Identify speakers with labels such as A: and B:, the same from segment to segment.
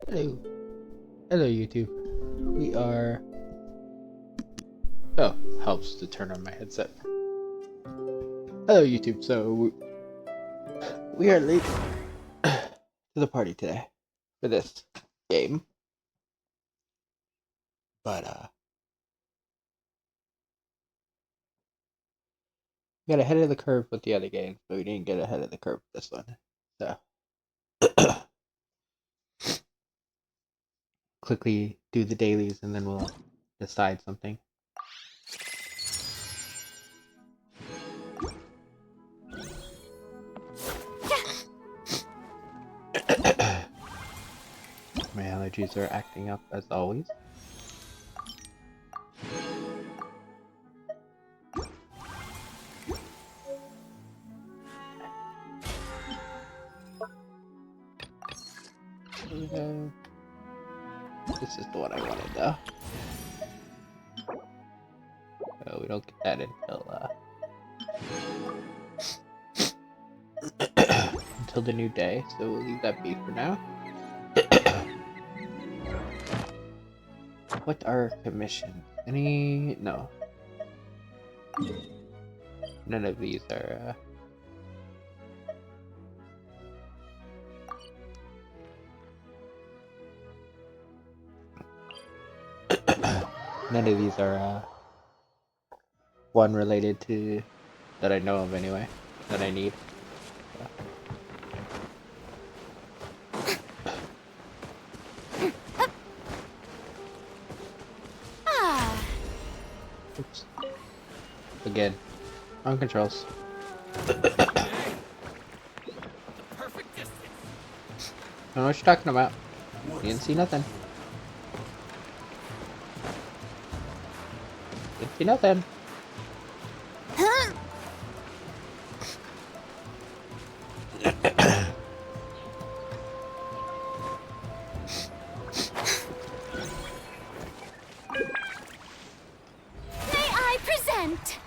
A: Hello. Hello, YouTube. We are. Oh, helps to turn on my headset. Hello, YouTube. So, we are late to the party today for this game. But, we got ahead of the curve with the other games, but we didn't get ahead of the curve with this one. So, quickly do the dailies and then we'll decide something. My allergies are acting up as always. This is the one I wanted though. Oh, we don't get that until the new day, so we'll leave that be for now. What are commissions? Any? No. None of these are, none of these are, one related to, that I know of anyway, that I need. Oops. Again, wrong controls. I don't know what you're talking about. You didn't see nothing. Didn't see nothing.
B: May I present?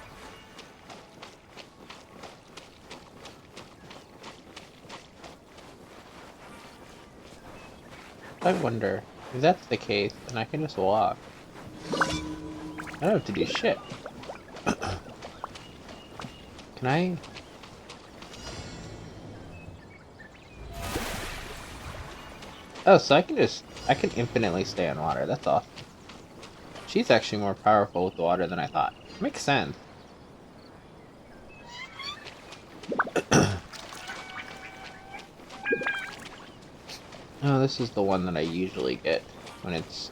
A: I wonder, if that's the case, then I can just walk. I don't have to do shit. Can I? Oh, so I can infinitely stay on water. That's awesome. She's actually more powerful with the water than I thought. Makes sense. Oh, this is the one that I usually get when it's,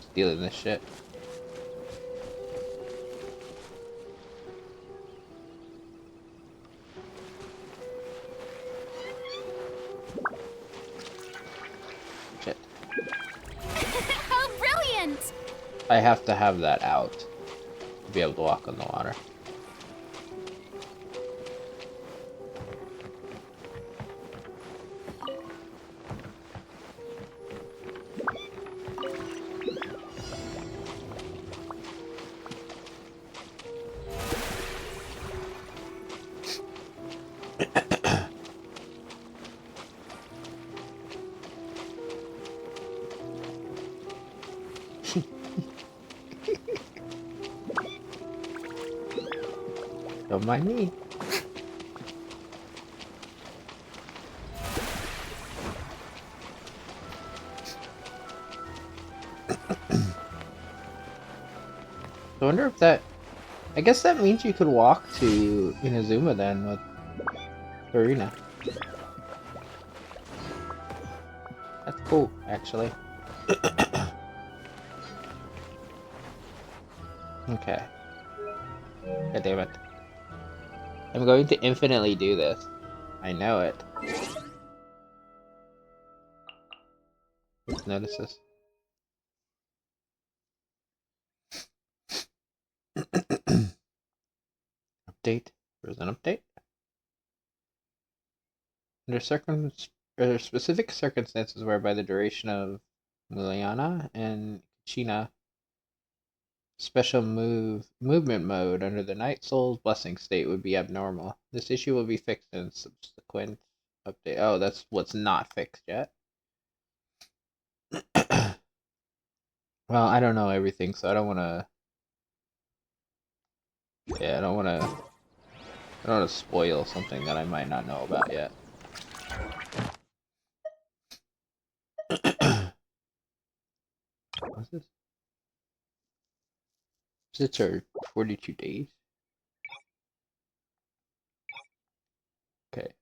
A: stealing this shit. Shit.
B: How brilliant!
A: I have to have that out to be able to walk on the water. Don't mind me. I wonder if that... I guess that means you could walk to Inazuma then with Farina. That's cool, actually. Okay. God damn it. I'm going to infinitely do this. I know it. Let's notice this. Update. There's an update. Under specific circumstances whereby the duration of Liliana and China special movement mode under the Night Soul's blessing state would be abnormal. This issue will be fixed in subsequent update. Oh, that's what's not fixed yet. Well, I don't know everything, so I don't want to. Yeah, I don't want to. I don't want to spoil something that I might not know about yet. What's this? It's our 42 days. Okay.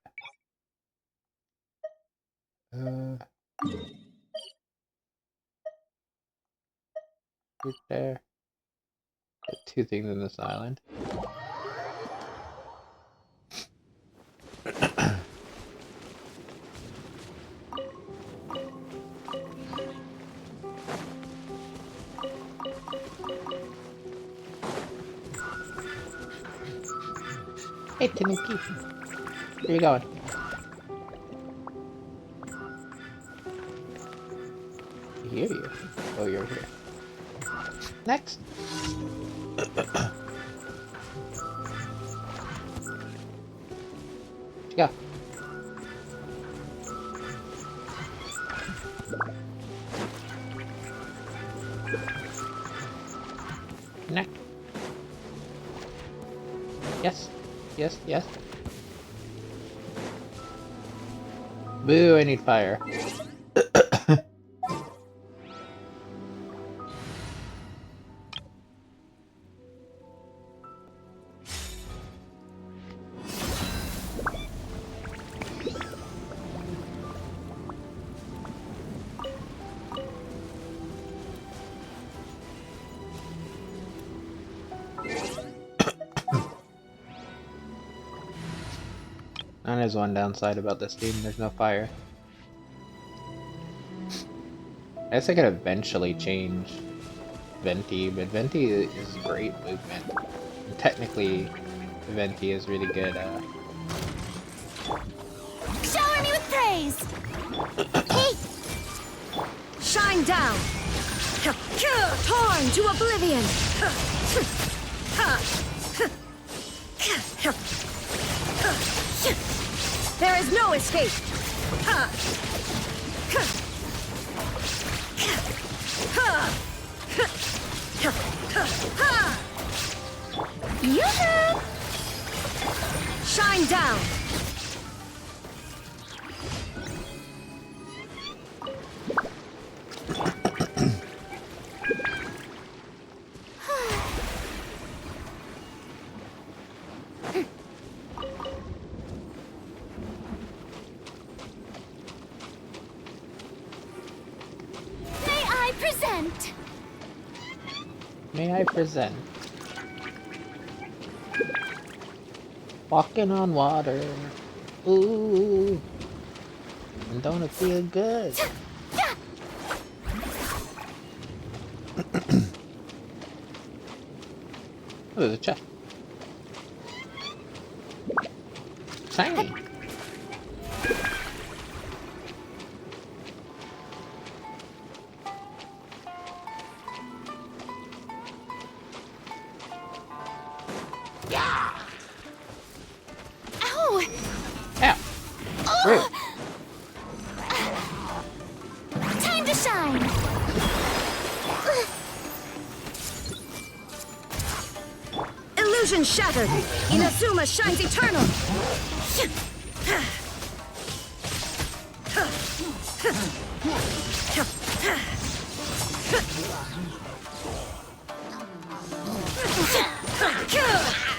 A: Right there. Got two things in this island. Hey, Tanuki. Where you going? I hear you. Oh, you're here. Next. Go. Next. Yes. Yes, yes. Boo, I need fire. And there's one downside about this game, there's no fire. I guess I could eventually change Venti, but Venti is great movement. And technically, Venti is really good.
B: Shower me with praise! Hey!
C: Shine down! Torn to oblivion! There is no escape!
B: Yoo-hoo!
C: Shine down!
B: May I present?
A: May I present? Walking on water. Ooh. And don't it feel good? Oh, there's a chest. Shiny.
B: Ow!
A: Yeah. Rude.
B: Time to shine!
C: Illusion shattered! Inazuma shines eternal!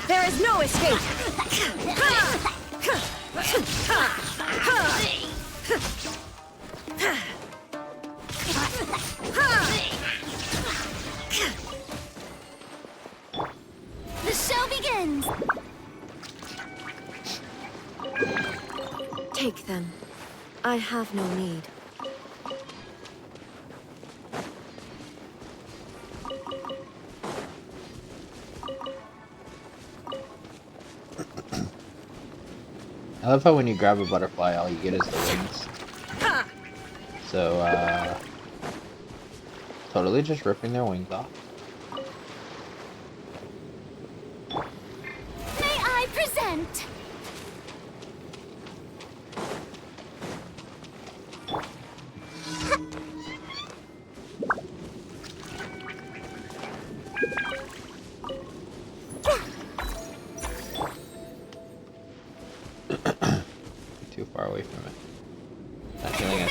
C: There is no escape!
B: The show begins!
C: Take them. I have no need.
A: I love how when you grab a butterfly, all you get is the wings. So, totally just ripping their wings off.
B: May I present?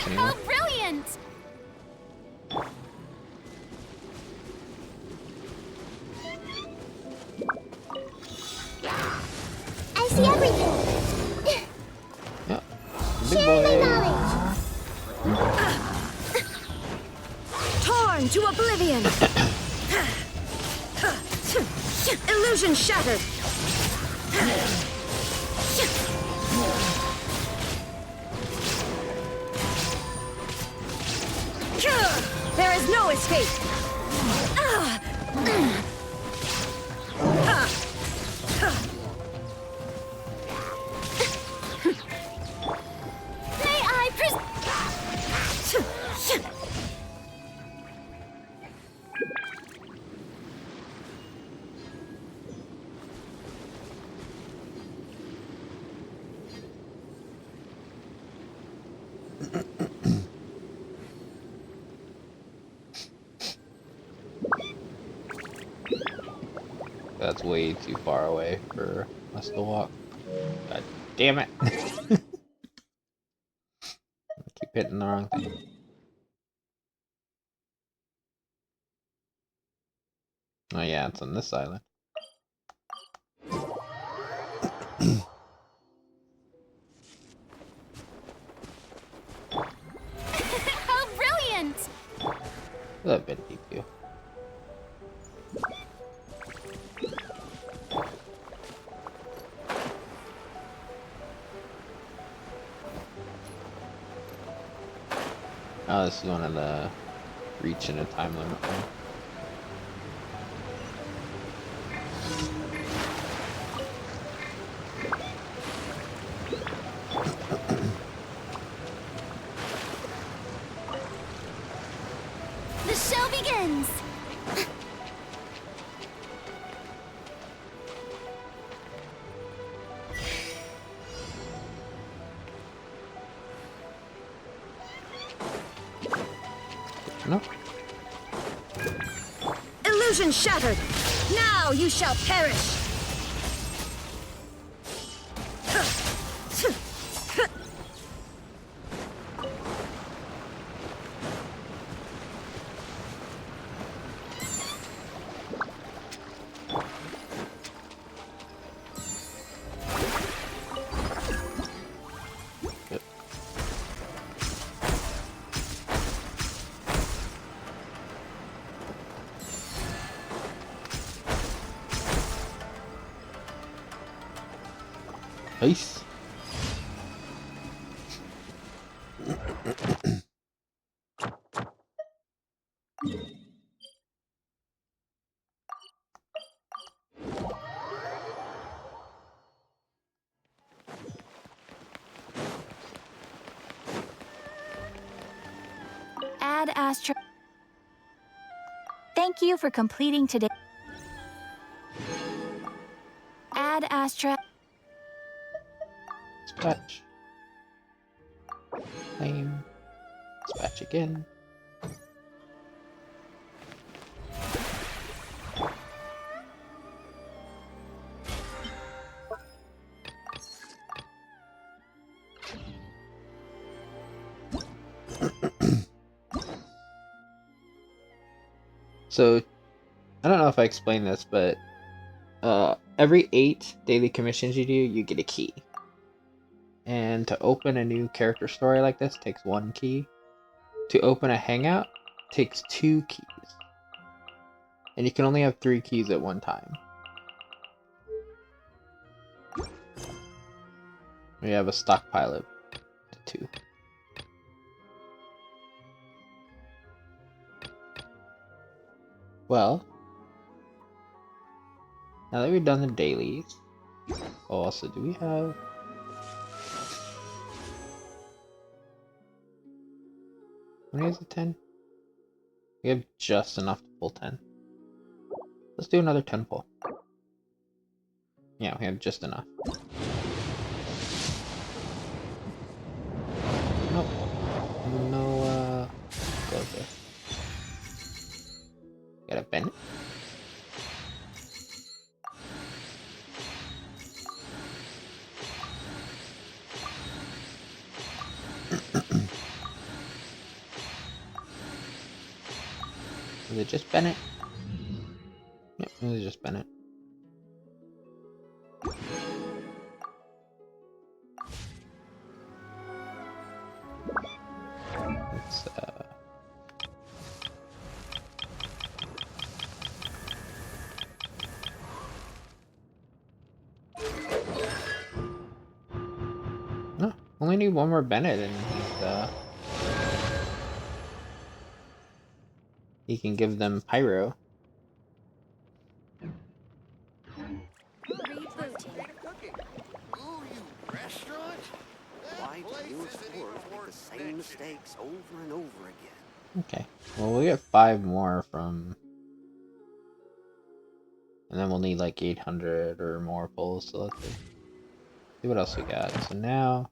A: this anymore.
B: How brilliant! I see everything.
A: Yep. Big
B: Share my
A: boy.
B: knowledge.
C: Torn to oblivion. Illusion shattered. There is no escape.
B: May I
A: That's way too far away for us to walk. God damn it. Keep hitting the wrong thing. Oh yeah, it's on this island.
B: How brilliant!
A: A little bit deep too. Oh, this is one of the reaching a time limit one.
B: The show begins!
A: No?
C: Illusion shattered. Now you shall perish.
A: Yep. Nice.
B: Add Astra. Thank you for completing today. Add Astra.
A: Dispatch. Claim. Dispatch again. So, I don't know if I explained this, but every 8 daily commissions you do, you get a key. And to open a new character story like this takes 1 key. To open a hangout takes 2 keys. And you can only have 3 keys at one time. We have a stockpile of 2. Well, now that we've done the dailies, also, do we have... How many is it? 10? We have just enough to pull 10. Let's do another 10 pull. Yeah, we have just enough. Nope. No, close there. Gotta bend it. Is it just Bennett? Yep, it was just Bennett. Let's no, only need one more Bennett and he can give them Pyro.
D: Why do you explorers make the same mistakes over and over again?
A: Okay, well we'll get 5 more from... And then we'll need like 800 or more pulls, so let's see what else we got. So now...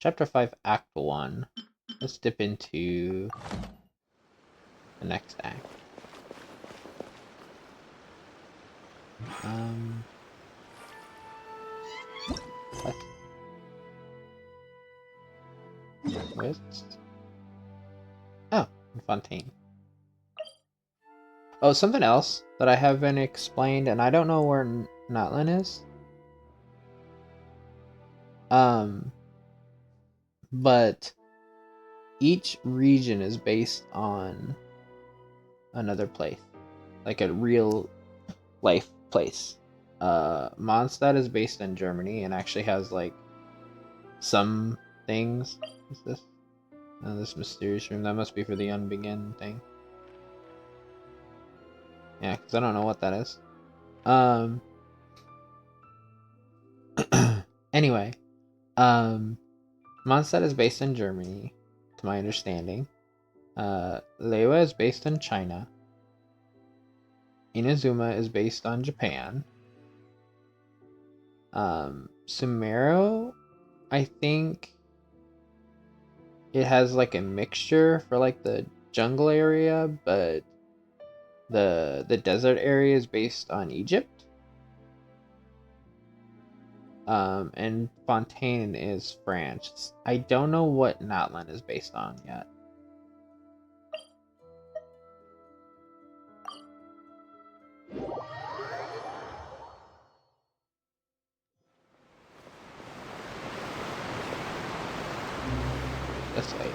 A: Chapter 5, Act 1. Let's dip into the next act. What? Where's... Oh, Fontaine. Oh, something else that I haven't explained, and I don't know where Natlan is. But each region is based on another place, like a real life place. Mondstadt is based in Germany and actually has like some things. What's this? Oh, this mysterious room. That must be for the Unbegin thing. Yeah, because I don't know what that is. Anyway, Mondstadt is based in Germany, to my understanding. Leiwa is based in China. Inazuma is based on Japan. Sumeru, I think it has like a mixture for like the jungle area, but the desert area is based on Egypt. And Fontaine is France. I don't know what Natlan is based on yet. This way.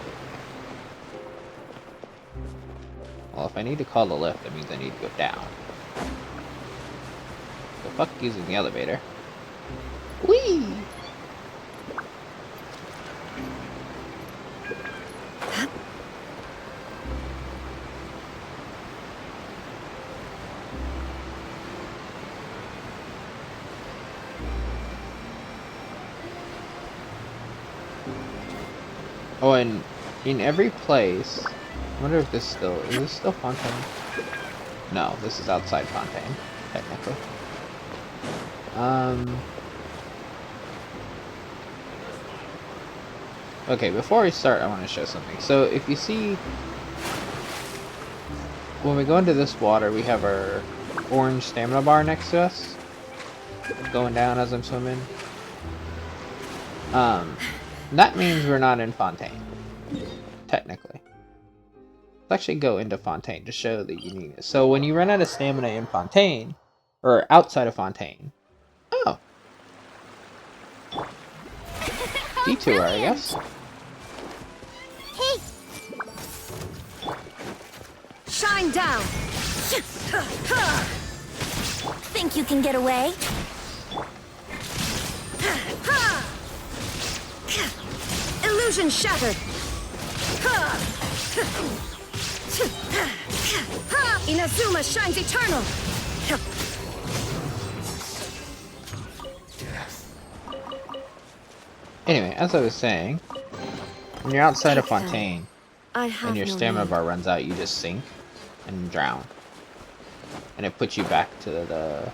A: Well, if I need to call the lift, that means I need to go down. So fuck using the elevator. Whee! Oh, and in every place, I wonder if this still, is this still Fontaine? No, this is outside Fontaine, technically. Okay, before we start, I want to show something. So, if you see, when we go into this water, we have our orange stamina bar next to us, going down as I'm swimming. That means we're not in Fontaine, technically. Let's actually go into Fontaine to show the uniqueness. So when you run out of stamina in Fontaine, or outside of Fontaine, oh, detour, I guess.
B: Hey!
C: Shine down!
B: Think you can get away?
C: Illusion shattered! Inazuma shines eternal!
A: Anyway, as I was saying, when you're outside of Fontaine, and your stamina bar runs out, you just sink and drown. And it puts you back to the,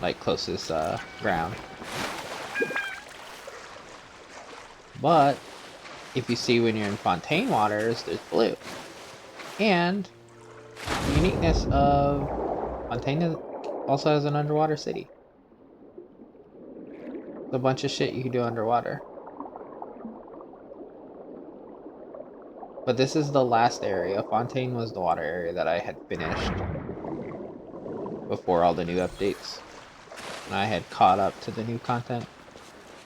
A: like, closest, ground. But, if you see when you're in Fontaine waters, there's blue. And, the uniqueness of Fontaine also has an underwater city. There's a bunch of shit you can do underwater. But this is the last area. Fontaine was the water area that I had finished before all the new updates. And I had caught up to the new content.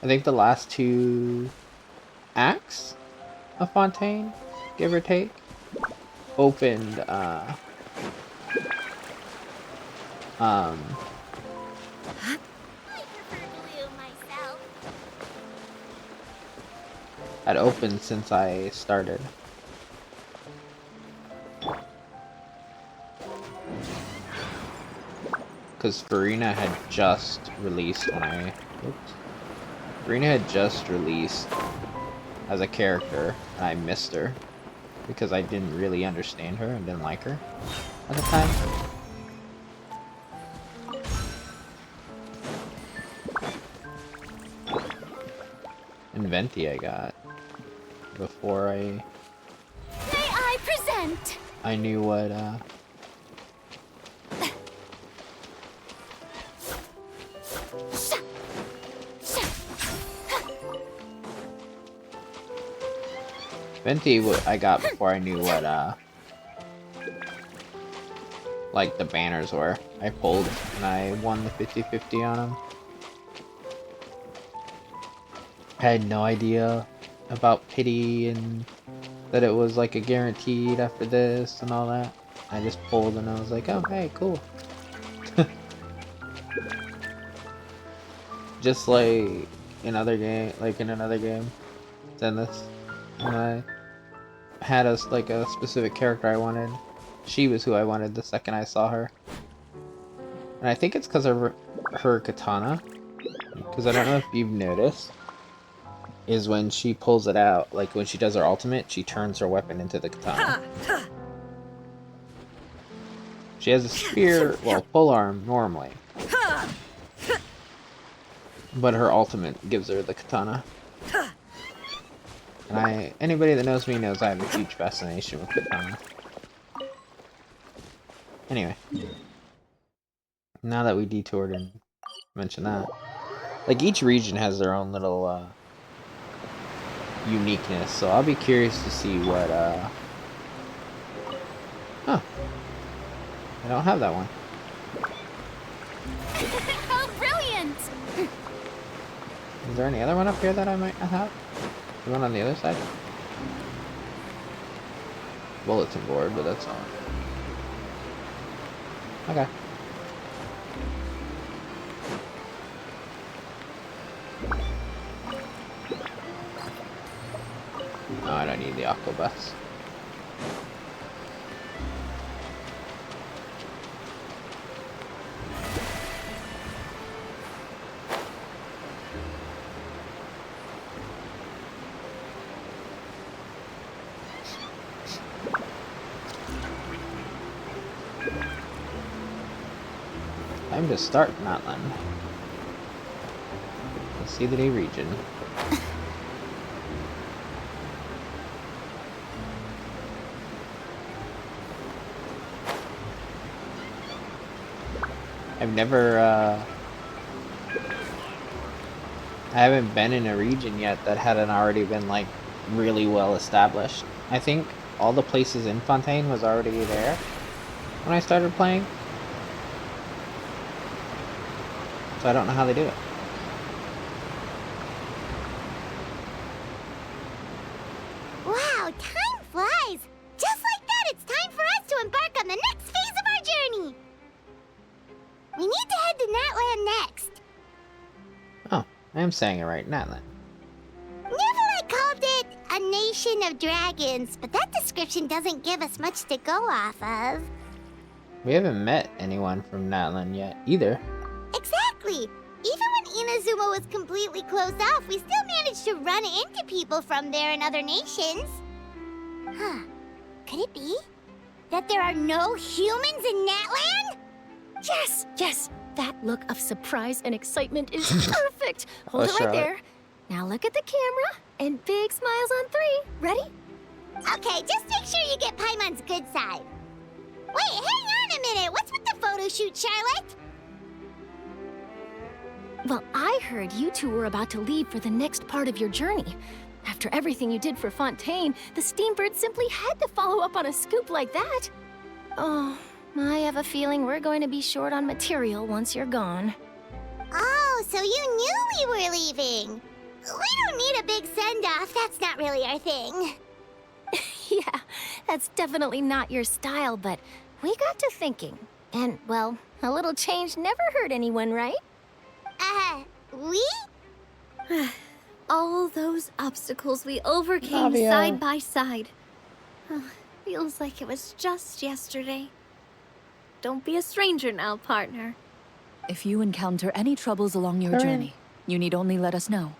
A: I think the last 2 acts of Fontaine, give or take, opened
B: I prefer blue myself.
A: had opened since I started. Because Farina had just released when I... Oops. Farina had just released as a character, and I missed her. Because I didn't really understand her and didn't like her at the time. And Venti I got before
B: May I present?
A: I knew what Venti I got before I knew what like the banners were. I pulled and I won the 50-50 on them. I had no idea about pity and that it was like a guaranteed after this and all that. I just pulled and I was like, oh hey, cool. Just like in another game, than this. And I had a specific character I wanted. She was who I wanted the second I saw her. And I think it's because of her katana. Because I don't know if you've noticed, is when she pulls it out, like when she does her ultimate, she turns her weapon into the katana. She has a spear, well, polearm normally. But her ultimate gives her the katana. And anybody that knows me knows I have a huge fascination with katana. Anyway. Now that we detoured and mentioned that. Like, each region has their own little, uniqueness, so I'll be curious to see what, Huh. I don't have that one.
B: Oh, brilliant!
A: Is there any other one up here that I might not have? The one on the other side? Bulletin board, but that's all. Okay. No, I don't need the Aquabus. Time to start Natlan. Let's see the new region. I've never, I haven't been in a region yet that hadn't already been, like, really well established. I think all the places in Fontaine was already there when I started playing. So I don't know how they do it.
B: Wow, time flies! Just like that, it's time for us to embark on the next phase of our journey! We need to head to Natlan next.
A: Oh, I am saying it right, Natlan.
B: Never called it a nation of dragons, but that description doesn't give us much to go off of.
A: We haven't met anyone from Natlan yet, either.
B: Exactly! Even when Inazuma was completely closed off, we still managed to run into people from there and other nations. Huh. Could it be that there are no humans in Natlan?
C: Yes, yes. That look of surprise and excitement is perfect. Hold it right
A: Charlotte.
C: there. Now look at the camera and big smiles on 3. Ready?
B: Okay, just make sure you get Paimon's good side. Wait, hang on a minute. What's with the photo shoot, Charlotte?
C: Well, I heard you two were about to leave for the next part of your journey. After everything you did for Fontaine, the Steambird simply had to follow up on a scoop like that. Oh, I have a feeling we're going to be short on material once you're gone.
B: Oh, so you knew we were leaving. We don't need a big send-off. That's not really our thing.
C: Yeah, that's definitely not your style, but we got to thinking. And, well, a little change never hurt anyone, right?
B: We?
E: All those obstacles we overcame
A: Navia.
E: side by side. Oh, feels like it was just yesterday. Don't be a stranger now, partner.
F: If you encounter any troubles along your
A: Alright.
F: journey, you need only let us know,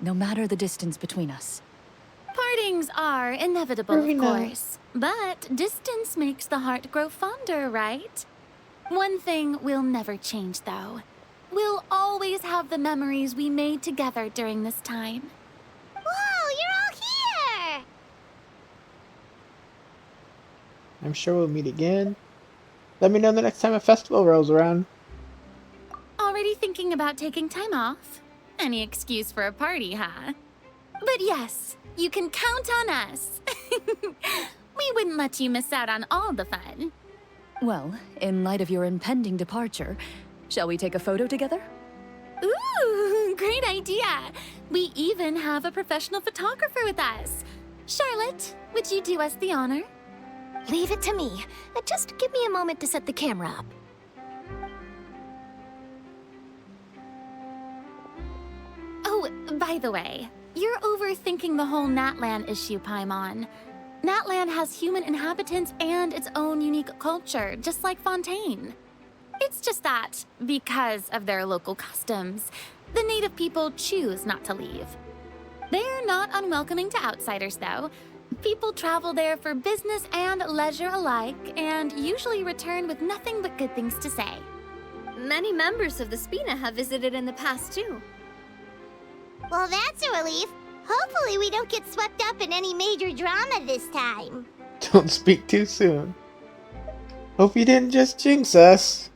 F: no matter the distance between us.
C: Partings are inevitable, of
A: Marina.
C: course. But distance makes the heart grow fonder, right? One thing will never change, though. We'll always have the memories we made together during this time.
B: Whoa, you're all here!
A: I'm sure we'll meet again. Let me know the next time a festival rolls around.
C: Already thinking about taking time off? Any excuse for a party, huh? But yes, you can count on us. We wouldn't let you miss out on all the fun.
F: Well, in light of your impending departure, shall we take a photo together?
C: Ooh, great idea. We even have a professional photographer with us. Charlotte, would you do us the honor?
B: Leave it to me.
C: Just give me a moment to set the camera up. Oh, by the way, you're overthinking the whole Natlan issue, Paimon. Natlan has human inhabitants and its own unique culture, just like Fontaine. It's just that, because of their local customs, the native people choose not to leave. They're not unwelcoming to outsiders, though. People travel there for business and leisure alike, and usually return with nothing but good things to say.
E: Many members of the Spina have visited in the past, too.
B: Well, that's a relief. Hopefully we don't get swept up in any major drama this time.
A: Don't speak too soon. Hope you didn't just jinx us.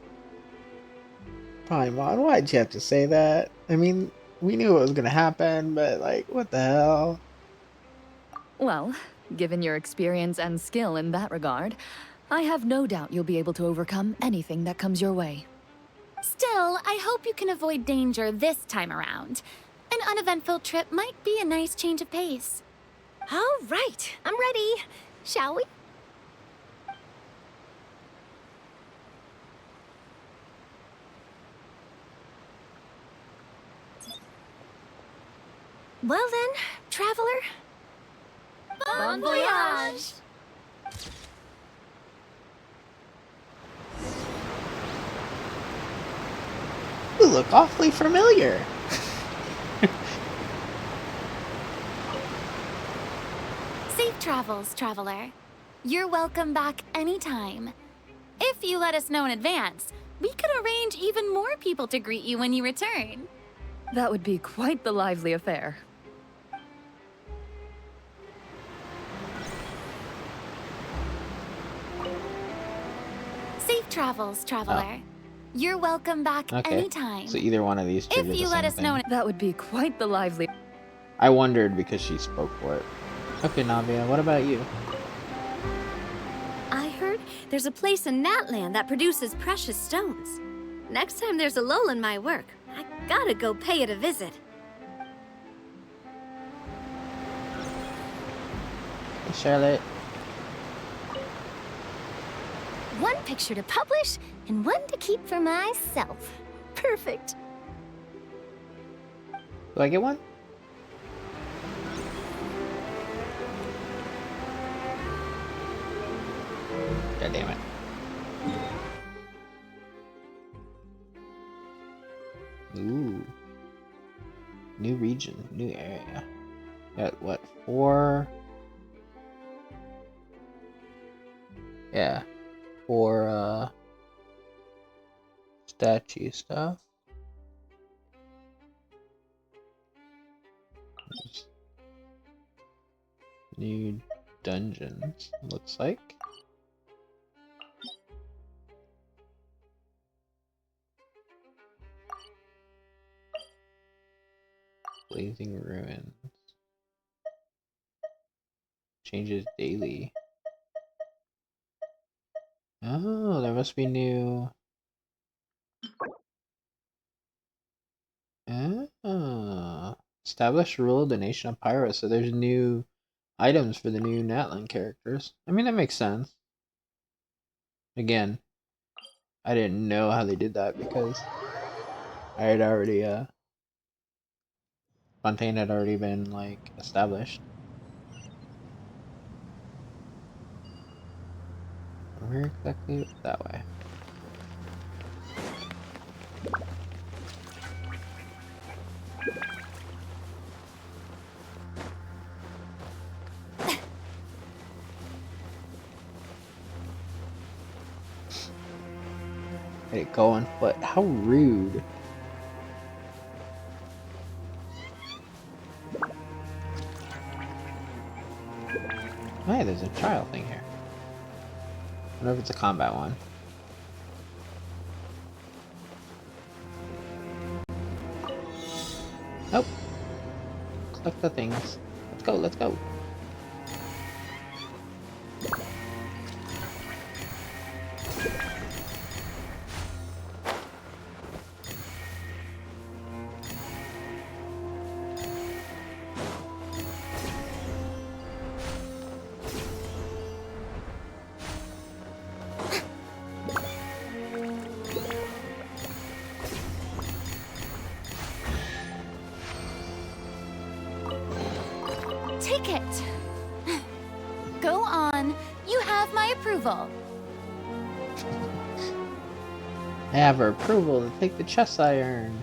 A: Paimon, why'd you have to say that? I mean, we knew what was gonna happen, but like, what the hell?
F: Well, given your experience and skill in that regard, I have no doubt you'll be able to overcome anything that comes your way.
C: Still, I hope you can avoid danger this time around. An uneventful trip might be a nice change of pace.
B: All right, I'm ready. Shall we?
C: Well then, traveler.
E: Bon voyage!
A: You look awfully familiar.
C: Safe travels, traveler. You're welcome back anytime. If you let us know in advance, we could arrange even more people to greet you when you return.
F: That would be quite the lively affair.
C: Safe travels, traveler. You're welcome back
A: Okay.
C: anytime.
A: So either one of these triggers
C: If you
A: the
C: let
A: same
C: us know
A: thing.
C: in
F: That would be quite the lively...
A: I wondered because she spoke for it. Okay, Navia, what about you?
E: I heard there's a place in Natlan that produces precious stones. Next time there's a lull in my work, I gotta go pay it a visit.
A: Hey, Charlotte.
B: One picture to publish and one to keep for myself. Perfect.
A: Do I get one? God damn it. Ooh. New region, new area. Got what, 4? Yeah. 4, statue stuff. New dungeons, looks like. Blazing Ruins. Changes daily. Oh, there must be new. Oh. Establish rule of the nation of Pyro. So there's new items for the new Natlan characters. I mean, that makes sense. Again, I didn't know how they did that because I had already, Fontaine had already been, like, established. Where exactly? That way. Hey, go on foot. How rude. Hey, there's a trial thing here. I wonder if it's a combat one. Nope. Collect the things. Let's go, let's go.
C: Take it. Go on. You have my approval.
A: I have her approval to take the chest I earned.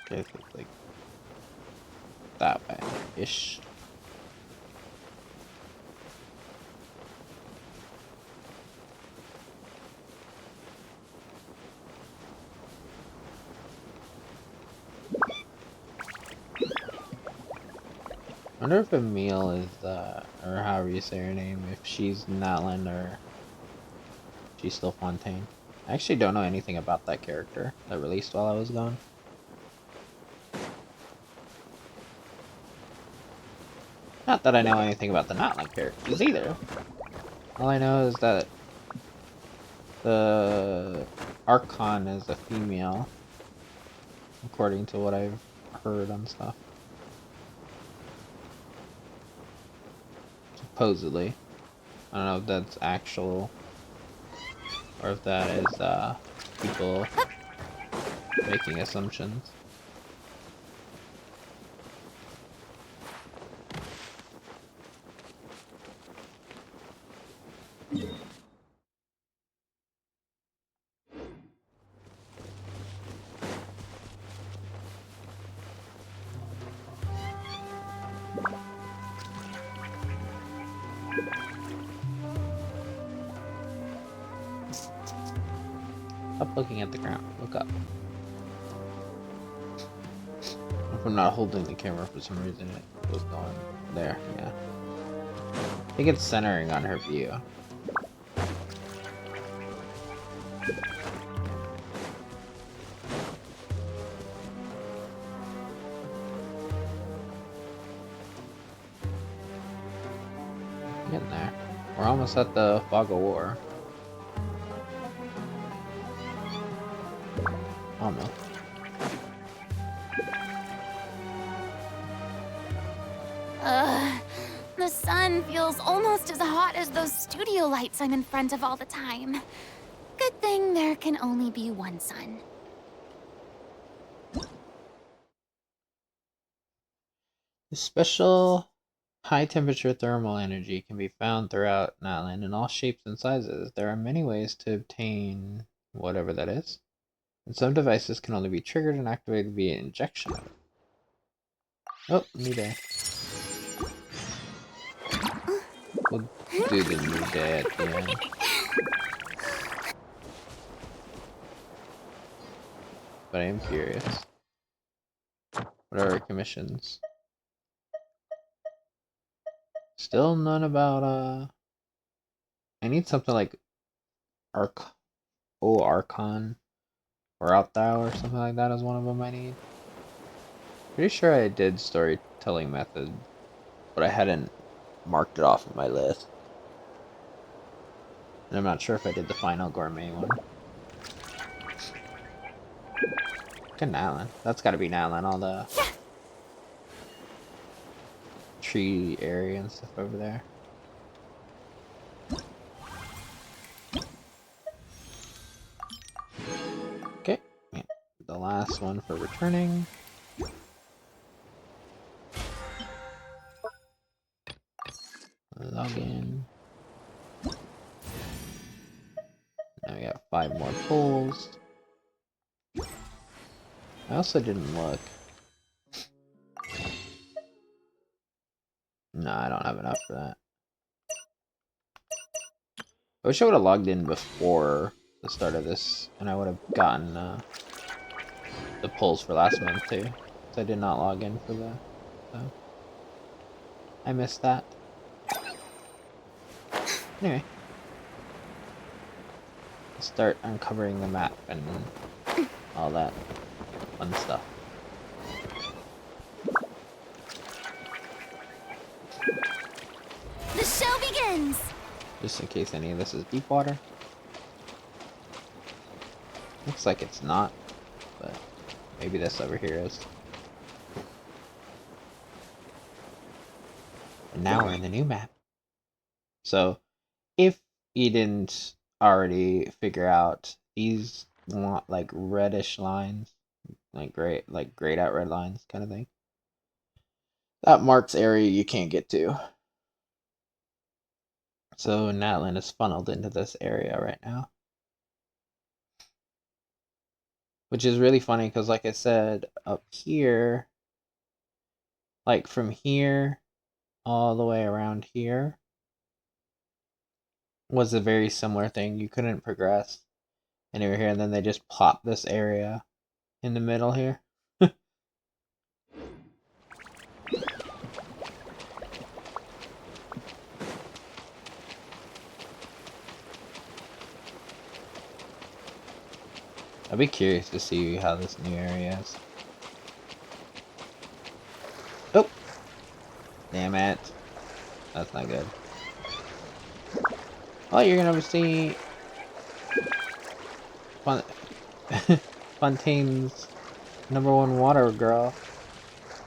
A: Okay, so it's like that way-ish. I wonder if Emile is, or however you say her name, if she's Natlan or she's still Fontaine. I actually don't know anything about that character that released while I was gone. Not that I know anything about the Natlan characters either. All I know is that the Archon is a female, according to what I've heard on stuff. Supposedly. I don't know if that's actual, or if that is, people making assumptions. Stop looking at the ground. Look up. If I'm not holding the camera for some reason, it was going there. Yeah. I think it's centering on her view. Getting there. We're almost at the Fog of War. Almost.
C: The sun feels almost as hot as those studio lights I'm in front of all the time. Good thing there can only be one sun.
A: The special high temperature thermal energy can be found throughout Natlan in all shapes and sizes. There are many ways to obtain whatever that is. And some devices can only be triggered and activated via injection. Oh, new day. We'll do the new day at the end. But I am curious. What are our commissions? Still none about, I need something like Archon or Out Thou or something like that is one of them I need. Pretty sure I did storytelling method, but I hadn't marked it off on my list. And I'm not sure if I did the final gourmet one. Look at Natlan. That's gotta be Natlan, all the tree area and stuff over there. Okay, yeah. The last one for returning. Login. Now we got 5 more pulls. I also didn't look. No, I don't have enough for that. I wish I would have logged in before the start of this, and I would have gotten the pulls for last month too. So I did not log in for the. So I missed that. Anyway, let's start uncovering the map and all that fun stuff.
B: The show begins!
A: Just in case any of this is deep water. Looks like it's not, but maybe this over here is. And now we're in the new map. So, if you didn't already figure out, these want like reddish lines, like grayed out red lines kind of thing. That marks area you can't get to. So Natlan is funneled into this area right now. Which is really funny because, like I said, up here, like from here all the way around here, was a very similar thing. You couldn't progress anywhere here, and then they just plopped this area in the middle here. I'd be curious to see how this new area is. Oh! Damn it. That's not good. Oh, you're gonna see Fontaine's #1 water girl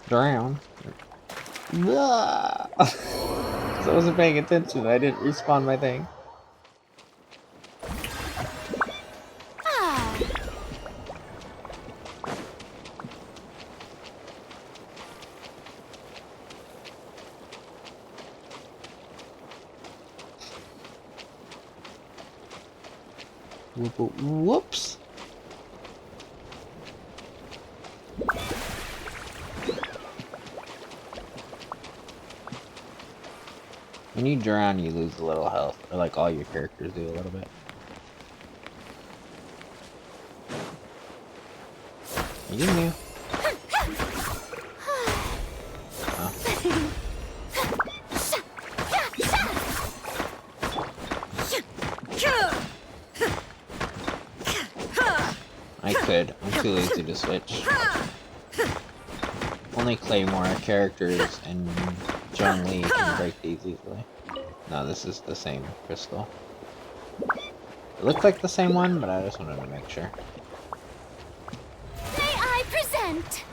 A: drown. Because I wasn't paying attention. I didn't respawn my thing.
B: Ah,
A: Whoops. When you drown, you lose a little health, or like all your characters do a little bit. You knew. Oh. I could. I'm too lazy to switch. Only Claymore characters and John Lee can break these easily. No, this is the same crystal. It looked like the same one, but I just wanted to make sure.
B: may I present?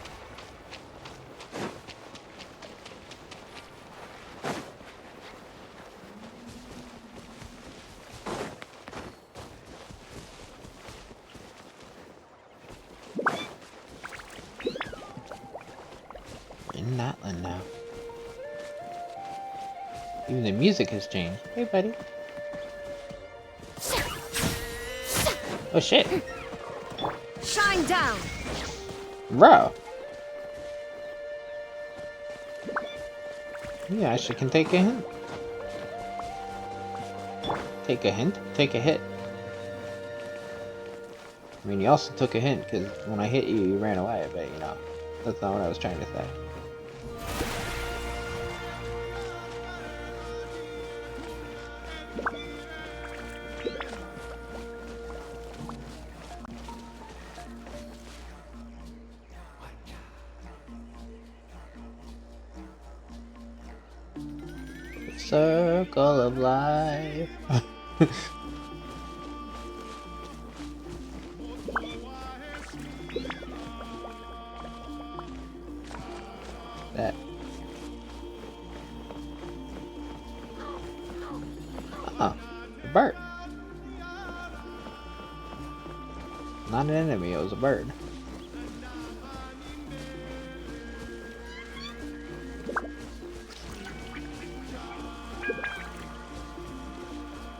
A: In Natlan now. Even the music has changed. Hey, buddy. Oh, shit.
E: Shine down!
A: Bro. You actually can take a hint. Take a hint? Take a hit. I mean, you also took a hint, because when I hit you, you ran away, but, you know, that's not what I was trying to say. circle of life. That. Oh, a bird. Not an enemy, it was a bird.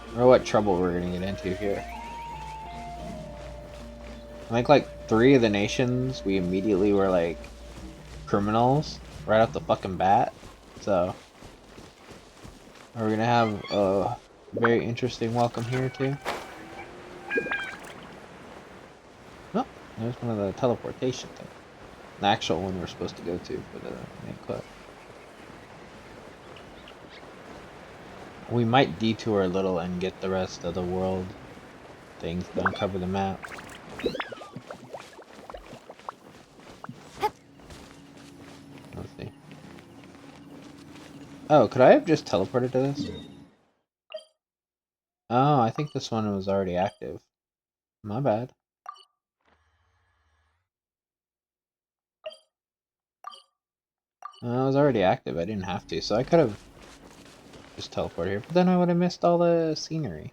A: I don't know what trouble we're gonna get into here. I think like 3 of the nations we immediately were like criminals right off the fucking bat. So we're gonna have a very interesting welcome here too. Oh, there's one of the teleportation things. The actual one we're supposed to go to for the main quest. We might detour a little and get the rest of the world things to uncover the map. Let's see. Oh, could I have just teleported to this? Oh, I think this one was already active. My bad. It was already active, I didn't have to, so I could have just teleported here, but then I would have missed all the scenery.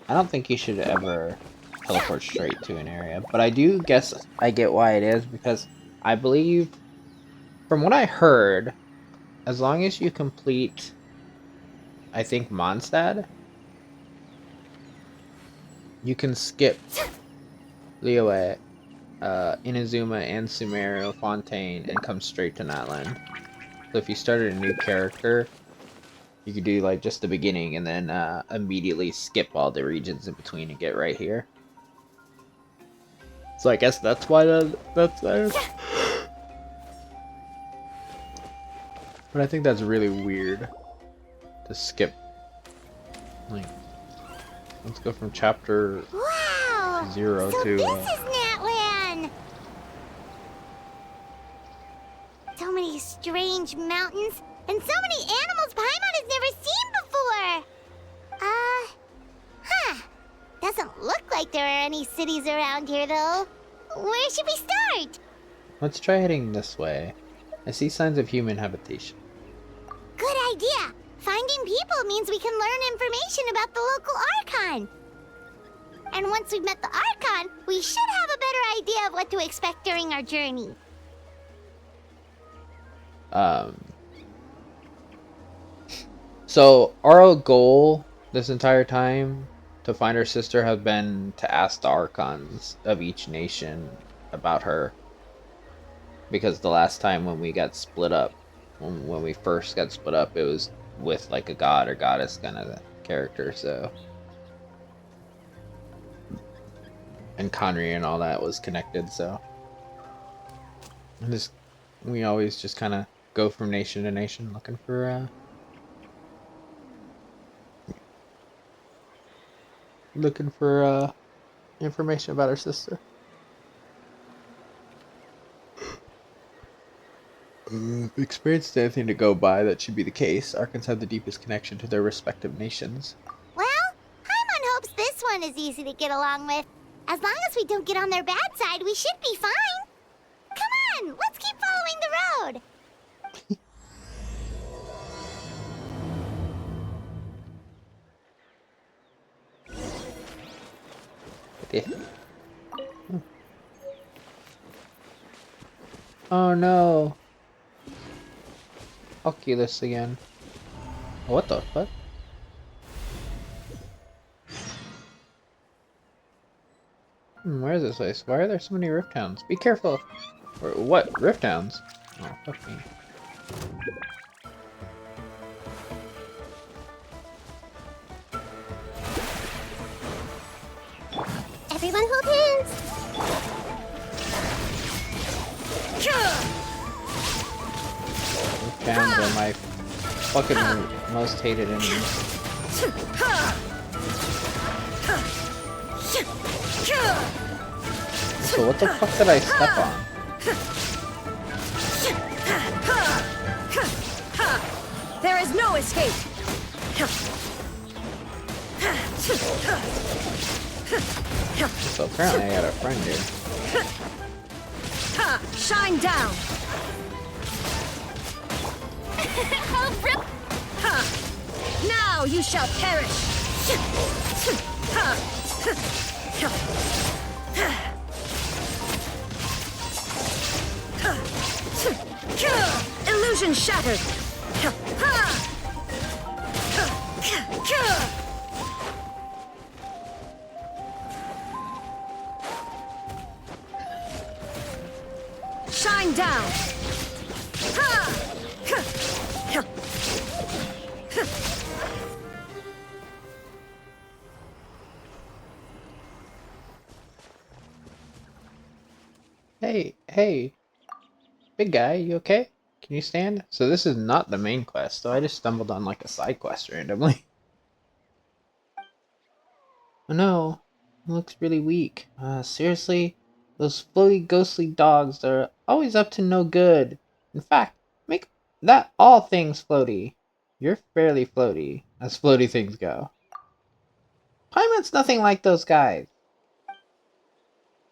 A: I don't think you should ever teleport straight to an area, but I do guess I get why it is, because I believe, from what I heard, as long as you complete, I think, Mondstadt, you can skip Liyue, Inazuma, and Sumeru, Fontaine, and come straight to Natlan. So if you started a new character, you could do like just the beginning and then immediately skip all the regions in between and get right here. So I guess that's why that's there. But I think that's really weird to skip. Like, let's go from chapter
B: Wow!
A: 0
B: so
A: to.
B: This is Natlan! So many strange mountains, and so many animals Paimon has never seen before! Doesn't look like there are any cities around here, though. Where should we start?
A: Let's try heading this way. I see signs of human habitation.
B: Good idea! Finding people means we can learn information about the local Archon. And once we've met the Archon, we should have a better idea of what to expect during our journey.
A: So our goal this entire time to find her sister has been to ask the Archons of each nation about her. Because the last time when we got split up, when we first got split up, it was with like a god or goddess kind of character, so. And Conry and all that was connected, so. And just, we always just kind of go from nation to nation looking for information about her sister. Experienced anything to go by that should be the case. Archons have the deepest connection to their respective nations.
B: Well, Paimon hopes this one is easy to get along with. As long as we don't get on their bad side, we should be fine. Come on, let's keep following the road.
A: Oh no. Oculus again. What the fuck? Where is this place? Why are there so many rift towns? Be careful! What? Rift towns? Oh, fuck me.
B: Everyone hold hands.
A: Rift towns are my fucking most hated enemies. So what the fuck did I step on?
E: No escape!
A: So apparently I got a friend here.
E: Ha! Shine down! Ha! Now you shall perish! Illusion shattered! Shine down!
A: Hey, big guy, you okay? Can you stand? So this is not the main quest, so I just stumbled on like a side quest randomly. Oh no, it looks really weak. Seriously? Those floaty ghostly dogs are always up to no good. In fact, make that all things floaty. You're fairly floaty, as floaty things go. Paimon's nothing like those guys.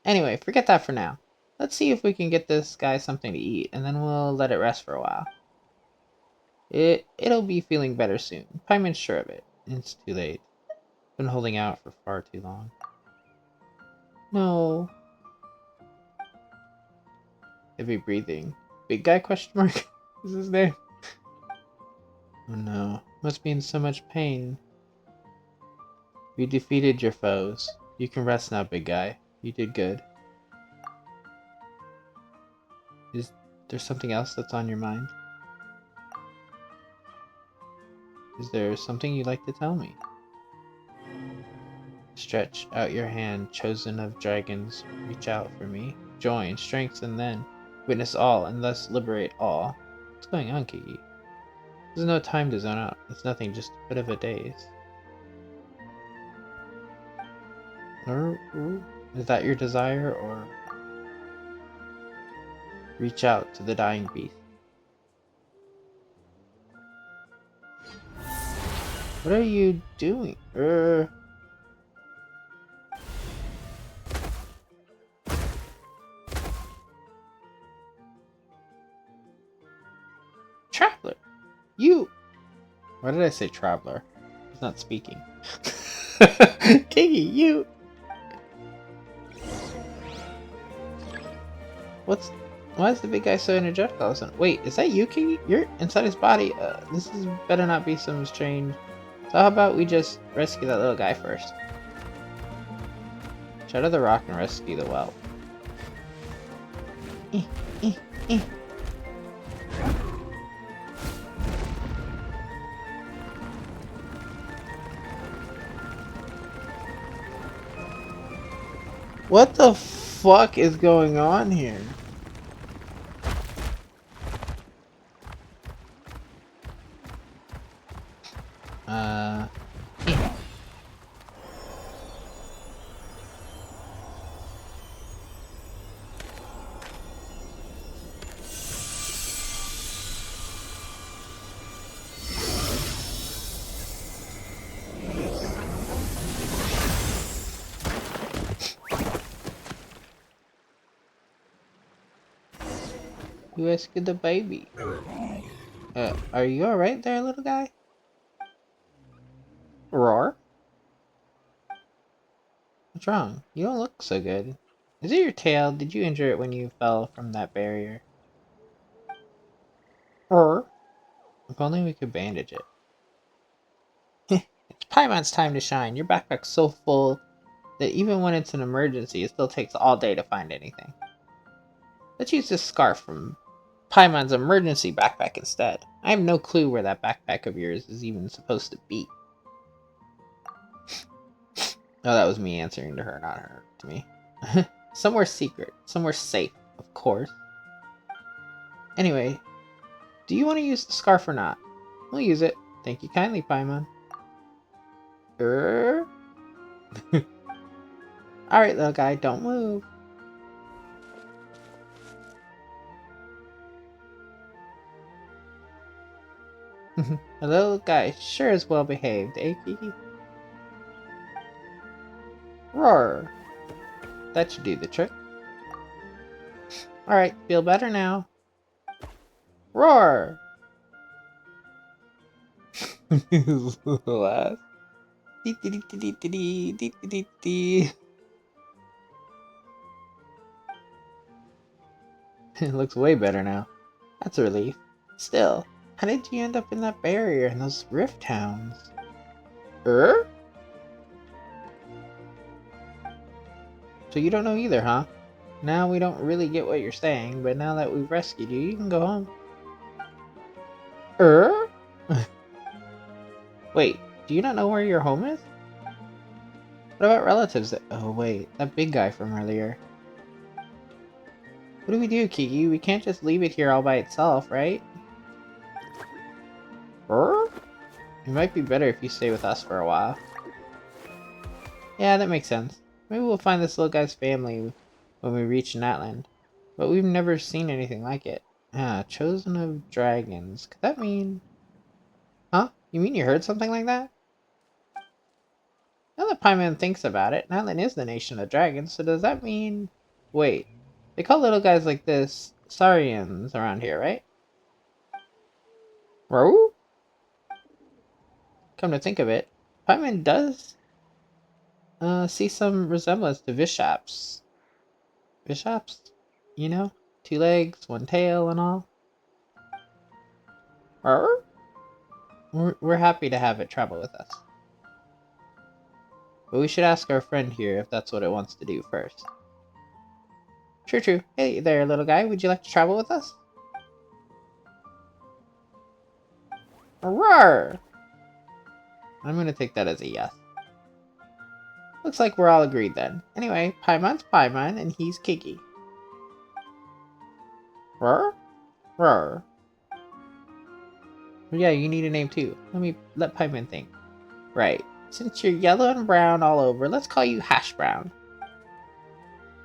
A: Anyway, forget that for now. Let's see if we can get this guy something to eat, and then we'll let it rest for a while. It'll be feeling better soon. Paimon's sure of it. It's too late. Been holding out for far too long. No. Heavy breathing. Big guy question mark? Is his name? Oh no. Must be in so much pain. You defeated your foes. You can rest now, big guy. You did good. Is there something else that's on your mind? Is there something you'd like to tell me? Stretch out your hand, chosen of dragons. Reach out for me. Join, strengthen then. Witness all, and thus liberate all. What's going on, Kiki? There's no time to zone out. It's nothing, just a bit of a daze. Is that your desire, or... Reach out to the dying beast. What are you doing? Traveler! You! Why did I say traveler? He's not speaking. Kiki, you! Why is the big guy so energetic all of a sudden? Wait, is that you, Kiki? You're inside his body? This is better not be some strange... So how about we just rescue that little guy first? Shatter the rock and rescue the whelp. What the fuck is going on here? You rescued the baby. Are you alright there, little guy? Roar? What's wrong? You don't look so good. Is it your tail? Did you injure it when you fell from that barrier? Roar? If only we could bandage it. It's Paimon's time to shine. Your backpack's so full that even when it's an emergency, it still takes all day to find anything. Let's use this scarf from Paimon's emergency backpack instead. I have no clue where that backpack of yours is even supposed to be. Oh, that was me answering to her, not her to me. Somewhere secret. Somewhere safe, of course. Anyway, do you want to use the scarf or not? We'll use it. Thank you kindly, Paimon. Alright, little guy, don't move. The little guy sure is well behaved, eh, Kiki? Roar! That should do the trick. Alright, feel better now. Roar! Last. It looks way better now. That's a relief. Still, how did you end up in that barrier in those rift towns? So you don't know either, huh? Now we don't really get what you're saying, but now that we've rescued you, you can go home. Wait, do you not know where your home is? What about relatives that— oh wait, that big guy from earlier. What do we do, Kiki? We can't just leave it here all by itself, right? It might be better if you stay with us for a while. Yeah, that makes sense. Maybe we'll find this little guy's family when we reach Natlan. But we've never seen anything like it. Ah, chosen of dragons. Could that mean— huh? You mean you heard something like that? Now that Paimon thinks about it, Natlan is the nation of dragons, so does that mean— wait, they call little guys like this Saurians around here, right? Ro? Come to think of it, Paimon does see some resemblance to Vishaps. Vishaps? You know? 2 legs, 1 tail, and all. Ro? We're happy to have it travel with us. But we should ask our friend here if that's what it wants to do first. True. Hey there, little guy. Would you like to travel with us? Roar! I'm gonna take that as a yes. Looks like we're all agreed then. Anyway, Paimon's Paimon, and he's Kiki. Roar? Roar. Yeah, you need a name too. Let Paimon think. Right. Since you're yellow and brown all over, let's call you Hash Brown.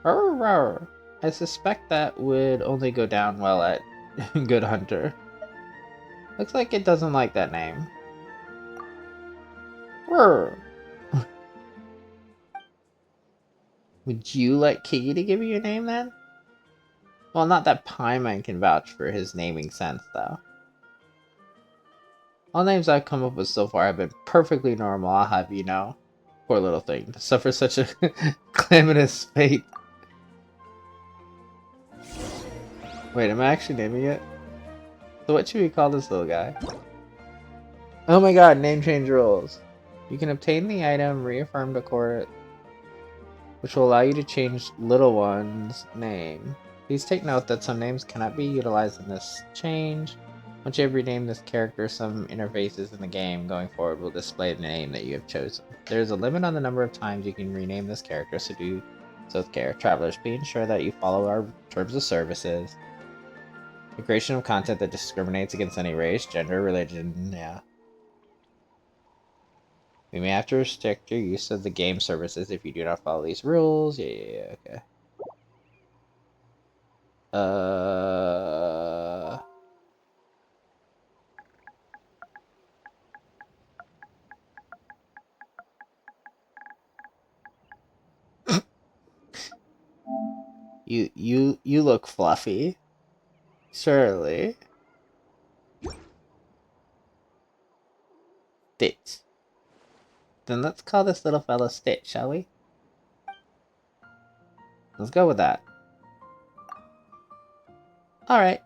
A: Roar. I suspect that would only go down well at Good Hunter. Looks like it doesn't like that name. Roar. Would you like Kiki to give you a name then? Well, not that Paimon can vouch for his naming sense, though. All names I've come up with so far have been perfectly normal, I'll have you know. Poor little thing, to suffer such a calamitous fate. Wait, am I actually naming it? So what should we call this little guy? Oh my god, name change rules. You can obtain the item reaffirmed accord, which will allow you to change little one's name. Please take note that some names cannot be utilized in this change. Once you have renamed this character, some interfaces in the game going forward will display the name that you have chosen. There is a limit on the number of times you can rename this character, so do so with care. Travelers, be ensured that you follow our terms of services. The creation of content that discriminates against any race, gender, religion, yeah. We may have to restrict your use of the game services if you do not follow these rules. Yeah, okay. You look fluffy. Surely. Stitch. Then let's call this little fellow Stitch, shall we? Let's go with that. Alright.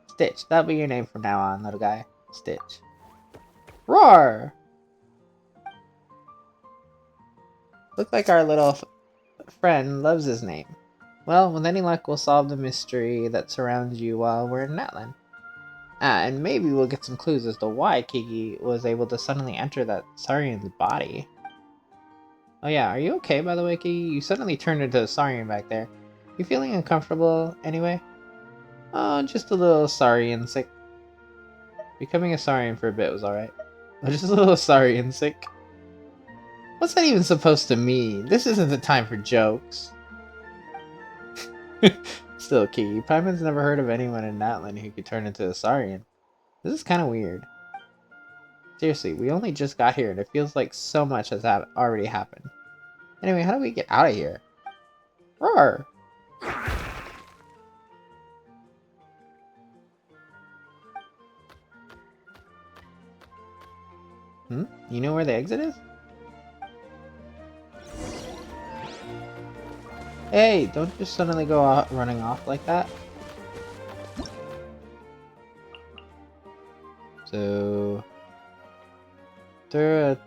A: Stitch. That'll be your name from now on, little guy. Stitch. Roar! Look like our little friend loves his name. Well, with any luck, we'll solve the mystery that surrounds you while we're in Natlan. And maybe we'll get some clues as to why Kiki was able to suddenly enter that Saurian's body. Oh yeah, are you okay by the way, Kiki? You suddenly turned into a Saurian back there. You feeling uncomfortable anyway? Oh, just a little Saurian sick. Becoming a Saurian for a bit was alright. Just a little Saurian sick. What's that even supposed to mean? This isn't the time for jokes. Still key. Paimon's never heard of anyone in Natlan who could turn into a Saurian. This is kind of weird. Seriously, we only just got here and it feels like so much has already happened. Anyway, how do we get out of here? Roar! You know where the exit is? Hey, don't just suddenly go out running off like that. So... There a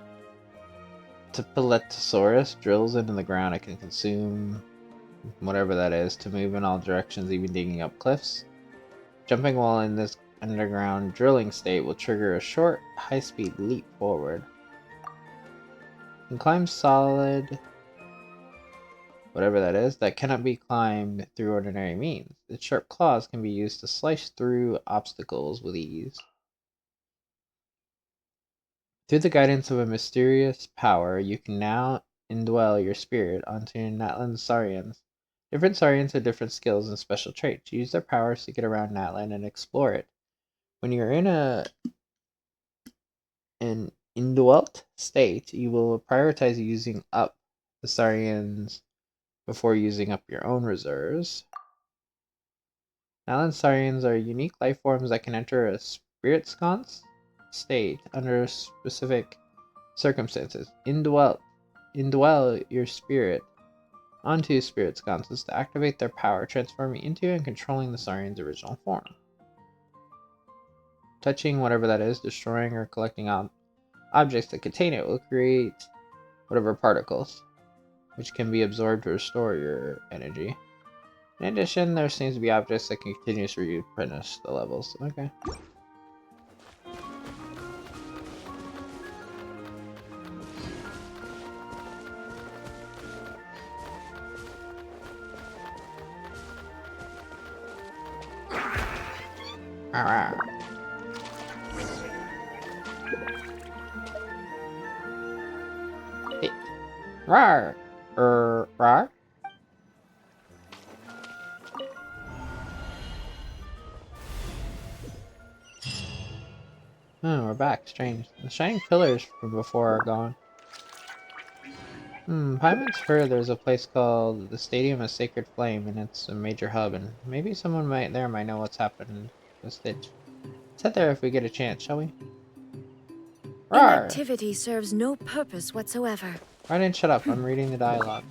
A: Tipiletosaurus drills into the ground. It can consume whatever that is to move in all directions, even digging up cliffs. Jumping while in this underground drilling state will trigger a short, high-speed leap forward. You can climb solid, whatever that is, that cannot be climbed through ordinary means. Its sharp claws can be used to slice through obstacles with ease. Through the guidance of a mysterious power, you can now indwell your spirit onto Natlan's Saurians. Different Saurians have different skills and special traits. Use their powers to get around Natlan and explore it. When you're in an indwelt state, you will prioritize using up the Saurians before using up your own reserves. Natlan Saurians are unique life forms that can enter a spirit sconce state under specific circumstances. Indwell your spirit onto spirit sconces to activate their power, transforming into and controlling the Saurian's original form. Touching whatever that is, destroying or collecting objects that contain it will create whatever particles, which can be absorbed to restore your energy. In addition, there seems to be objects that can continuously replenish the levels. Okay. Alright. Hey. Rawr! Rawr? Oh, we're back. Strange. The shining pillars from before are gone. Paimon's heard there's a place called the Stadium of Sacred Flame, and it's a major hub, and maybe someone might know what's happened in the stitch. Let's head there if we get a chance, shall we? Rawr!
E: Inactivity serves no purpose whatsoever.
A: Raiden, shut up. I'm reading the dialogue.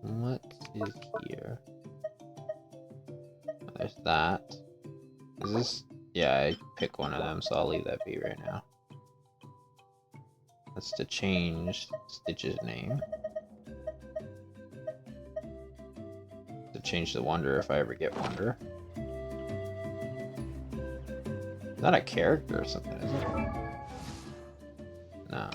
A: What is here? There's that. Is this? Yeah, I pick one of them, so I'll leave that be right now. That's to change Stitch's name. To change the Wonder if I ever get Wonder. Is that a character or something, is it? Nah.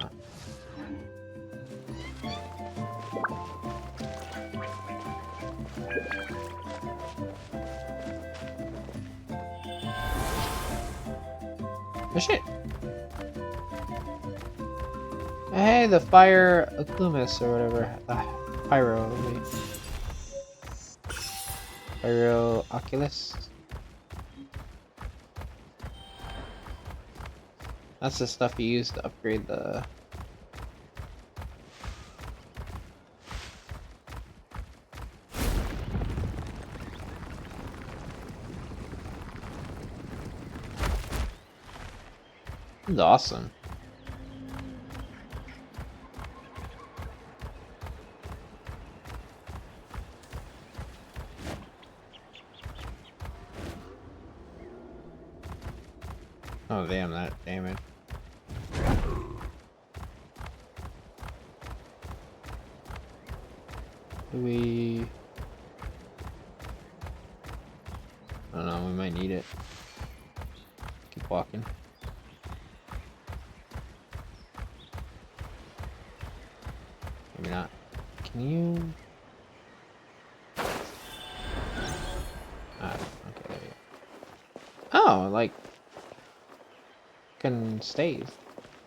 A: Oh shit! Hey, the fire Ocumus or whatever. Pyro. Wait. Pyro Oculus? That's the stuff you use to upgrade the... This is awesome. Oh damn, that damage. Do we... I don't know, we might need it. Keep walking. Maybe not. Can you? Okay, there you go. Oh, like can stay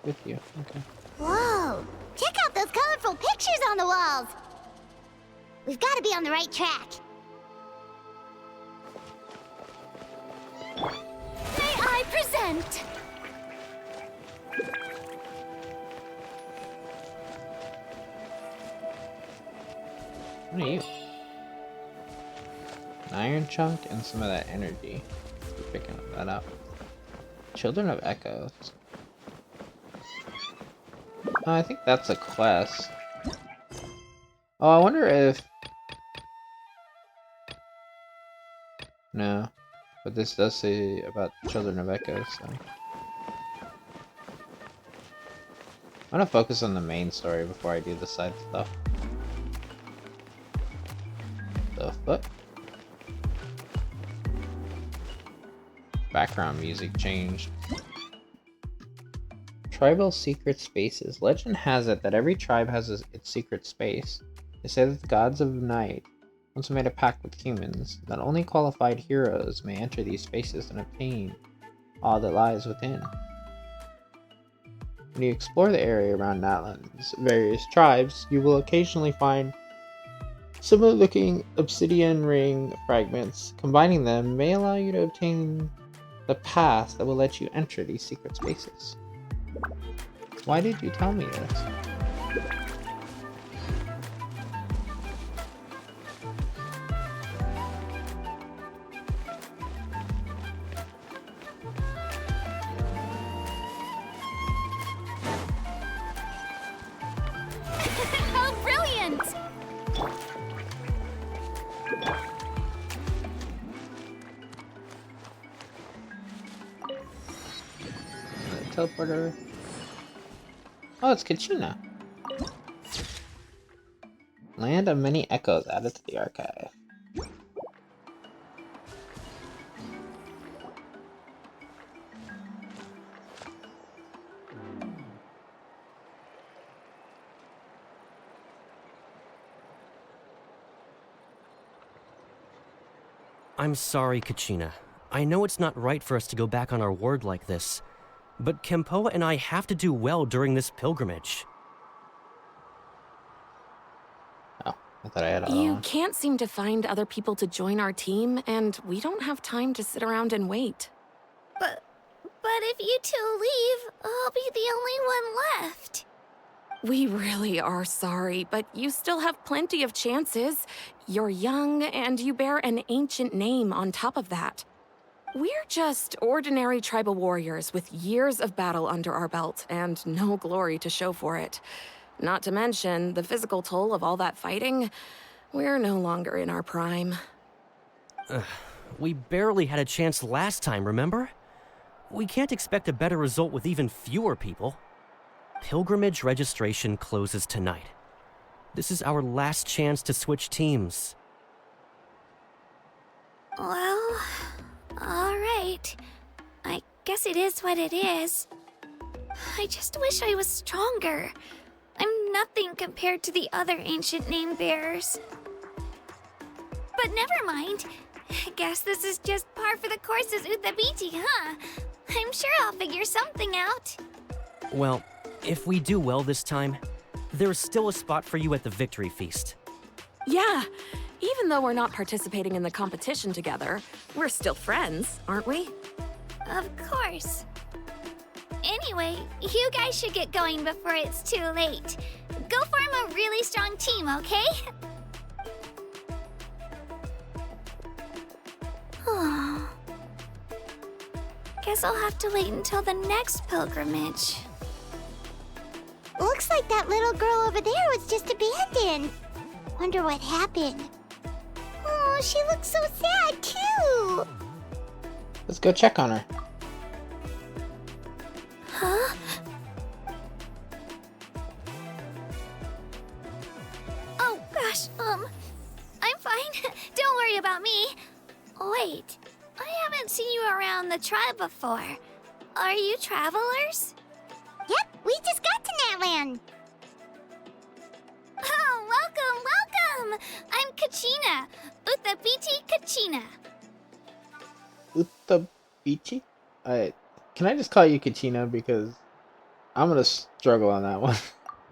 A: with you. Okay.
B: Whoa! Check out those colorful pictures on the walls! We've got to be on the right track.
C: May I present?
A: What are you? An iron chunk and some of that energy. We're picking that up. Children of Echoes. Oh, I think that's a quest. Oh, I wonder if... No. But this does say about Children of Echoes, so... I'm gonna focus on the main story before I do the side stuff. The foot. Background music changed. Tribal secret spaces. Legend has it that every tribe has its secret space. They say that the gods of night once made a pact with humans that only qualified heroes may enter these spaces and obtain all that lies within. When you explore the area around Natlan's various tribes, you will occasionally find similar looking obsidian ring fragments. Combining them may allow you to obtain the pass that will let you enter these secret spaces. Why did you tell me this?
C: How brilliant!
A: Teleporter. Oh, it's Kachina. Land of Many Echoes added to the archive.
G: I'm sorry, Kachina. I know it's not right for us to go back on our word like this, but Kempoa and I have to do well during this pilgrimage.
A: Oh, I thought I had all
H: You
A: on.
H: can't seem to find other people to join our team, and we don't have time to sit around and wait.
B: But if you two leave, I'll be the only one left.
H: We really are sorry, but you still have plenty of chances. You're young, and you bear an ancient name on top of that. We're just ordinary tribal warriors with years of battle under our belt and no glory to show for it. Not to mention the physical toll of all that fighting. We're no longer in our prime.
G: We barely had a chance last time, remember? We can't expect a better result with even fewer people. Pilgrimage registration closes tonight. This is our last chance to switch teams.
B: Well, alright. I guess it is what it is. I just wish I was stronger. I'm nothing compared to the other ancient name bearers. But never mind. I guess this is just par for the course as Uthabiti, huh? I'm sure I'll figure something out.
G: Well, if we do well this time, there's still a spot for you at the Victory Feast.
H: Yeah, even though we're not participating in the competition together, we're still friends, aren't we?
B: Of course. Anyway, you guys should get going before it's too late. Go form a really strong team, okay? Guess I'll have to wait until the next pilgrimage. Looks like that little girl over there was just abandoned. Wonder what happened. Oh, she looks so sad, too.
A: Let's go check on her.
B: Huh? Oh, gosh, I'm fine. Don't worry about me. Wait, I haven't seen you around the tribe before. Are you travelers? Yep, we just got to Natlan. I'm Kachina. Uthabiti Kachina.
A: Utabichi? Can I just call you Kachina because I'm gonna struggle on that one.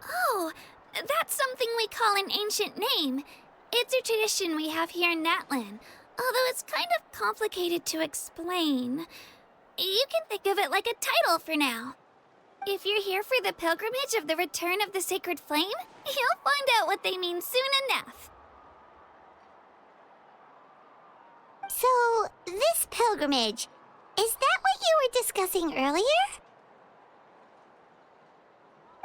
B: Oh, that's something we call an ancient name. It's a tradition we have here in Natlan, although it's kind of complicated to explain. You can think of it like a title for now. If you're here for the pilgrimage of the return of the sacred flame, you'll find out what they mean soon enough. So, this pilgrimage, is that what you were discussing earlier?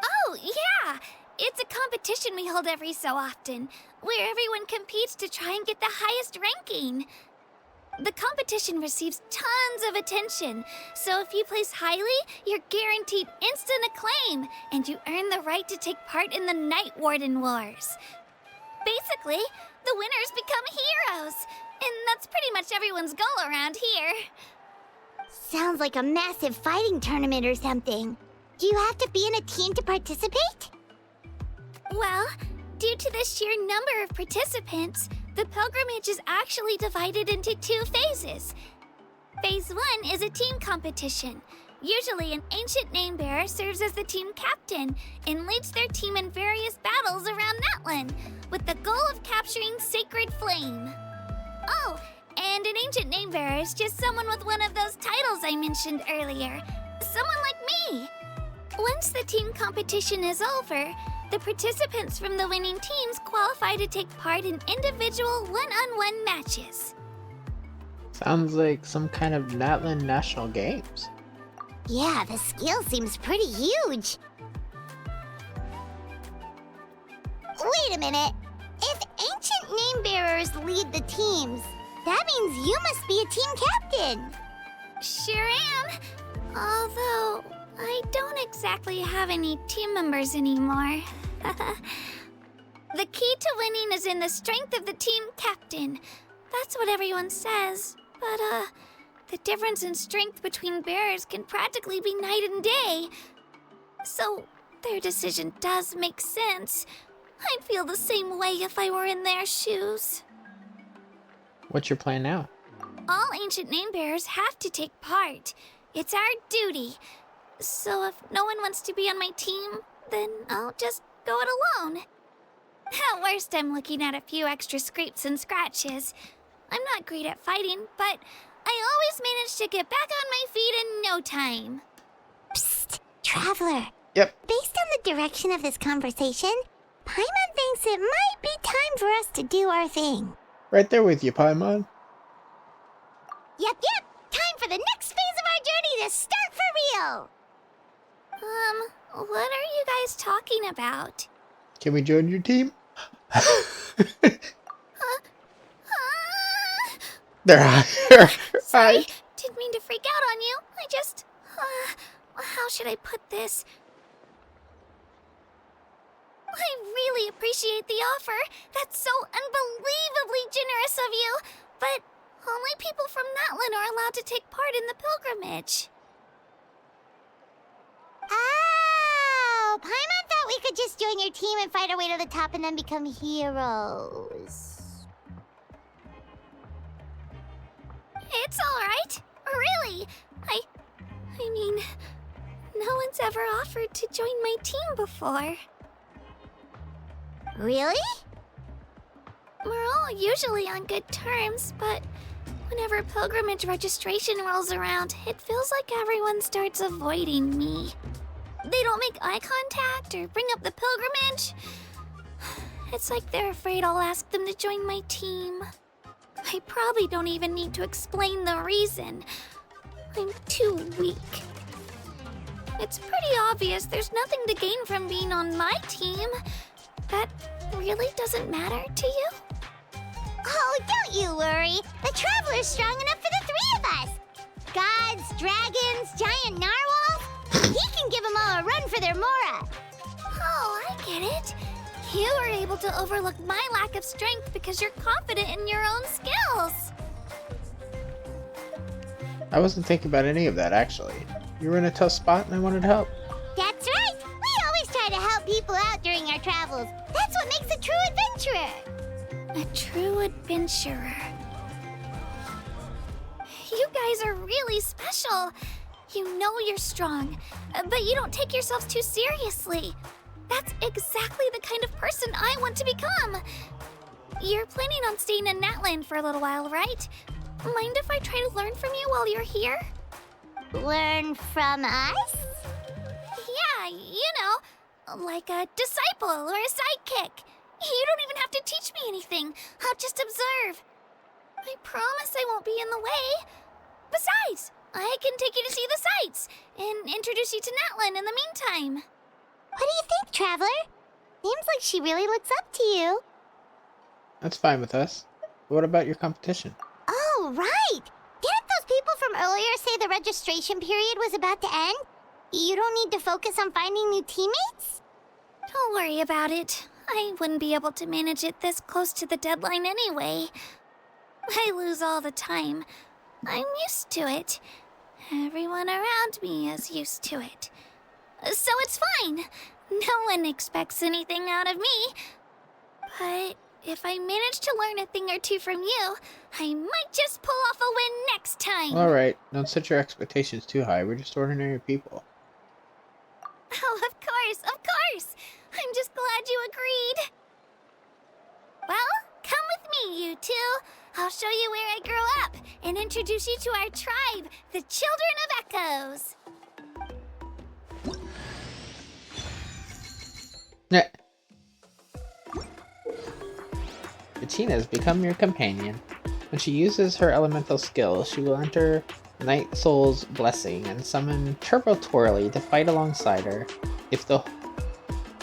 B: Oh, yeah! It's a competition we hold every so often, where everyone competes to try and get the highest ranking. The competition receives tons of attention, so if you place highly, you're guaranteed instant acclaim, and you earn the right to take part in the Night Warden Wars. Basically, the winners become heroes, and that's pretty much everyone's goal around here. Sounds like a massive fighting tournament or something. Do you have to be in a team to participate? Well, due to the sheer number of participants, the pilgrimage is actually divided into 2 phases. Phase 1 is a team competition. Usually, an ancient name-bearer serves as the team captain and leads their team in various battles around Natlan, with the goal of capturing Sacred Flame. Oh, and an ancient name-bearer is just someone with one of those titles I mentioned earlier. Someone like me. Once the team competition is over, the participants from the winning teams qualify to take part in individual one-on-one matches.
A: Sounds like some kind of Natlan National Games.
B: Yeah, the scale seems pretty huge. Wait a minute. If ancient name-bearers lead the teams, that means you must be a team captain. Sure am. Although, I don't exactly have any team members anymore. The key to winning is in the strength of the team captain. That's what everyone says. But, the difference in strength between bearers can practically be night and day. So, their decision does make sense. I'd feel the same way if I were in their shoes.
A: What's your plan now?
B: All ancient name-bearers have to take part. It's our duty. So if no one wants to be on my team, then I'll just go it alone. At worst, I'm looking at a few extra scrapes and scratches. I'm not great at fighting, but I always manage to get back on my feet in no time. Psst, Traveler.
A: Yep.
B: Based on the direction of this conversation, Paimon thinks it might be time for us to do our thing.
A: Right there with you, Paimon.
B: Yep. Time for the next phase of our journey to start for real. What are you guys talking about?
A: Can we join your team? They're higher.
B: Sorry, didn't mean to freak out on you. I just... how should I put this? I really appreciate the offer. That's so unbelievably generous of you. But only people from Natlan are allowed to take part in the pilgrimage. Oh, Paimon thought we could just join your team and fight our way to the top and then become heroes. It's alright. Really. I mean, no one's ever offered to join my team before. Really? We're all usually on good terms, but whenever pilgrimage registration rolls around, it feels like everyone starts avoiding me. They don't make eye contact or bring up the pilgrimage. It's like they're afraid I'll ask them to join my team. I probably don't even need to explain the reason. I'm too weak. It's pretty obvious there's nothing to gain from being on my team. That really doesn't matter to you? Oh, don't you worry. The Traveler's strong enough for the 3 of us. Gods, dragons, giant narwhals. He can give them all a run for their Mora. Oh, I get it. You were able to overlook my lack of strength because you're confident in your own skills.
A: I wasn't thinking about any of that, actually. You were in a tough spot and I wanted help.
B: That's right. We always try to help people out during our travels. That's what makes a true adventurer. A true adventurer. You guys are really special. You know you're strong, but you don't take yourselves too seriously. That's exactly the kind of person I want to become. You're planning on staying in Natlan for a little while, right? Mind if I try to learn from you while you're here? Learn from us? Yeah, you know, like a disciple or a sidekick. You don't even have to teach me anything. I'll just observe. I promise I won't be in the way. Besides, I can take you to see the sights and introduce you to Natlan in the meantime. What do you think, Traveler? Seems like she really looks up to you.
A: That's fine with us. But what about your competition?
B: Oh, right! Didn't those people from earlier say the registration period was about to end? You don't need to focus on finding new teammates? Don't worry about it. I wouldn't be able to manage it this close to the deadline anyway. I lose all the time. I'm used to it. Everyone around me is used to it. So it's fine. No one expects anything out of me. But if I manage to learn a thing or two from you, I might just pull off a win next time.
A: Alright, don't set your expectations too high. We're just ordinary people.
B: Oh, of course, of course. I'm just glad you agreed. Well, come with me, you two. I'll show you where I grew up and introduce you to our tribe, the Children of Echoes.
A: Yeah. Kachina has become your companion. When she uses her elemental skill, she will enter Night Soul's Blessing and summon Turbo Twirly to fight alongside her. If the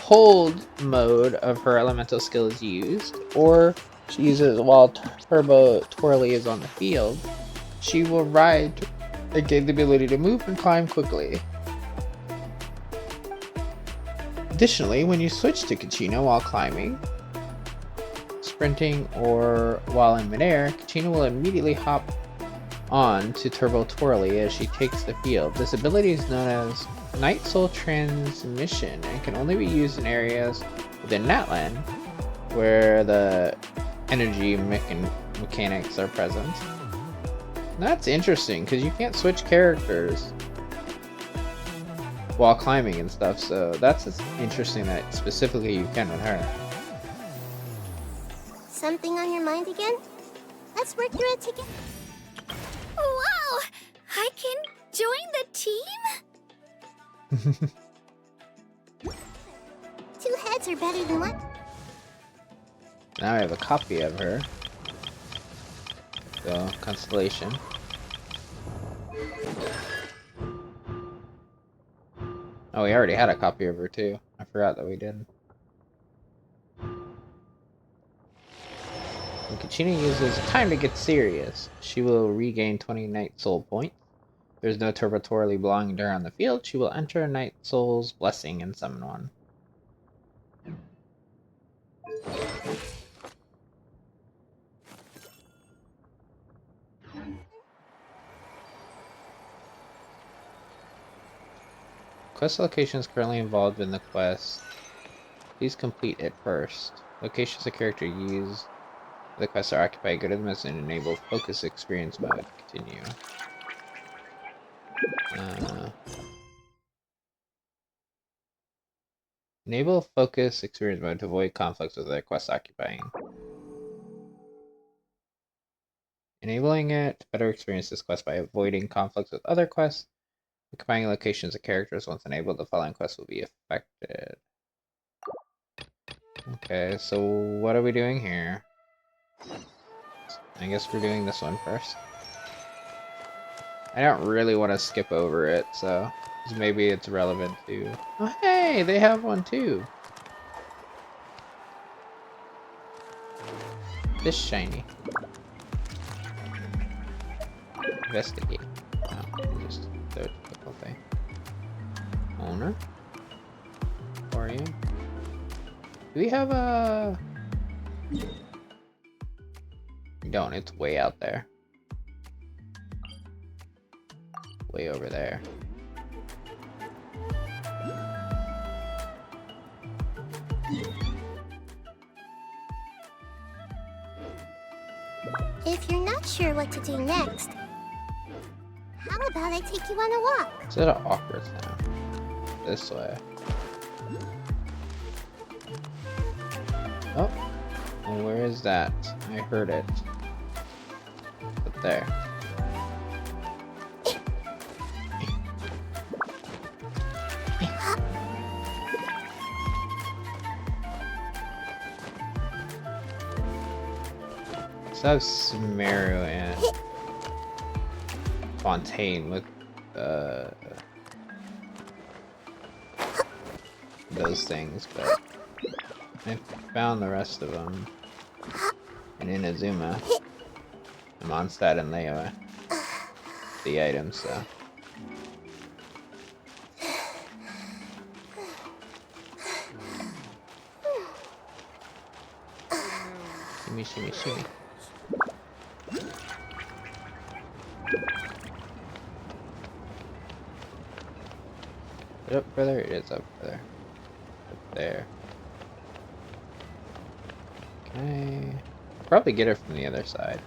A: hold mode of her elemental skill is used, or she uses it while Turbo Twirly is on the field, she will ride and gain the ability to move and climb quickly. Additionally, when you switch to Kachina while climbing, sprinting, or while in midair, Kachina will immediately hop on to Turbo Twirly as she takes the field. This ability is known as Night Soul Transmission and can only be used in areas within Natlan where the energy mechanics are present. And that's interesting because you can't switch characters while climbing and stuff, so that's interesting that specifically you can with her.
B: Something on your mind again? Let's work through it together. Wow! I can join the team? Two heads are better than one.
A: Now I have a copy of her. So, Constellation. Oh, we already had a copy of her too. I forgot that we did. When Kachina uses Time to Get Serious, she will regain 20 Night Soul points. If there's no Turbo Twirly belonging to her on the field, she will enter Night Soul's Blessing and summon one. Quest locations currently involved in the quest. Please complete it first. Locations a character use the quests are occupied. Go to the mess and enable focus experience mode. Continue. Enable focus experience mode to avoid conflicts with other quests occupying. Enabling it to better experience this quest by avoiding conflicts with other quests. Combining locations of characters once enabled, the following quests will be affected. Okay, so what are we doing here? I guess we're doing this one first. I don't really want to skip over it, so maybe it's relevant to... Oh hey, they have one too! This shiny. Investigate. Oh, just the typical thing. Owner? Who are you? Do we have a... We don't, it's way out there. Way over there.
B: If you're not sure what to do next, how about I take you on a walk?
A: Is it an awkward sound? This way. Oh, and where is that? I heard it. Up there. So I have Sumeru and Fontaine with those things, but I found the rest of them in Inazuma. And Mondstadt and Leia, the items, so. Shimmy, shimmy, shimmy. Is it up further? It is up further. Up there. Okay. Probably get her from the other side.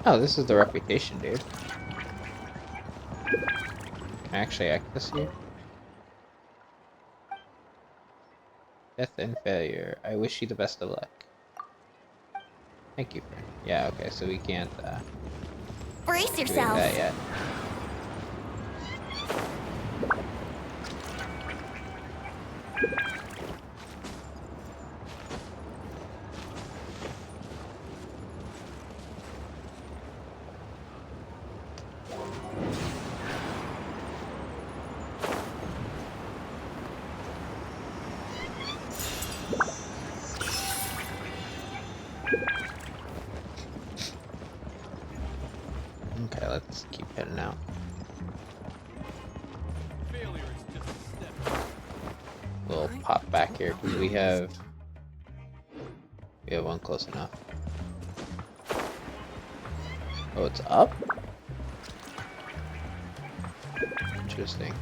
A: Oh, this is the reputation, dude. Can I actually access you? Death and failure. I wish you the best of luck. Thank you, friend. Yeah, okay, so we can't
B: Brace
A: do
B: yourself.
A: that yet. Okay, let's keep heading out. We'll pop back here because we have one close enough. Oh, it's up? Interesting.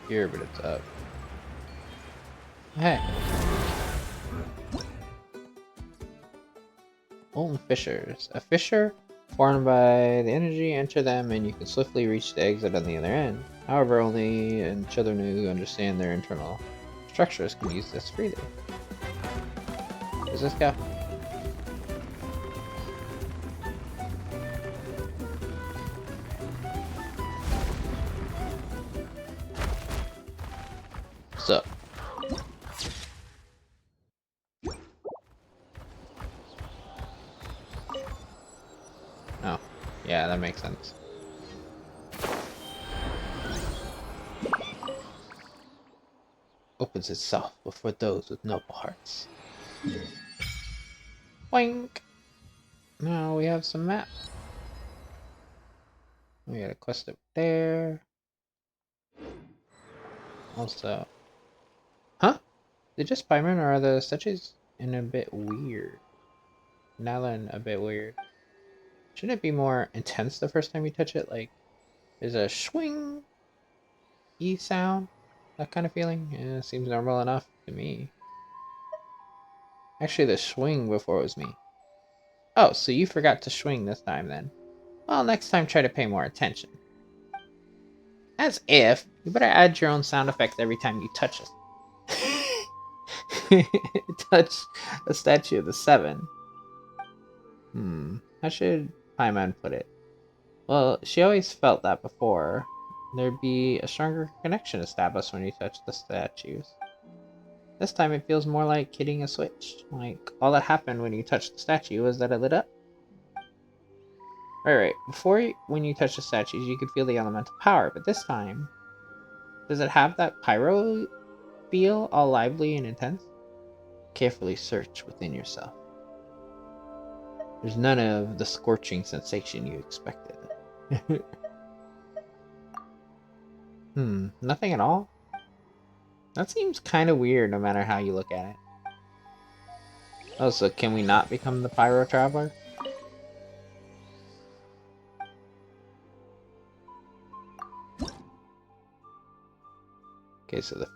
A: Here, but it's up. Hey. Molten fissures. A fissure formed by the energy, enter them, and you can swiftly reach the exit on the other end. However, only children who understand their internal structures can use this freely. Where's this go? So. Oh, yeah, that makes sense. Opens itself before those with noble hearts. Boink! Now we have some map. We got a quest up there. Also. Huh? They just Pyron, or are the statues in a bit weird? Natlan a bit weird. Shouldn't it be more intense the first time you touch it? Like, there's a swing E sound? That kind of feeling? Yeah, seems normal enough to me. Actually, the swing before was me. Oh, so you forgot to swing this time then. Well, next time try to pay more attention. As if. You better add your own sound effects every time you touch it. Touch a statue of the Seven. How should Paimon put it? Well, she always felt that before. There'd be a stronger connection established when you touch the statues. This time it feels more like hitting a switch. Like, all that happened when you touched the statue was that it lit up. Right. Before, when you touch the statues, you could feel the elemental power, but this time, does it have that pyro feel, all lively and intense? Carefully search within yourself. There's none of the scorching sensation you expected. Nothing at all? That seems kind of weird no matter how you look at it. Oh, so can we not become the Pyro Traveler? Okay, so the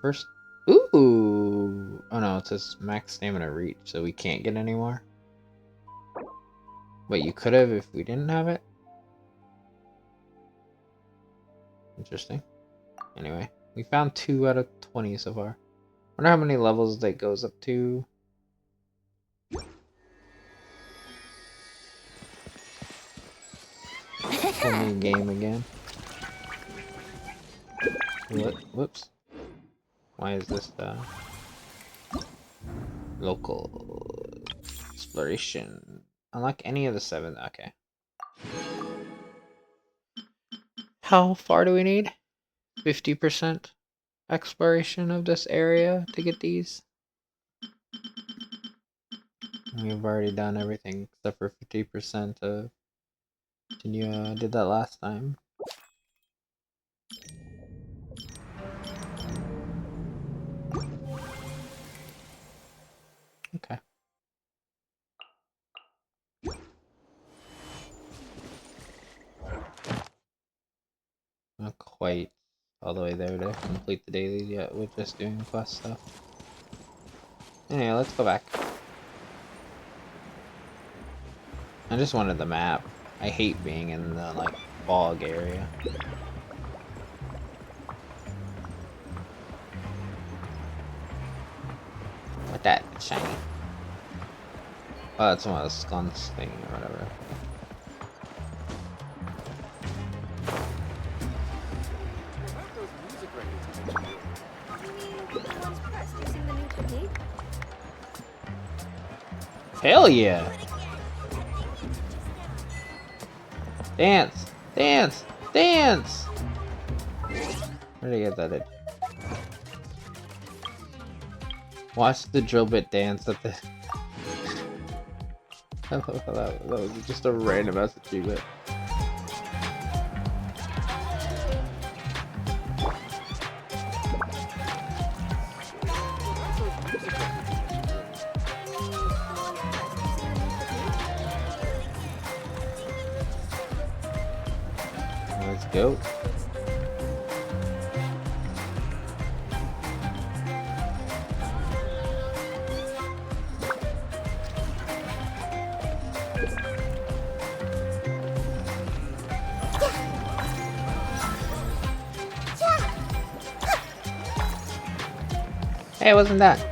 A: Ooh! Oh no, it says max stamina reach, so we can't get any more. Wait, you could have if we didn't have it? Interesting. Anyway, we found 2 out of 20 so far. Wonder how many levels that goes up to. Whole new game again. What? Whoops. Why is this local exploration? Unlock any of the 7. Okay. How far do we need? 50% exploration of this area to get these. We've already done everything except for 50% of. You did that last time. Okay. Not quite all the way there to complete the dailies yet. We're just doing quest stuff. Anyway, let's go back. I just wanted the map. I hate being in the like fog area. What that shiny? Oh, that's one of the skunks thing or whatever. Hell yeah! Dance! Dance! Dance! Where did I get that in? Watch the drill bit dance at the... that was just a random ass achievement. Let's go. Hey, wasn't that?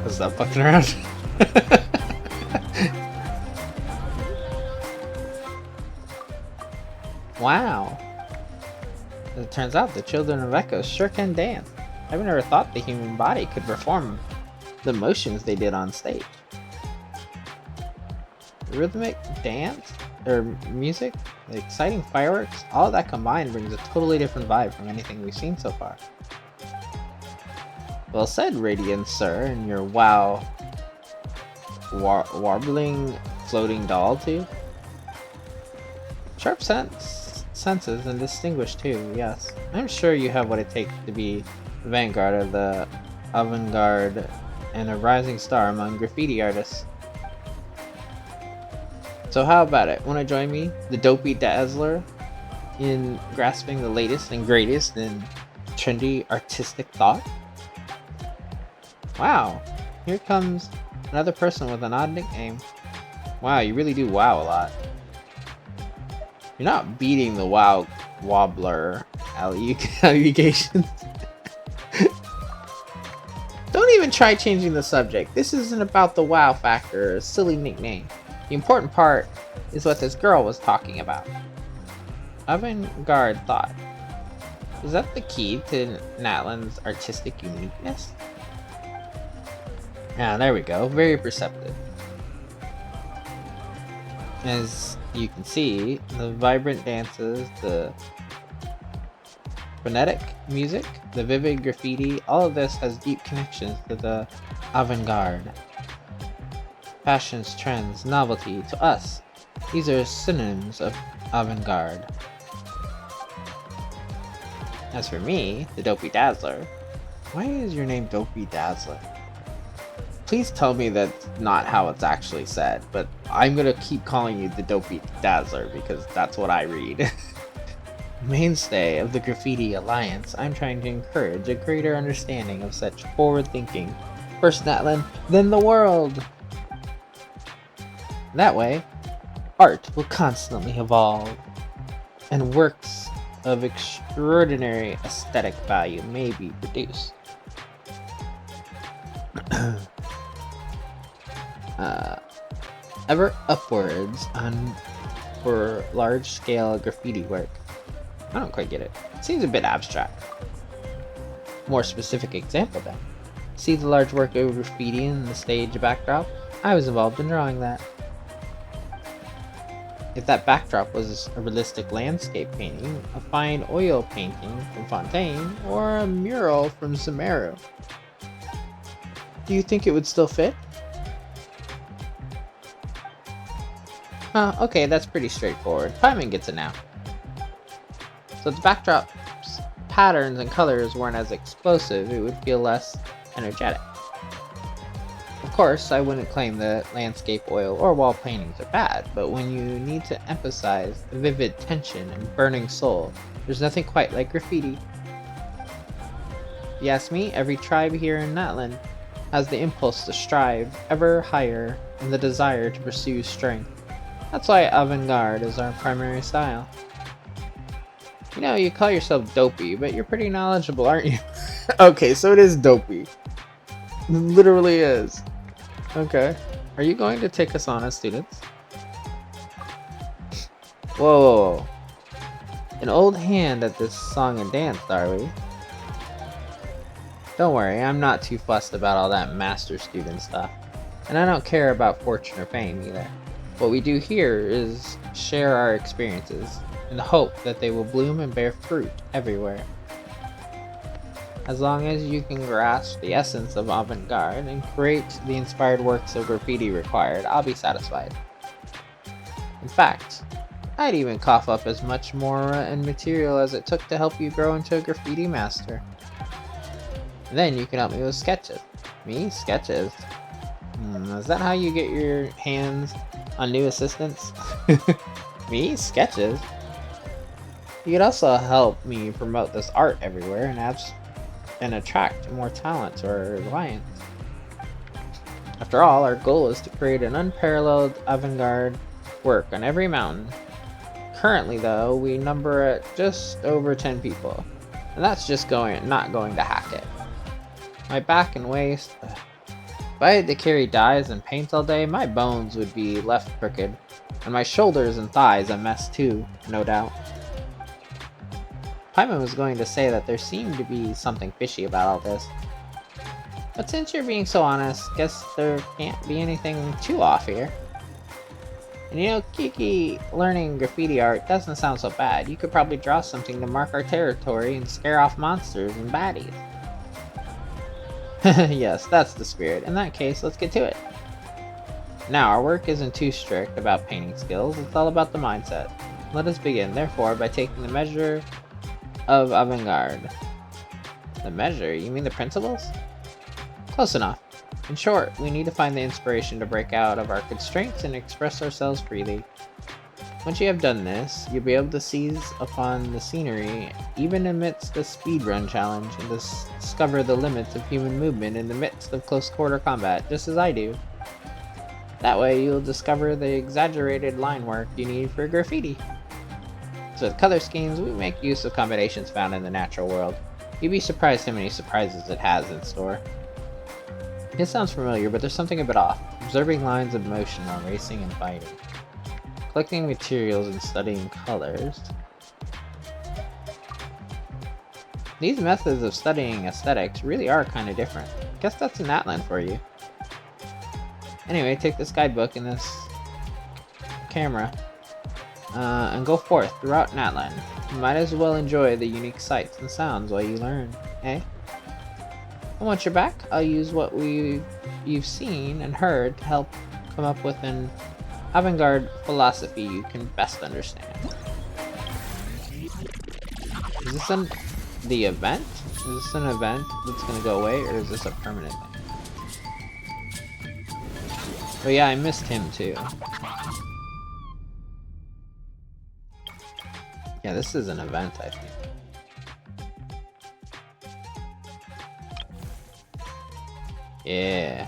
A: Stop fucking around. Wow. As it turns out, the children of Echo sure can dance. I've never thought the human body could perform the motions they did on stage. Rhythmic dance, or music, the exciting fireworks, all of that combined brings a totally different vibe from anything we've seen so far. Well said, Radiant Sir, and your wow warbling floating doll too. Sharp senses and distinguished too, yes. I'm sure you have what it takes to be the vanguard of the avant-garde and a rising star among graffiti artists. So how about it? Want to join me, the dopey dazzler, in grasping the latest and greatest in trendy artistic thought? Wow, here comes another person with an odd nickname. Wow, you really do wow a lot. You're not beating the wow wobbler allegations. even try changing the subject. This isn't about the wow factor or a silly nickname. The important part is what this girl was talking about. Avant-garde thought. Is that the key to Natlan's artistic uniqueness? Ah, there we go. Very perceptive. As you can see, the vibrant dances, the frenetic music, the vivid graffiti, all of this has deep connections to the avant-garde. Fashions, trends, novelty, to us, these are synonyms of avant-garde. As for me, the Dopey Dazzler, why is your name Dopey Dazzler? Please tell me that's not how it's actually said, but I'm gonna keep calling you the Dopey Dazzler because that's what I read. Mainstay of the Graffiti Alliance, I'm trying to encourage a greater understanding of such forward-thinking, first Natlan, then the world! That way, art will constantly evolve, and works of extraordinary aesthetic value may be produced. Ever upwards for large-scale graffiti work. I don't quite get it. It seems a bit abstract. More specific example then. See the large work of graffiti in the stage backdrop? I was involved in drawing that. If that backdrop was a realistic landscape painting, a fine oil painting from Fontaine, or a mural from Sumeru, do you think it would still fit? Huh, okay, that's pretty straightforward. Paimon gets it now. So if the backdrop's patterns and colors weren't as explosive, it would feel less energetic. Of course, I wouldn't claim that landscape oil or wall paintings are bad, but when you need to emphasize the vivid tension and burning soul, there's nothing quite like graffiti. If you ask me, every tribe here in Natlan has the impulse to strive ever higher and the desire to pursue strength. That's why avant-garde is our primary style. You know, you call yourself Dopey, but you're pretty knowledgeable, aren't you? Okay, so it is Dopey. It literally is. Okay. Are you going to take us on as students? Whoa. An old hand at this song and dance, are we? Don't worry, I'm not too fussed about all that master student stuff. And I don't care about fortune or fame either. What we do here is share our experiences in the hope that they will bloom and bear fruit everywhere. As long as you can grasp the essence of avant-garde and create the inspired works of graffiti required, I'll be satisfied. In fact, I'd even cough up as much more and material as it took to help you grow into a graffiti master. And then you can help me with sketches. Me? Sketches? Is that how you get your hands on new assistants? Me? Sketches? You could also help me promote this art everywhere and attract more talent to our alliance. After all, our goal is to create an unparalleled avant-garde work on every mountain. Currently though, we number at just over 10 people, and that's just not going to hack it. My back and waist, if I had to carry dyes and paint all day, my bones would be left crooked, and my shoulders and thighs a mess too, no doubt. Paimon was going to say that there seemed to be something fishy about all this. But since you're being so honest, guess there can't be anything too off here. And you know, Kiki, learning graffiti art doesn't sound so bad. You could probably draw something to mark our territory and scare off monsters and baddies. Yes, that's the spirit. In that case, let's get to it. Now, our work isn't too strict about painting skills, it's all about the mindset. Let us begin, therefore, by taking the measure of avant-garde. The measure? You mean the principles? Close enough. In short, we need to find the inspiration to break out of our constraints and express ourselves freely. Once you have done this, you'll be able to seize upon the scenery even amidst the speedrun challenge and discover the limits of human movement in the midst of close-quarter combat, just as I do. That way, you'll discover the exaggerated line work you need for graffiti. So with color schemes, we make use of combinations found in the natural world. You'd be surprised how many surprises it has in store. It sounds familiar, but there's something a bit off. Observing lines of motion while racing and fighting. Collecting materials and studying colors. These methods of studying aesthetics really are kind of different. Guess that's a Natlan for you. Anyway, take this guidebook and this camera and go forth throughout Natlan. You might as well enjoy the unique sights and sounds while you learn, eh? And once you're back, I'll use what you've seen and heard to help come up with an avant-garde philosophy you can best understand. Is this the event? Is this an event that's gonna go away, or is this a permanent thing? Oh yeah, I missed him too. Yeah, this is an event, I think. Yeah.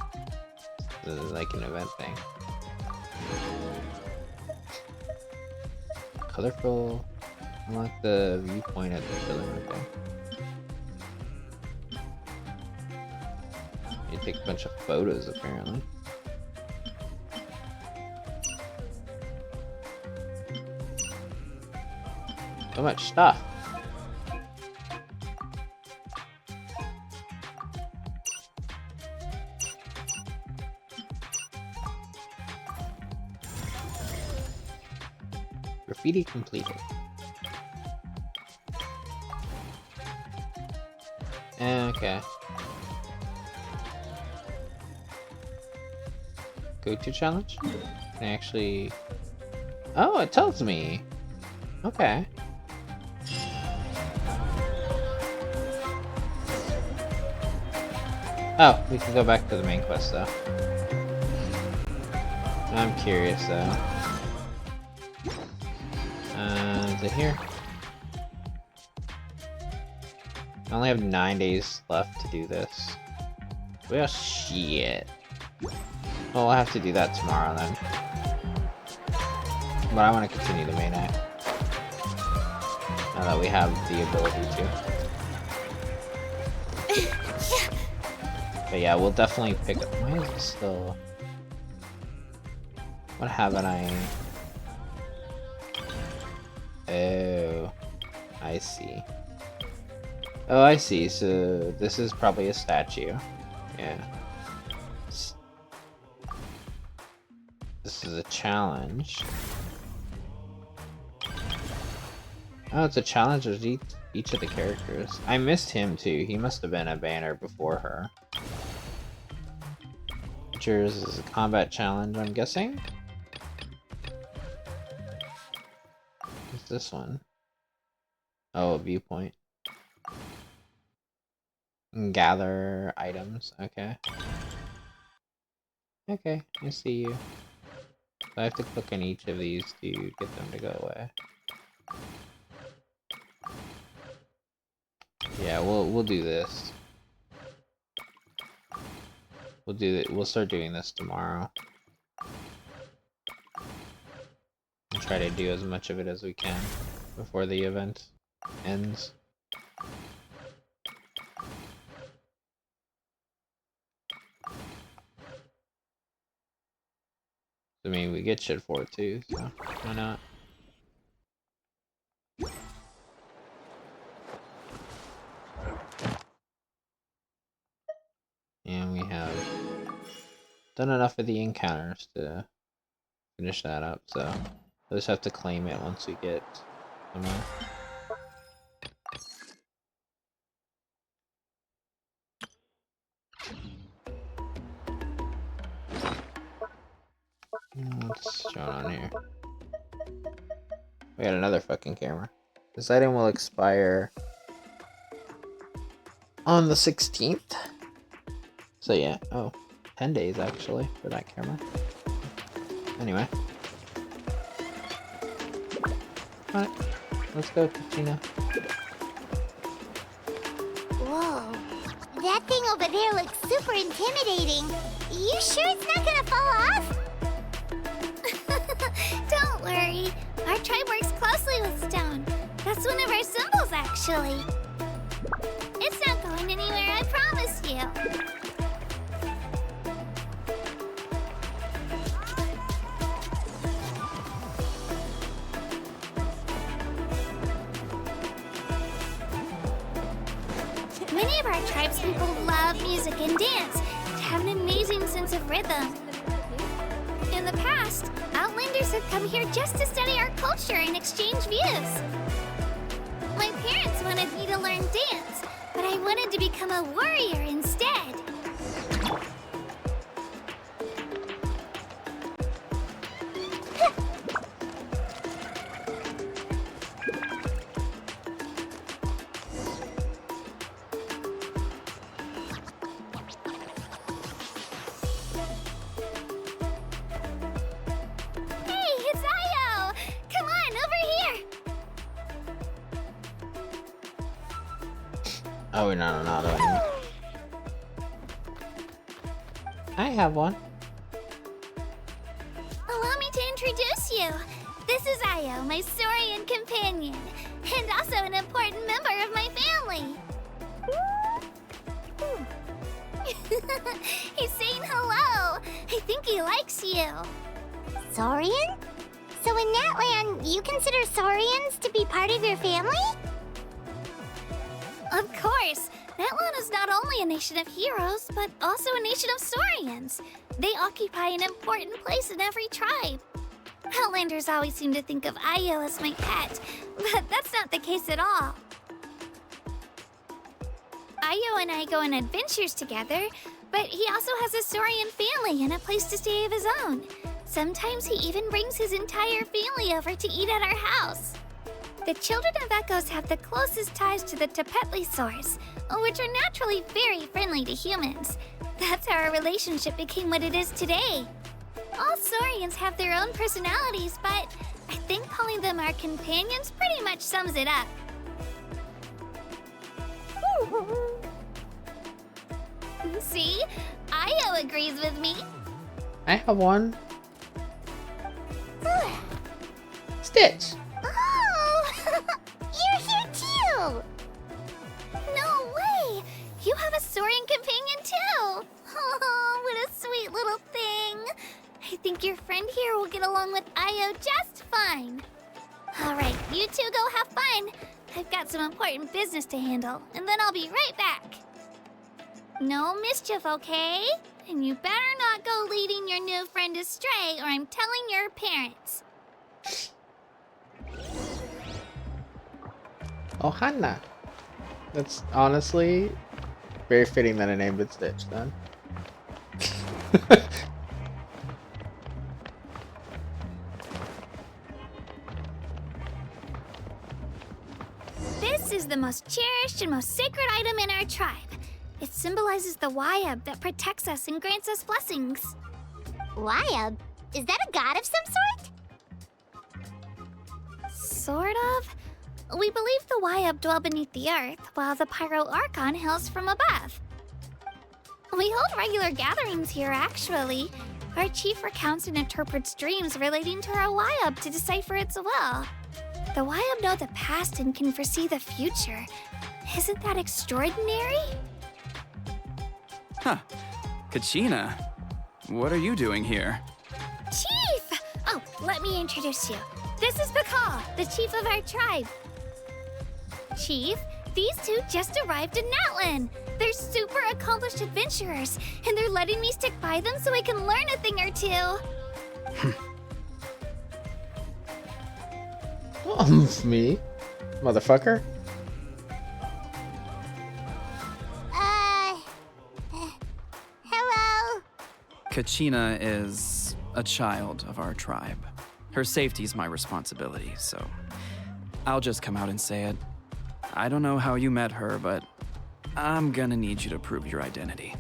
A: This is like an event thing. Colorful. Unlock the viewpoint at the building, okay. You take a bunch of photos, apparently. So much stuff. Graffiti completed. Okay. Go-to challenge? Can I actually... Oh, it tells me! Okay. Oh, we can go back to the main quest though. I'm curious though. Is it here? I only have 9 days left to do this. Well, shit. Well, I'll have to do that tomorrow then. But I want to continue the main act. Now that we have the ability to. But yeah, we'll definitely pick up. Why is it still... What haven't I... Oh, I see. Oh, I see. So this is probably a statue. Yeah. This is a challenge. Oh, it's a challenge with each of the characters. I missed him too. He must have been a banner before her. Features is a combat challenge, I'm guessing. What's this one? Oh, a viewpoint. Gather items. Okay. Okay, I see you. So I have to click on each of these to get them to go away. Yeah, we'll do this. We'll start doing this tomorrow. And try to do as much of it as we can before the event ends. I mean, we get shit for it too, so why not? And we have done enough of the encounters to finish that up, so we'll just have to claim it once we get somewhere. What's going on here? We got another fucking camera. This item will expire on the 16th. So yeah, 10 days actually for that camera. Anyway. Alright, let's go, Kachina.
B: Whoa. That thing over there looks super intimidating. You sure it's not gonna fall off?
E: Don't worry. Our tribe works closely with stone. That's one of our symbols, actually. It's not going anywhere, I promise you.
B: Many of our tribespeople love music and dance, and have an amazing sense of rhythm. In the past, Outlanders have come here just to study our culture and exchange views. My parents wanted me to learn dance, but I wanted to become a warrior instead. Hey, it's Io! Come on, over here!
A: Oh, we're not on auto anymore. I have one.
B: Allow me to introduce you. This is Io, my Saurian companion, and also an important member of my family. He's saying hello. I think he likes you. Saurian? So in Natlan, you consider Saurians to be part of your family? Of course. Natlan is not only a nation of heroes, but also a nation of Saurians. They occupy an important place in every tribe. Outlanders always seem to think of Io as my pet, but that's not the case at all. Io and I go on adventures together, but he also has a Saurian family and a place to stay of his own. Sometimes he even brings his entire family over to eat at our house. The children of Echoes have the closest ties to the Tepetlisaurs, which are naturally very friendly to humans. That's how our relationship became what it is today. All Saurians have their own personalities, but I think calling them our companions pretty much sums it up. See? Io agrees with me.
A: I have one. Stitch.
B: Oh! You're here too! No way! You have a Saurian companion too! Oh, what a sweet little thing! I think your friend here will get along with Io just fine. Alright, you two go have fun. I've got some important business to handle, and then I'll be right back. No mischief, okay? And you better not go leading your new friend astray, or I'm telling your parents.
A: Oh, Hannah. That's honestly very fitting that I named it Stitch then.
B: This is the most cherished and most sacred item in our tribe. It symbolizes the Wayab that protects us and grants us blessings. Wayab? Is that a god of some sort? Sort of. We believe the Wayab dwell beneath the earth, while the Pyro Archon hails from above. We hold regular gatherings here, actually. Our chief recounts and interprets dreams relating to our Wayab to decipher its will. The Wayab know the past and can foresee the future. Isn't that extraordinary?
I: Huh. Kachina, what are you doing here?
B: Chief! Oh, let me introduce you. This is Pakal, the chief of our tribe. Chief, these two just arrived in Natlan. They're super accomplished adventurers, and they're letting me stick by them so I can learn a thing or two.
A: Me? Motherfucker?
B: Hello?
I: Kachina is a child of our tribe. Her safety's my responsibility, so I'll just come out and say it. I don't know how you met her, but I'm gonna need you to prove your identity.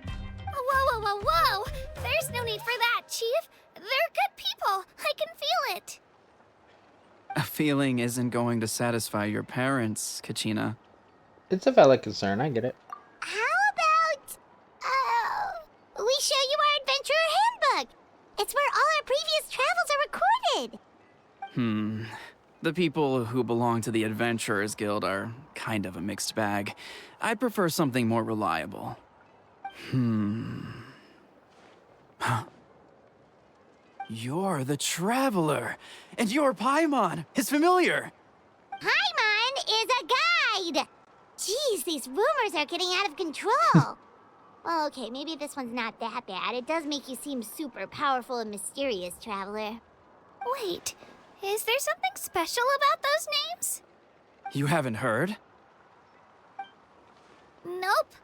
B: Whoa, whoa, whoa, whoa! There's no need for that, Chief. They're good people. I can feel it.
I: A feeling isn't going to satisfy your parents, Kachina.
A: It's a valid concern, I get it.
B: How about, we show you our adventurer handbook? It's where all our previous travels are recorded.
I: The people who belong to the Adventurers Guild are kind of a mixed bag. I'd prefer something more reliable. Huh. You're the Traveler, and you're Paimon, his familiar.
B: Paimon is a guide. Jeez, these rumors are getting out of control. Well, okay, maybe this one's not that bad. It does make you seem super powerful and mysterious, Traveler.
E: Wait, is there something special about those names?
I: You haven't heard?
E: Nope.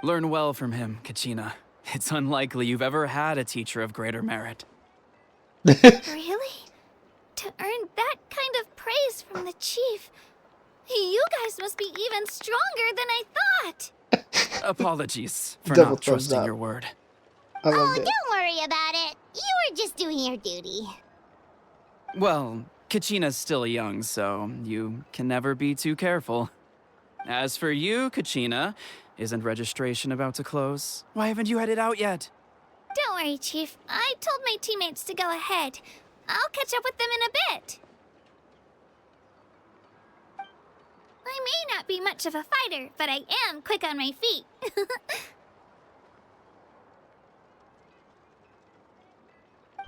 I: Learn well from him, Kachina. It's unlikely you've ever had a teacher of greater merit.
E: Really? To earn that kind of praise from the chief, you guys must be even stronger than I thought.
I: Apologies for
A: Double
I: not
A: thumbs
I: trusting
A: up.
I: your word.
A: I
B: Oh,
A: loved it.
B: don't worry about it. You were just doing your duty.
I: Well, Kachina's still young, so you can never be too careful. As for you, Kachina, isn't registration about to close? Why haven't you had it out yet?
E: Don't worry, Chief. I told my teammates to go ahead. I'll catch up with them in a bit. I may not be much of a fighter, but I am quick on my feet.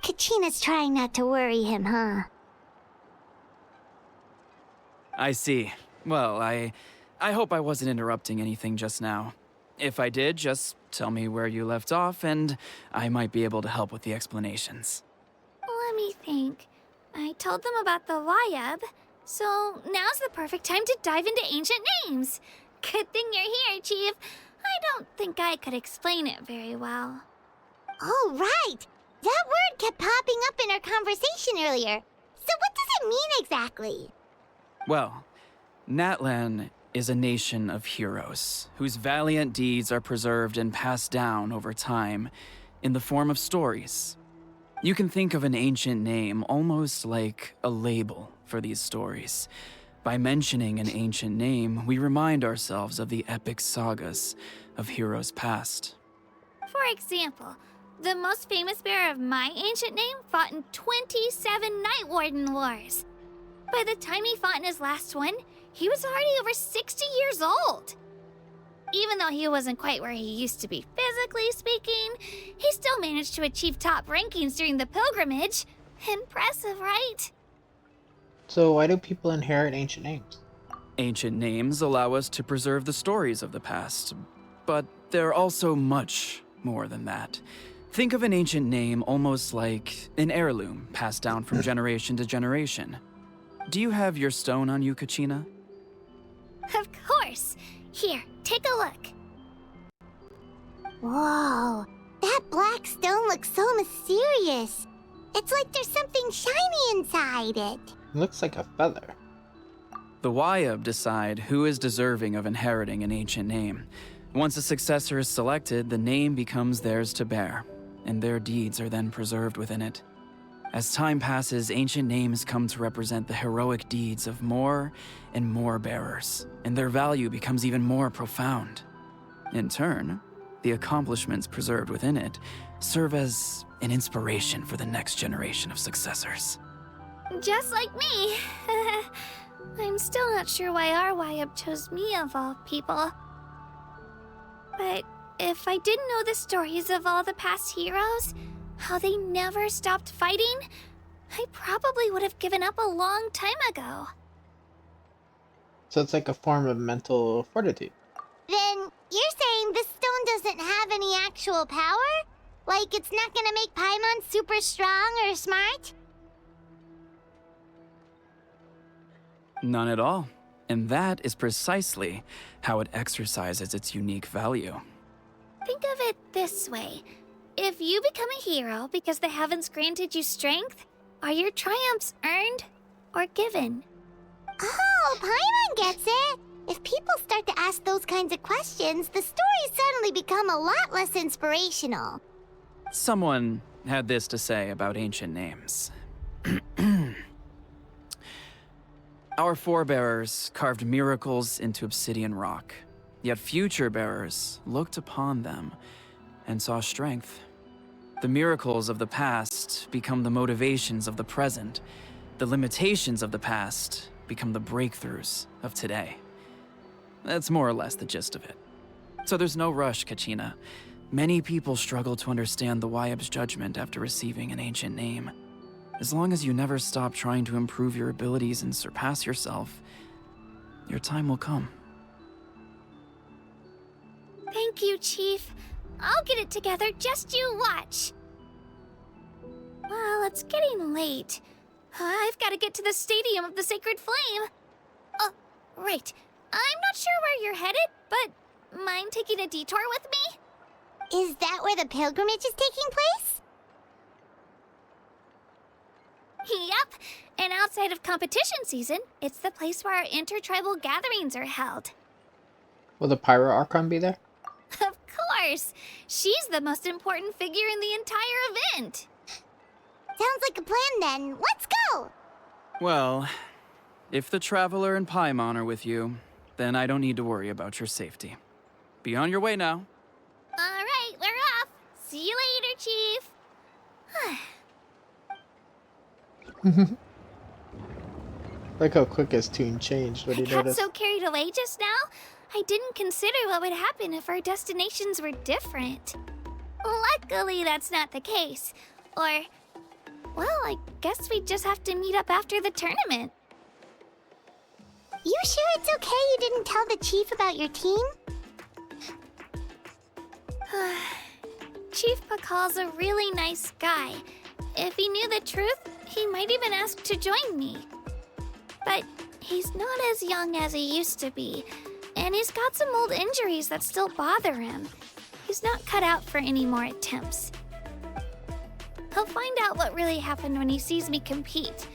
B: Kachina's trying not to worry him, huh?
I: I see. Well, I hope I wasn't interrupting anything just now. If I did, just tell me where you left off, and I might be able to help with the explanations.
E: Let me think. I told them about the Wayab, so now's the perfect time to dive into ancient names. Good thing you're here, Chief. I don't think I could explain it very well.
B: Oh, right! That word kept popping up in our conversation earlier. So what does it mean exactly?
I: Well, Natlan is a nation of heroes whose valiant deeds are preserved and passed down over time in the form of stories. You can think of an ancient name almost like a label for these stories. By mentioning an ancient name, we remind ourselves of the epic sagas of heroes past.
E: For example, the most famous bearer of my ancient name fought in 27 Night Warden Wars. By the time he fought in his last one, he was already over 60 years old. Even though he wasn't quite where he used to be physically speaking, he still managed to achieve top rankings during the pilgrimage. Impressive, right?
A: So why do people inherit ancient names?
I: Ancient names allow us to preserve the stories of the past, but they're also much more than that. Think of an ancient name almost like an heirloom passed down from generation to generation. Do you have your stone on you, Kachina?
E: Of course. Here, take a look.
B: Whoa, that black stone looks so mysterious. It's like there's something shiny inside it.
A: It looks like a feather.
I: The Wayab decide who is deserving of inheriting an ancient name. Once a successor is selected, the name becomes theirs to bear, and their deeds are then preserved within it. As time passes, ancient names come to represent the heroic deeds of more and more bearers, and their value becomes even more profound. In turn, the accomplishments preserved within it serve as an inspiration for the next generation of successors.
E: Just like me. I'm still not sure why our Wayab chose me of all people. But if I didn't know the stories of all the past heroes, how they never stopped fighting, I probably would have given up a long time ago.
A: So it's like a form of mental fortitude.
B: Then you're saying this stone doesn't have any actual power? Like it's not gonna make Paimon super strong or smart?
I: None at all. And that is precisely how it exercises its unique value.
E: Think of it this way. If you become a hero because the heavens granted you strength, are your triumphs earned or given?
B: Oh, Paimon gets it! If people start to ask those kinds of questions, the stories suddenly become a lot less inspirational.
I: Someone had this to say about ancient names. Our forebearers carved miracles into obsidian rock, yet future bearers looked upon them and saw strength. The miracles of the past become the motivations of the present. The limitations of the past become the breakthroughs of today. That's more or less the gist of it. So there's no rush, Kachina. Many people struggle to understand the Wayab's judgment after receiving an ancient name. As long as you never stop trying to improve your abilities and surpass yourself, your time will come.
E: Thank you, Chief. I'll get it together, just you watch. Well, it's getting late. I've got to get to the Stadium of the Sacred Flame. Oh, right. I'm not sure where you're headed, but mind taking a detour with me?
B: Is that where the pilgrimage is taking place?
E: Yep. And outside of competition season, it's the place where our intertribal gatherings are held.
A: Will the Pyro Archon be there?
E: Of course. She's the most important figure in the entire event.
B: Sounds like a plan then. Let's go!
I: Well, if the Traveler and Paimon are with you, then I don't need to worry about your safety. Be on your way now.
E: All right, we're off. See you later, Chief.
A: Like how quick his tune changed when he
E: I got
A: noticed.
E: so carried away just now, I didn't consider what would happen if our destinations were different. Luckily, that's not the case. Or, well, I guess we just have to meet up after the tournament.
B: You sure it's okay you didn't tell the chief about your team?
E: Chief Pakal's a really nice guy. If he knew the truth, he might even ask to join me. But he's not as young as he used to be, and he's got some old injuries that still bother him. He's not cut out for any more attempts. He'll find out what really happened when he sees me compete.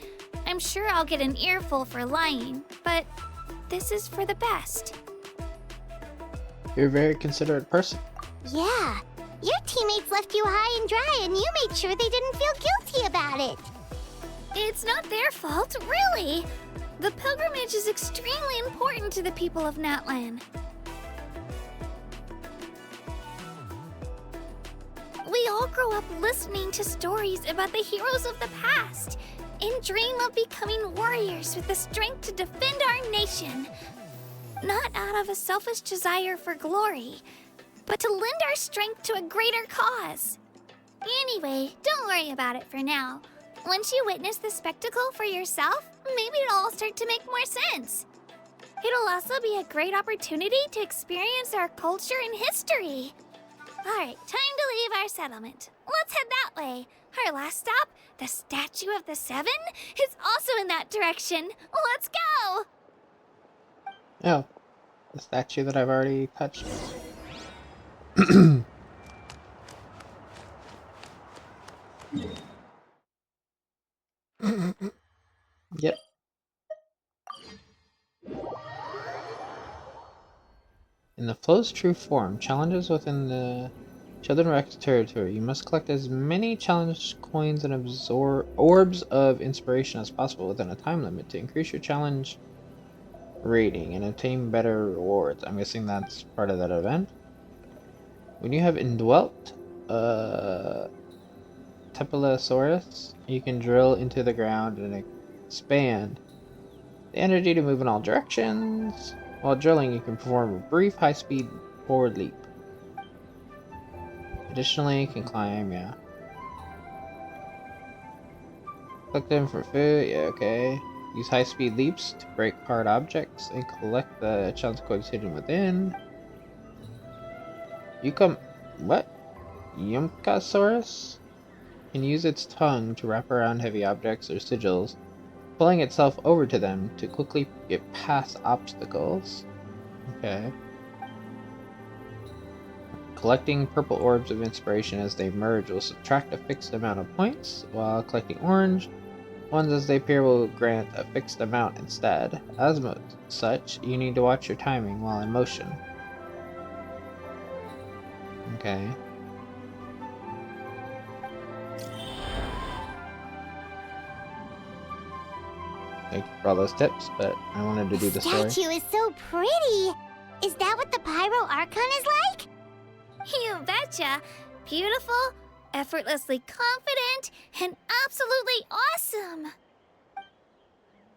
E: I'm sure I'll get an earful for lying, but this is for the best.
A: You're a very considerate person.
B: Yeah. Your teammates left you high and dry and you made sure they didn't feel guilty about it.
E: It's not their fault, really. The pilgrimage is extremely important to the people of Natlan. We all grow up listening to stories about the heroes of the past and dream of becoming warriors with the strength to defend our nation. Not out of a selfish desire for glory, but to lend our strength to a greater cause. Anyway, don't worry about it for now. Once you witness the spectacle for yourself, maybe it'll all start to make more sense. It'll also be a great opportunity to experience our culture and history. Alright, time to leave our settlement. Let's head that way. Our last stop, the Statue of the Seven, is also in that direction. Let's go!
A: Oh, the statue that I've already touched. Yep. In the flow's true form, challenges within the Children Rex territory, you must collect as many challenge coins and absorb orbs of inspiration as possible within a time limit to increase your challenge rating and obtain better rewards. I'm guessing that's part of that event. When you have indwelt Tepilosaurus, you can drill into the ground and expand the energy to move in all directions. While drilling, you can perform a brief high-speed forward leap. Additionally, you can climb, yeah. Collect them for food, yeah, okay. Use high-speed leaps to break hard objects and collect the challenge coins hidden within. Yumkasaurus can use its tongue to wrap around heavy objects or sigils, pulling itself over to them to quickly get past obstacles. Okay. Collecting purple orbs of inspiration as they merge will subtract a fixed amount of points, while collecting orange ones as they appear will grant a fixed amount instead. As such, you need to watch your timing while in motion. Okay. Thank you for all those tips, but I wanted to do the story.
B: The statue is so pretty. Is that what the Pyro Archon is like?
E: You betcha. Beautiful, effortlessly confident, and absolutely awesome.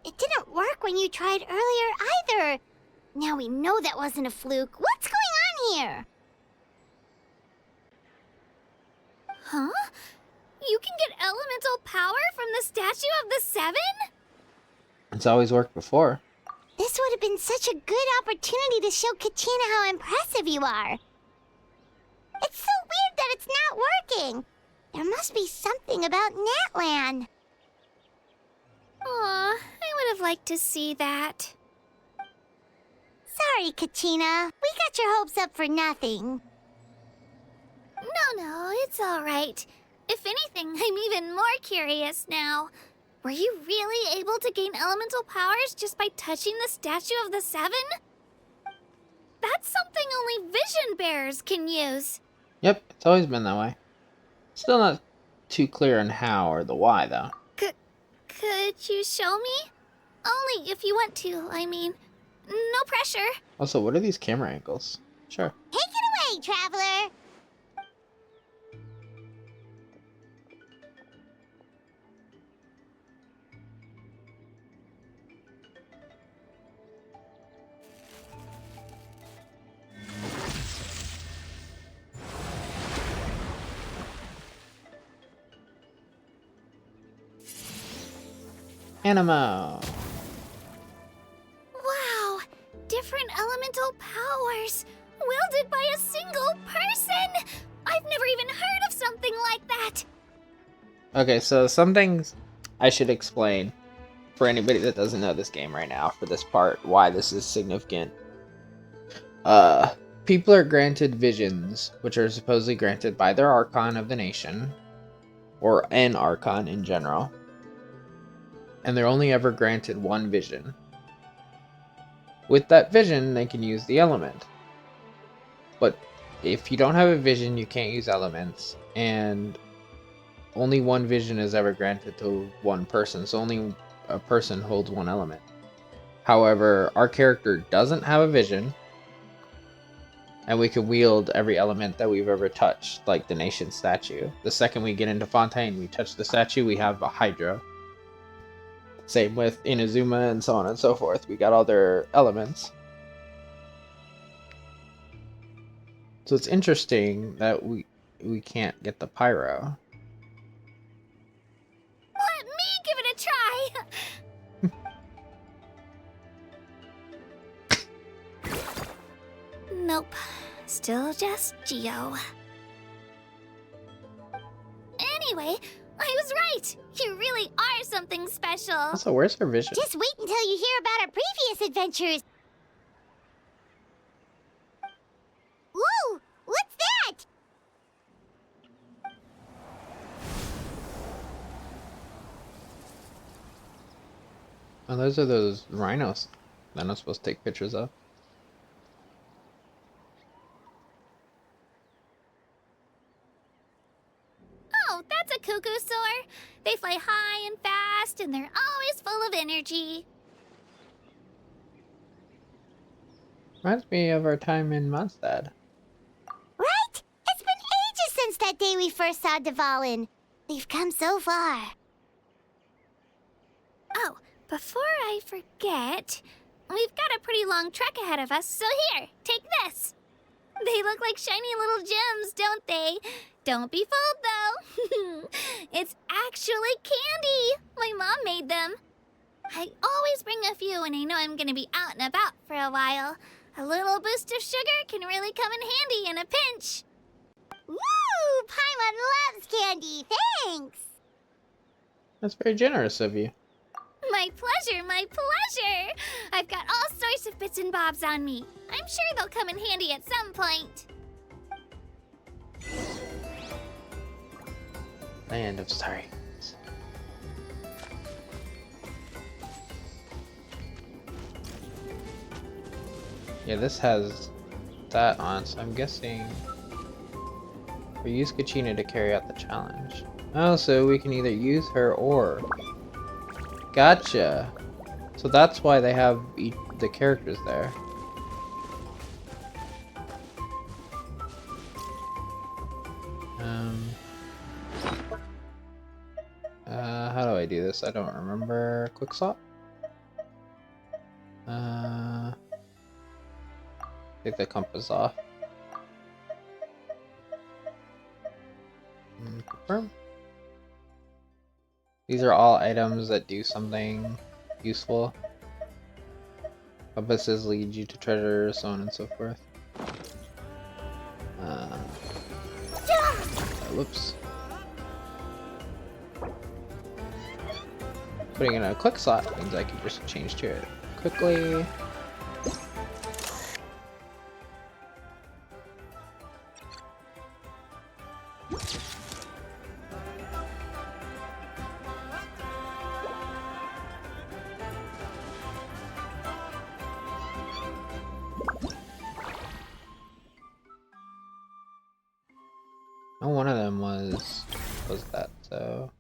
B: It didn't work when you tried earlier either. Now we know that wasn't a fluke. What's going on here?
E: Huh? You can get elemental power from the Statue of the Seven?
A: It's always worked before.
B: This would have been such a good opportunity to show Kachina how impressive you are. It's so weird that it's not working. There must be something about Natlan.
E: Aw, I would have liked to see that.
B: Sorry, Kachina. We got your hopes up for nothing.
E: No, it's all right. If anything, I'm even more curious now. Were you really able to gain elemental powers just by touching the Statue of the Seven? That's something only vision bearers can use.
A: Yep, it's always been that way. Still not too clear on how or the why, though.
E: Could you show me? Only if you want to, I mean. No pressure.
A: Also, what are these camera angles? Sure.
B: Take it away, traveler.
A: Animo.
E: Wow, different elemental powers, wielded by a single person. I've never even heard of something like that.
A: Okay, so some things I should explain for anybody that doesn't know this game right now for this part, why this is significant. People are granted visions, which are supposedly granted by their Archon of the nation, or an Archon in general. And they're only ever granted one vision. With that vision, they can use the element. But if you don't have a vision, you can't use elements, and only one vision is ever granted to one person, so only a person holds one element. However, our character doesn't have a vision, and we can wield every element that we've ever touched, like the nation statue. The second we get into Fontaine, we touch the statue, we have a Hydro. Same with Inazuma and so on and so forth. We got all their elements. So it's interesting that we can't get the Pyro.
E: Let me give it a try. Nope. Still just Geo. Anyway, I was right. You really are something special.
A: Also, where's her vision?
B: Just wait until you hear about our previous adventures. Whoa! What's that?
A: Oh, those are those rhinos that I'm supposed to take pictures of.
E: Oh, that's a cuckoo soar. They fly high and fast, and they're always full of energy.
A: Reminds me of our time in Mondstadt.
B: Right? It's been ages since that day we first saw Dvalin. We've come so far.
E: Oh, before I forget, we've got a pretty long trek ahead of us, so here, take this. They look like shiny little gems, don't they? Don't be fooled, though. It's actually candy. My mom made them. I always bring a few when I know I'm gonna be out and about for a while. A little boost of sugar can really come in handy in a pinch.
B: Woo! Paimon loves candy. Thanks.
A: That's very generous of you.
E: My pleasure, my pleasure. I've got all sorts of bits and bobs on me. I'm sure they'll come in handy at some point.
A: Land of Sorry. Yeah, this has that on, so I'm guessing we use Kachina to carry out the challenge. Oh, so we can either use her or... Gotcha! So that's why they have the characters there. How do I do this? I don't remember. Quick swap? Take the compass off. Confirm. These are all items that do something useful. Compasses lead you to treasure, so on and so forth. Whoops. Putting in a quick slot means I can just change to it quickly. Oh, one of them was that, so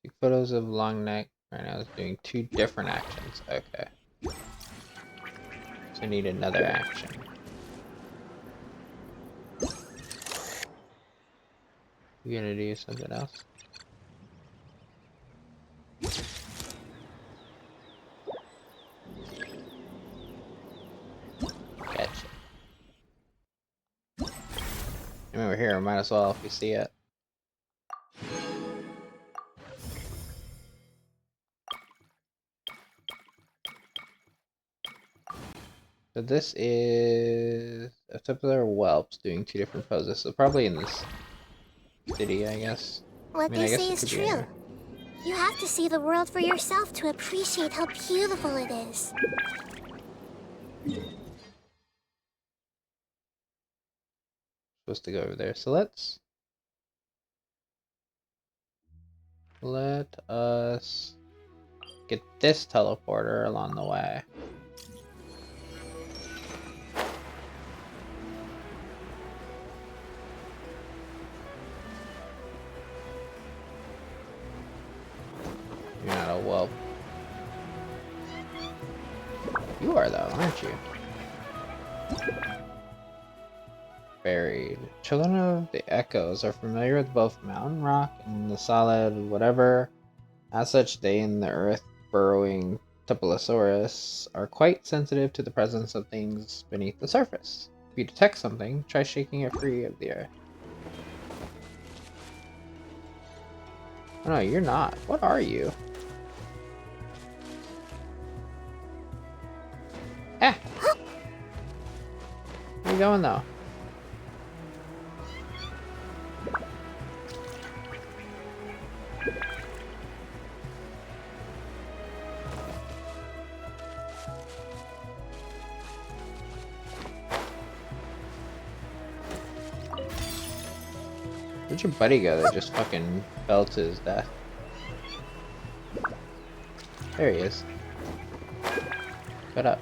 A: take photos of long neck. Right now it's doing 2 different actions. Okay. So I need another action. You gonna do something else? Gotcha. I mean, we're here, might as well if we see it. So this is a typical whelps doing 2 different poses. So probably in this city, I guess.
B: What
A: I mean,
B: they
A: I guess
B: say
A: it
B: is
A: could be
B: true.
A: anywhere.
B: You have to see the world for yourself to appreciate how beautiful it is.
A: Supposed to go over there. So let us get this teleporter along the way. You're not a whelp. You are though, aren't you? Buried. Children of the Echoes are familiar with both mountain rock and the solid whatever. As such, they and the earth burrowing Tupolosaurus are quite sensitive to the presence of things beneath the surface. If you detect something, try shaking it free of the earth. Oh, no, you're not. What are you? Ah! Where you going though? Where'd your buddy go that just fucking fell to his death? There he is. Shut up.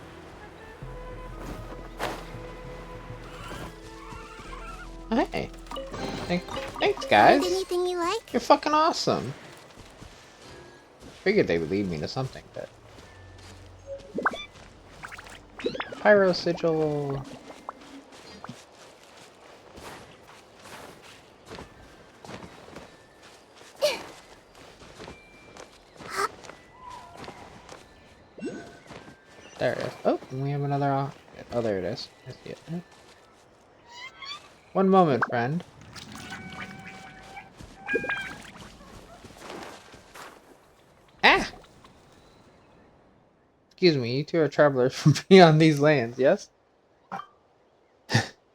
A: Oh, hey. Thanks, guys.
B: Find anything you like?
A: You're fucking awesome. Figured they would lead me to something, but... Pyro Sigil... There it is. Oh, and we have another... Oh, there it is. I see it. One moment, friend. Ah! Excuse me, you two are travelers from beyond these lands, yes?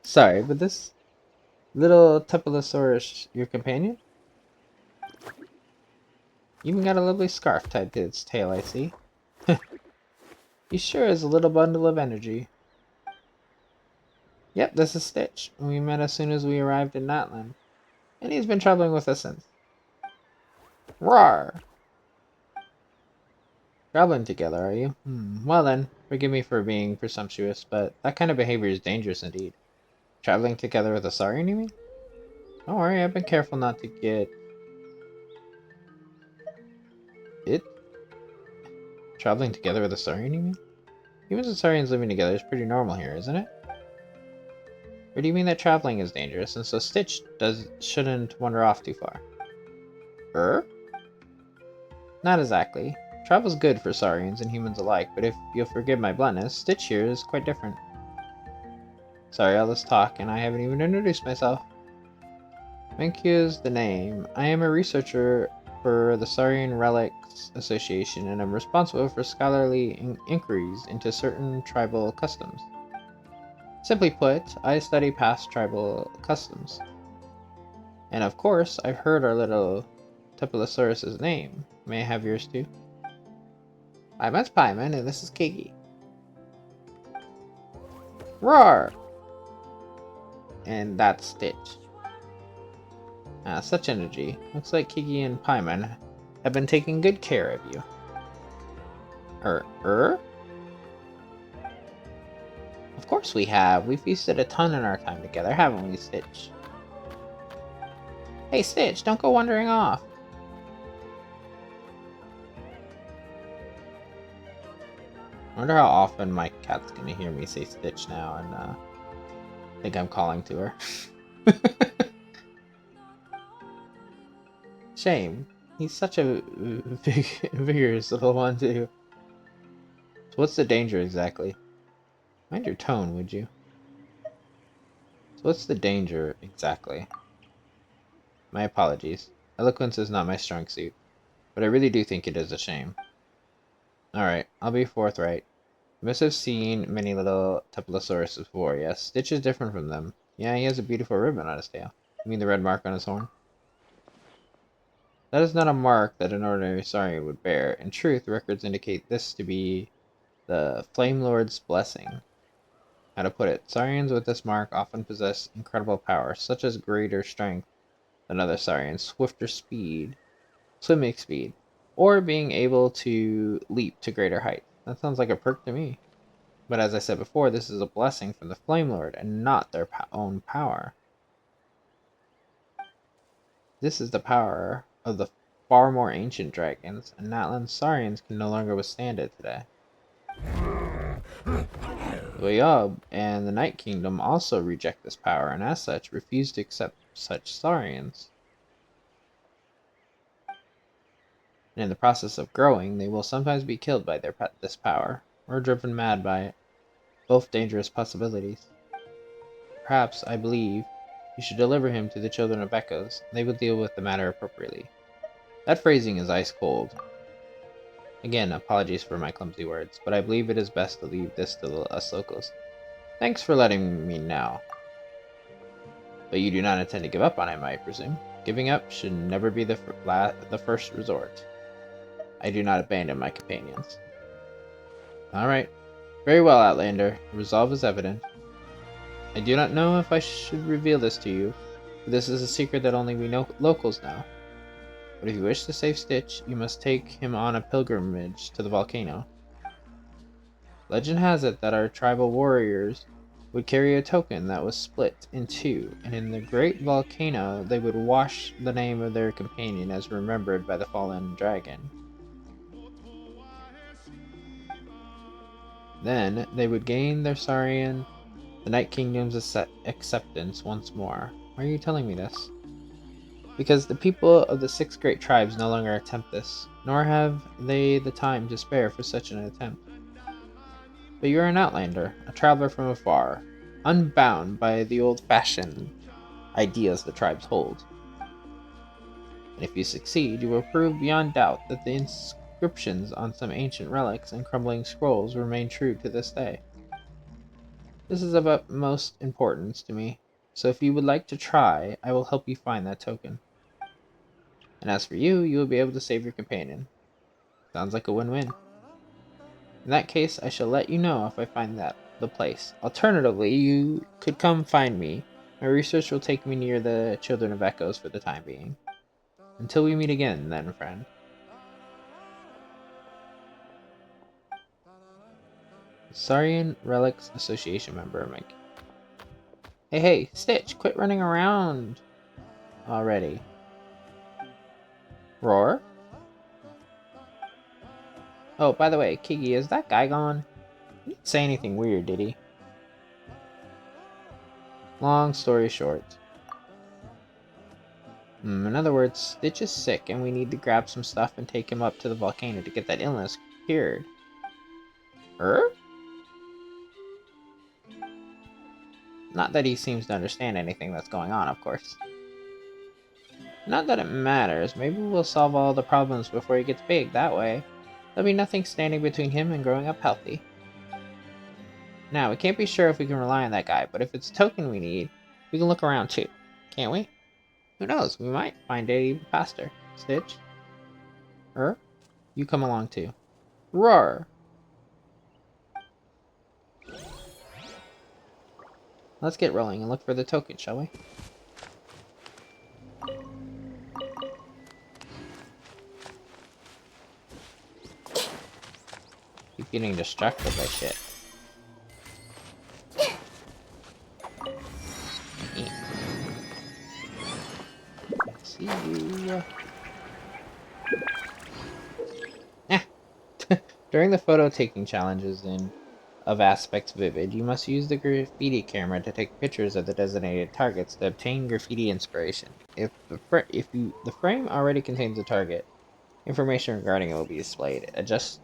A: Sorry, but this little Tupolosaurus your companion? You even got a lovely scarf tied to its tail, I see. He sure is a little bundle of energy. Yep, this is Stitch. We met as soon as we arrived in Natlan. And he's been traveling with us since. Rawr! Traveling together, are you? Well then, forgive me for being presumptuous, but that kind of behavior is dangerous indeed. Traveling together with a Saurian, you mean? Don't worry, I've been careful not to get... It? Traveling together with a Saurian, you mean? Humans and Saurians living together is pretty normal here, isn't it? Or do you mean that traveling is dangerous, and so Stitch shouldn't wander off too far? Not exactly. Travel's good for Saurians and humans alike, but if you'll forgive my bluntness, Stitch here is quite different. Sorry, all this talk, and I haven't even introduced myself. Menkyu is the name. I am a researcher for the Saurian Relics Association, and I'm responsible for scholarly inquiries into certain tribal customs. Simply put, I study past tribal customs. And of course, I've heard our little Tepilosaurus's name. May I have yours too? Paimon's Paimon, and this is Kiki. Roar! And that's Stitch. Such energy. Looks like Kiki and Paimon have been taking good care of you. Of course we have. We feasted a ton in our time together, haven't we, Stitch? Hey, Stitch, don't go wandering off. I wonder how often my cat's gonna hear me say Stitch now and think I'm calling to her. Shame. He's such a vigorous little one, too. So what's the danger exactly? Mind your tone, would you? So what's the danger exactly? My apologies. Eloquence is not my strong suit, but I really do think it is a shame. Alright, I'll be forthright. You must have seen many little Tepilosaurus before, yes? Stitch is different from them. Yeah, he has a beautiful ribbon on his tail. You mean the red mark on his horn? That is not a mark that an ordinary saurian would bear. In truth, records indicate this to be the Flame Lord's blessing. How to put it, saurians with this mark often possess incredible power, such as greater strength than other saurians, swimming speed, or being able to leap to greater height. That sounds like a perk to me. But as I said before, this is a blessing from the Flame Lord and not their own power. This is the power of the far more ancient dragons, and Natlan saurians can no longer withstand it today. The Wayub and the Night Kingdom also reject this power, and as such, refuse to accept such saurians. And in the process of growing, they will sometimes be killed by this power, or driven mad by it. Both dangerous possibilities. Perhaps, I believe, you should deliver him to the Children of Echoes. They will deal with the matter appropriately. That phrasing is ice cold. Again, apologies for my clumsy words, but I believe it is best to leave this to us locals. Thanks for letting me know. But you do not intend to give up on him, I presume. Giving up should never be the first resort. I do not abandon my companions. Alright. Very well, Outlander. Your resolve is evident. I do not know if I should reveal this to you, for this is a secret that only we locals know. But if you wish to save Stitch, you must take him on a pilgrimage to the volcano. Legend has it that our tribal warriors would carry a token that was split in two, and in the great volcano they would wash the name of their companion as remembered by the fallen dragon. Then they would gain their Saurian, the Night Kingdom's acceptance once more. Why are you telling me this? Because the people of the 6 great tribes no longer attempt this, nor have they the time to spare for such an attempt. But you are an outlander, a traveler from afar, unbound by the old-fashioned ideas the tribes hold. And if you succeed, you will prove beyond doubt that the inscriptions on some ancient relics and crumbling scrolls remain true to this day. This is of utmost importance to me, so if you would like to try, I will help you find that token. And as for you, you will be able to save your companion. Sounds like a win-win. In that case, I shall let you know if I find the place. Alternatively, you could come find me. My research will take me near the Children of Echoes for the time being. Until we meet again, then, friend. Saurian Relics Association member, Mike. Hey, Stitch, quit running around already. Roar? Oh, by the way, Kiki, is that guy gone? He didn't say anything weird, did he? Long story short. In other words, Stitch is sick and we need to grab some stuff and take him up to the volcano to get that illness cured. Er? Not that he seems to understand anything that's going on, of course. Not that it matters. Maybe we'll solve all the problems before he gets big, that way. There'll be nothing standing between him and growing up healthy. Now, we can't be sure if we can rely on that guy, but if it's a token we need, we can look around too. Can't we? Who knows, we might find it even faster. Stitch? You come along too. Roar! Let's get rolling and look for the token, shall we? Keep getting distracted by shit. See you. During the photo taking challenges of Aspects Vivid, you must use the graffiti camera to take pictures of the designated targets to obtain graffiti inspiration. If the frame already contains a target, information regarding it will be displayed. Adjust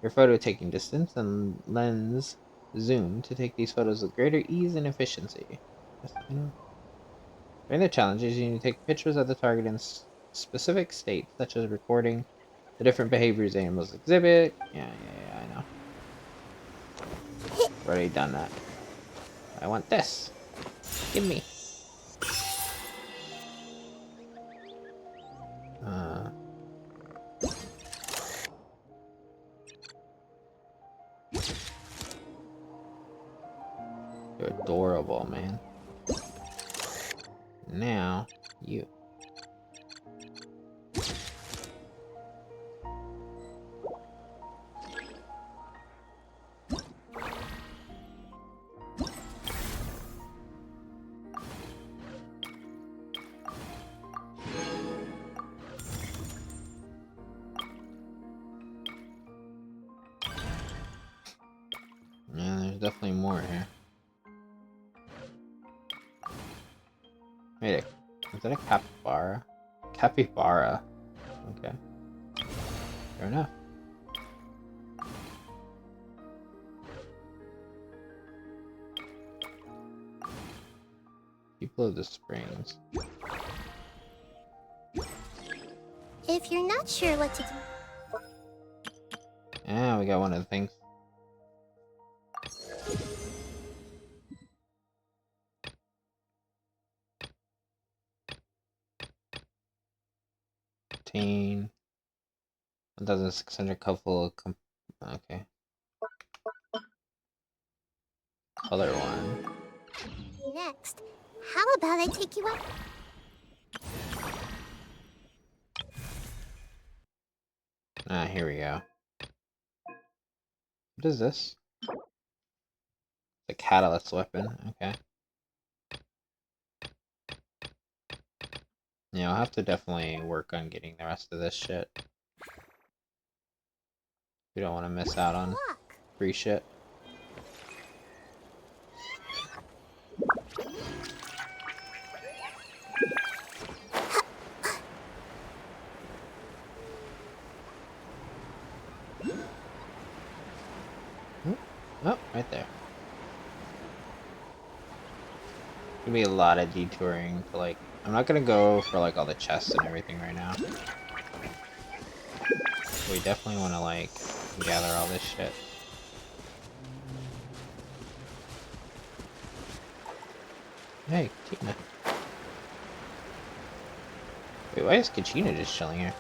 A: your photo taking distance and lens zoom to take these photos with greater ease and efficiency. During the challenges, you need to take pictures of the target in specific states, such as recording the different behaviors animals exhibit. Yeah, I know. Already done that. I want this. Give me. You're adorable, man. Now, you. Yeah, there's definitely more here. Wait, is that a capybara? Capybara. Okay. Fair enough. People of the Springs.
B: If you're not sure what to do...
A: Yeah, we got one of the things. Teen. 1,600 couple. Okay. Color one.
B: Next, how about I take you out?
A: Ah, here we go. What is this? The catalyst weapon. Okay. Yeah, I'll have to definitely work on getting the rest of this shit. We don't want to miss out on free shit. Oh, right there. Gonna be a lot of detouring to like. I'm not gonna go for like all the chests and everything right now. We definitely want to like gather all this shit. Hey, Kachina. Wait, why is Kachina just chilling here?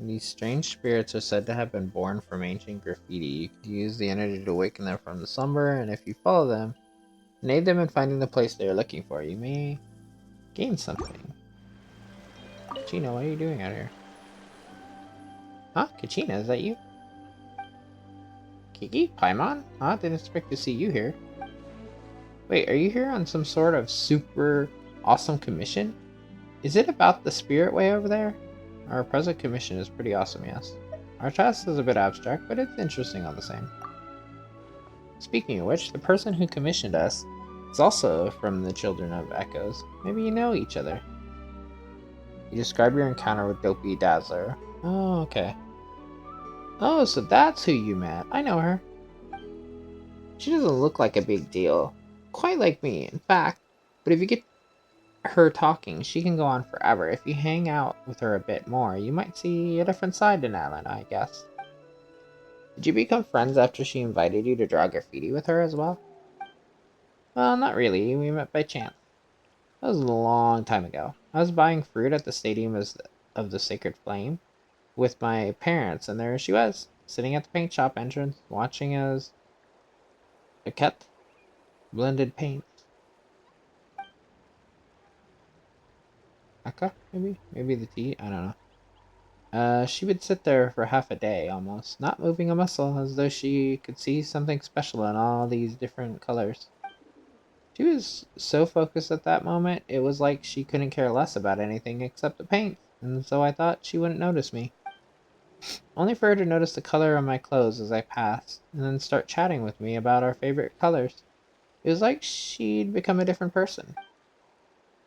A: These strange spirits are said to have been born from ancient graffiti. You can use the energy to awaken them from the slumber, and if you follow them, and aid them in finding the place they are looking for, you may gain something. Kachina, what are you doing out here? Huh? Kachina, is that you? Kiki? Paimon? Huh? Didn't expect to see you here. Wait, are you here on some sort of super awesome commission? Is it about the spirit way over there? Our present commission is pretty awesome, yes. Our task is a bit abstract, but it's interesting all the same. Speaking of which, the person who commissioned us is also from the Children of Echoes. Maybe you know each other. You describe your encounter with Dopey Dazzler. Oh, okay. Oh, so that's who you met. I know her. She doesn't look like a big deal. Quite like me, in fact. But if you get her talking, she can go on forever. If you hang out with her a bit more, you might see a different side to Natlan, I guess. Did you become friends after she invited you to draw graffiti with her as well? Well, not really. We met by chance. That was a long time ago. I was buying fruit at the Stadium of the Sacred Flame with my parents, and there she was, sitting at the paint shop entrance, watching as Paquette blended paints. Aka, maybe? Maybe the tea? I don't know. She would sit there for half a day, almost, not moving a muscle, as though she could see something special in all these different colors. She was so focused at that moment, it was like she couldn't care less about anything except the paint, and so I thought she wouldn't notice me. Only for her to notice the color on my clothes as I passed, and then start chatting with me about our favorite colors. It was like she'd become a different person.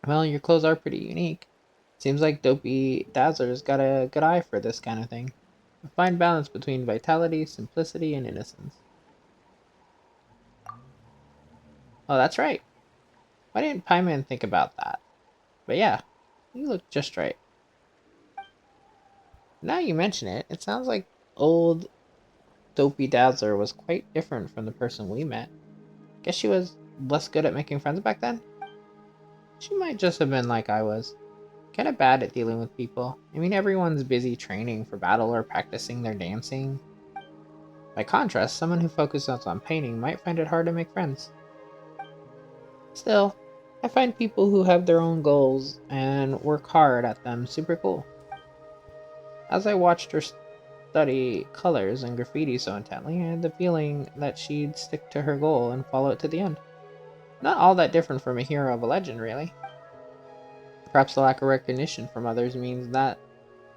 A: Well, your clothes are pretty unique. Seems like Dopey Dazzler's got a good eye for this kind of thing. A fine balance between vitality, simplicity, and innocence. Oh, that's right. Why didn't Pieman think about that? But yeah, you look just right. Now you mention it, it sounds like old Dopey Dazzler was quite different from the person we met. Guess she was less good at making friends back then? She might just have been like I was. Kinda bad at dealing with people. I mean, everyone's busy training for battle or practicing their dancing. By contrast, someone who focuses on painting might find it hard to make friends. Still, I find people who have their own goals and work hard at them super cool. As I watched her study colors and graffiti so intently, I had the feeling that she'd stick to her goal and follow it to the end. Not all that different from a hero of a legend, really. Perhaps the lack of recognition from others means that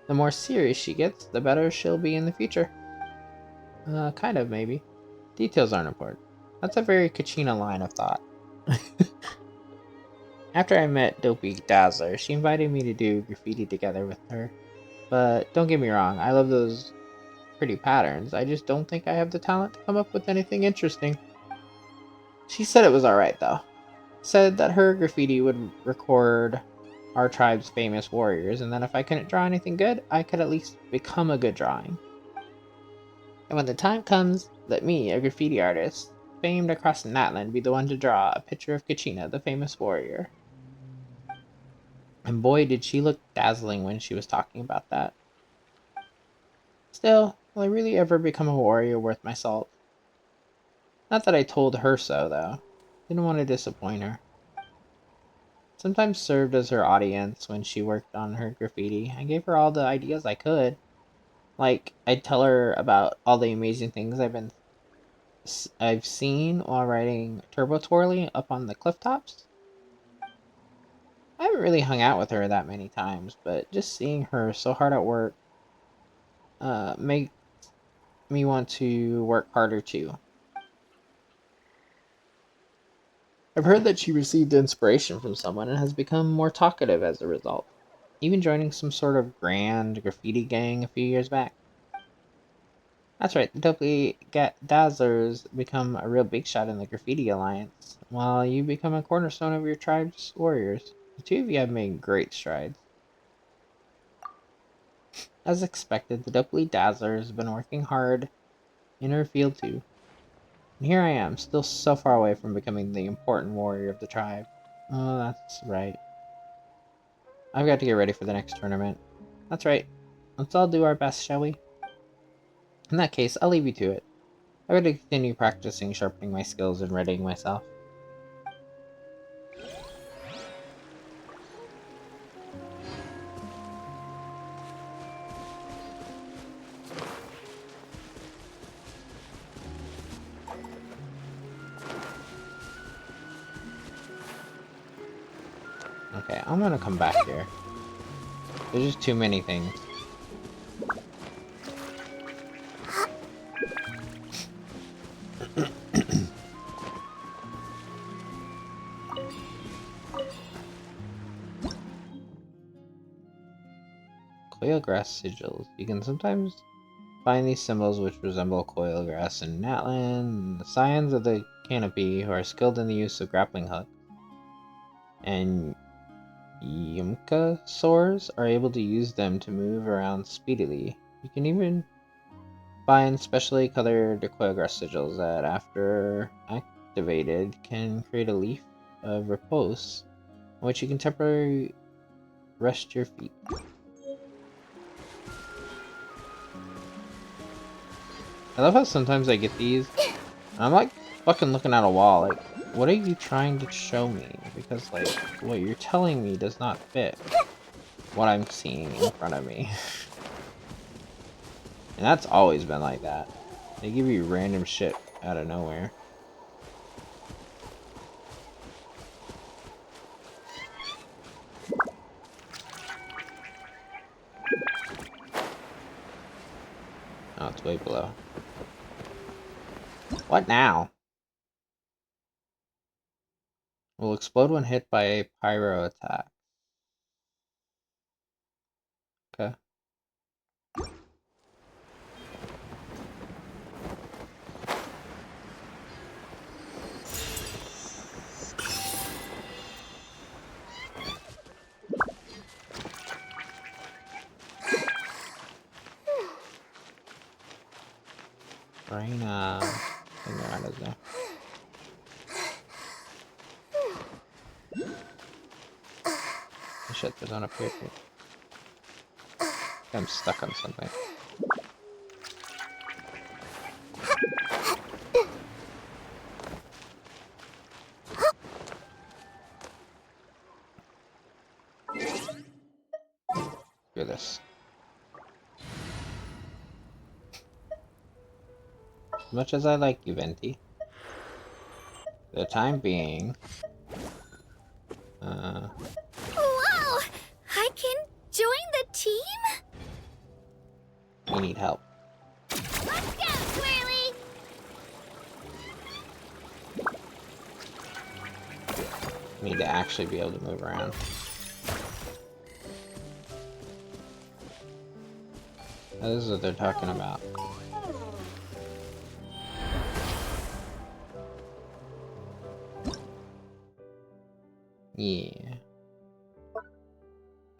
A: the more serious she gets, the better she'll be in the future. Kind of, maybe. Details aren't important. That's a very Kachina line of thought. After I met Dopey Dazzler, she invited me to do graffiti together with her. But don't get me wrong, I love those pretty patterns. I just don't think I have the talent to come up with anything interesting. She said it was alright, though. Said that her graffiti would record our tribe's famous warriors, and that if I couldn't draw anything good, I could at least become a good drawing. And when the time comes, let me, a graffiti artist, famed across Natlan, be the one to draw a picture of Kachina, the famous warrior. And boy, did she look dazzling when she was talking about that. Still, will I really ever become a warrior worth my salt? Not that I told her so, though. Didn't want to disappoint her. Sometimes served as her audience when she worked on her graffiti. I gave her all the ideas I could. Like, I'd tell her about all the amazing things I've seen while riding Turbo Twirly up on the cliff tops. I haven't really hung out with her that many times, but just seeing her so hard at work makes me want to work harder too. I've heard that she received inspiration from someone and has become more talkative as a result, even joining some sort of grand graffiti gang a few years back. That's right, the Dopey Dazzlers become a real big shot in the Graffiti Alliance, while you become a cornerstone of your tribe's warriors. The two of you have made great strides. As expected, the Dopey Dazzler has been working hard in her field too. And here I am, still so far away from becoming the important warrior of the tribe. Oh, that's right. I've got to get ready for the next tournament. That's right. Let's all do our best, shall we? In that case, I'll leave you to it. I've got to continue practicing, sharpening my skills, and readying myself. Okay, I'm gonna come back here. There's just too many things. Coil grass sigils. You can sometimes find these symbols which resemble coil grass in Natlan. The scions of the canopy who are skilled in the use of grappling hooks and Yumka swords are able to use them to move around speedily. You can even find specially colored coil grass sigils that, after activated, can create a leaf of repose on which you can temporarily rest your feet. I love how sometimes I get these, and I'm like fucking looking at a wall, like, what are you trying to show me? Because, like, what you're telling me does not fit what I'm seeing in front of me. And that's always been like that. They give you random shit out of nowhere. Oh, it's way below. What now? Will explode when hit by a pyro attack. Okay. Raina. Thing around is there. Oh, shit, there's one up here too. I'm stuck on something. Do this. As much as I like you, Venti, for the time being,
E: Wow! I can join the team?
A: we need help.
B: Let's go, Swirly!
A: We need to actually be able to move around. Oh, this is what they're talking about. Yeah.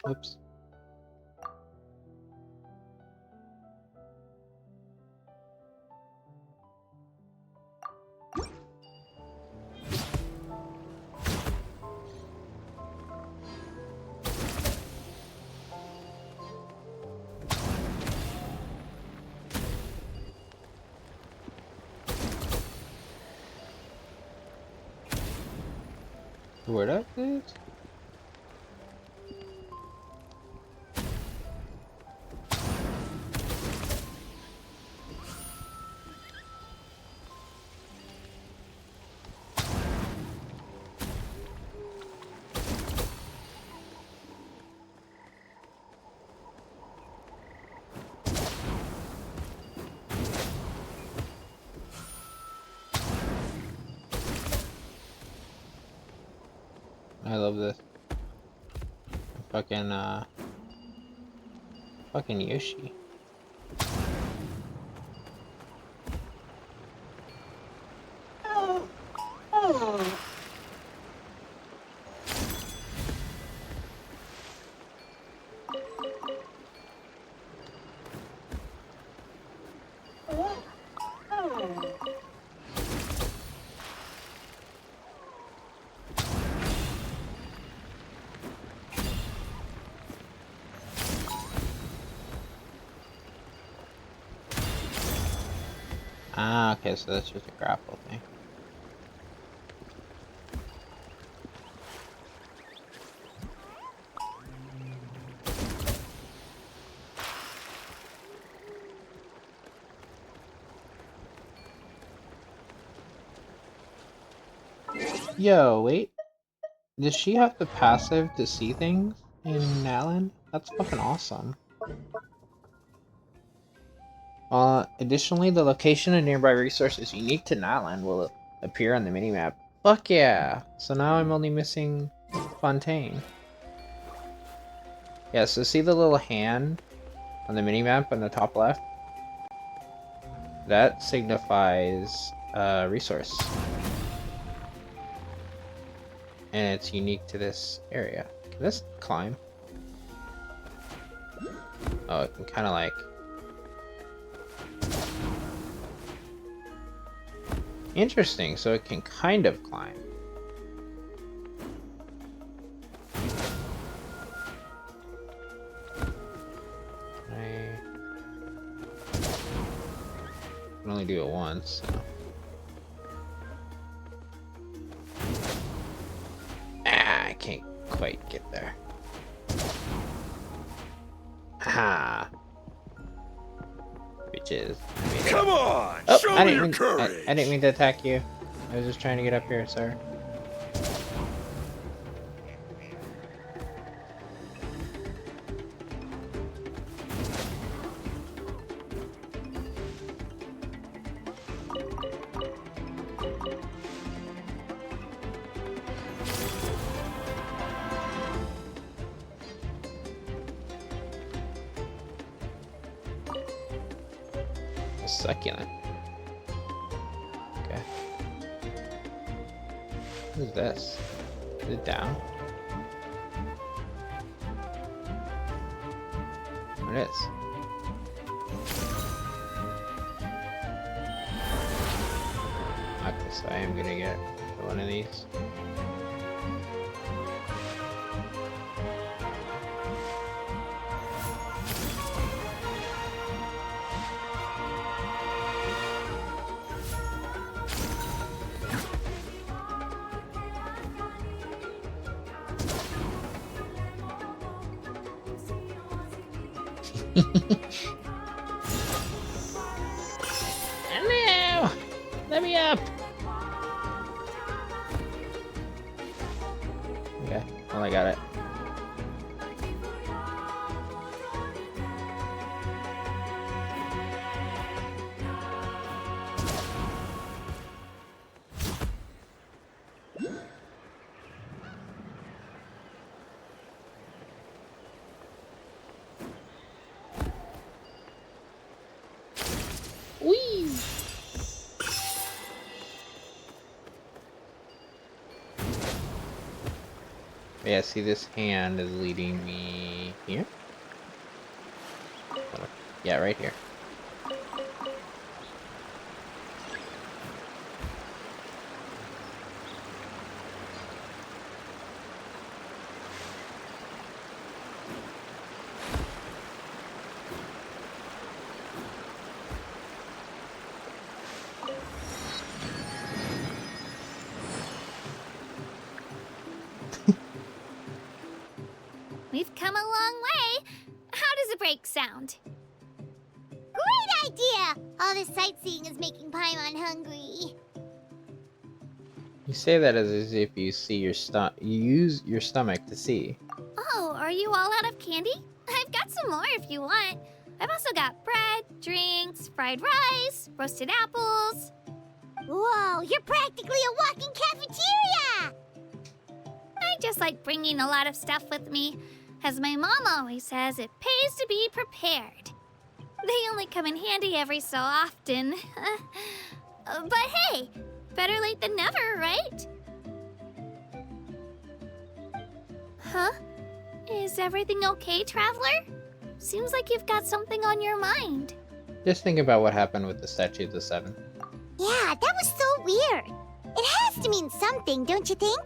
A: Oops. Where that is? I love this. Fucking, fucking Yoshi. Ah, okay, so that's just a grapple thing. Yo, wait. Does she have the passive to see things in Natlan? That's fucking awesome. Additionally, the location of nearby resources unique to Natlan will appear on the minimap. Fuck yeah! So now I'm only missing Fontaine. Yeah, so see the little hand on the mini-map on the top left, that signifies resource. And it's unique to this area. Can this climb? Oh, it can kind of like... Interesting, so it can kind of climb. I can only do it once, so... I can't quite get there. Ha! Bitches.
J: Come on!
A: Oh,
J: Show
A: I
J: me
A: didn't
J: your
A: mean,
J: courage!
A: I didn't mean to attack you. I was just trying to get up here, sir. Succulent. Okay. What is this? Is it down? It is. Okay, so I am gonna get one of these. Hello! Let me up! Okay, well I got it. Whee! Yeah, see, this hand is leading me here? Yeah, right here.
E: We've come a long way. How does a break sound?
B: Great idea! All this sightseeing is making Paimon hungry.
A: You say that as if you see your you use your stomach to see.
E: Oh, are you all out of candy? I've got some more if you want. I've also got bread, drinks, fried rice, roasted apples.
B: Whoa, you're practically a walking cafeteria!
E: I just like bringing a lot of stuff with me. As my mom always says, it pays to be prepared. They only come in handy every so often. But hey, better late than never, right? Huh? Is everything okay, Traveler? Seems like you've got something on your mind.
A: Just think about what happened with the Statue of the Seven.
B: Yeah, that was so weird. It has to mean something, don't you think?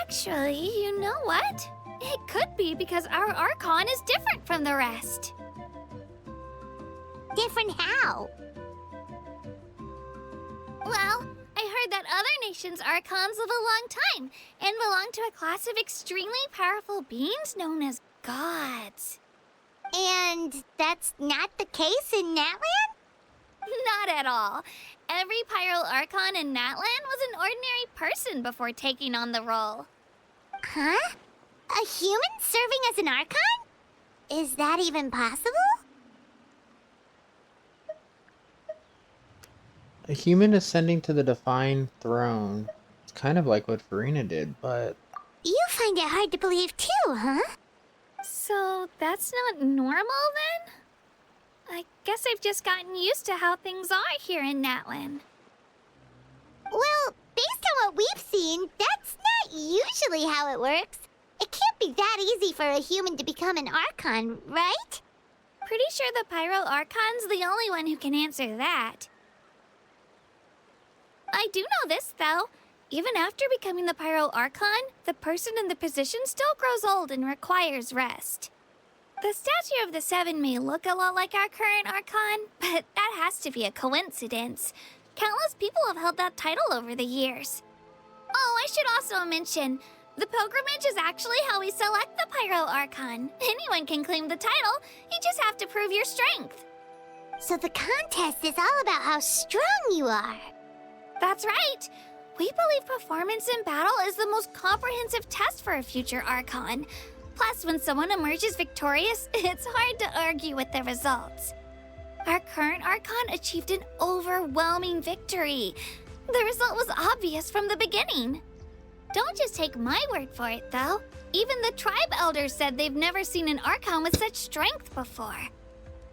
E: Actually, you know what? It could be because our Archon is different from the rest.
B: Different how?
E: Well, I heard that other nations' Archons live a long time and belong to a class of extremely powerful beings known as gods.
B: And that's not the case in Natlan?
E: Not at all. Every Pyral Archon in Natlan was an ordinary person before taking on the role.
B: Huh? A human serving as an Archon? Is that even possible?
A: A human ascending to the divine throne. It's kind of like what Farina did, but...
B: You find it hard to believe too, huh?
E: So that's not normal then? I guess I've just gotten used to how things are here in Natlan.
B: Well, based on what we've seen, that's not usually how it works. It can't be that easy for a human to become an Archon, right?
E: Pretty sure the Pyro Archon's the only one who can answer that. I do know this, though. Even after becoming the Pyro Archon, the person in the position still grows old and requires rest. The statue of the Seven may look a lot like our current Archon, but that has to be a coincidence. Countless people have held that title over the years. Oh, I should also mention, the pilgrimage is actually how we select the Pyro Archon. Anyone can claim the title, you just have to prove your strength.
B: So the contest is all about how strong you are.
E: That's right. We believe performance in battle is the most comprehensive test for a future Archon. Plus, when someone emerges victorious, it's hard to argue with the results. Our current Archon achieved an overwhelming victory. The result was obvious from the beginning. Don't just take my word for it, though. Even the tribe elders said they've never seen an Archon with such strength before.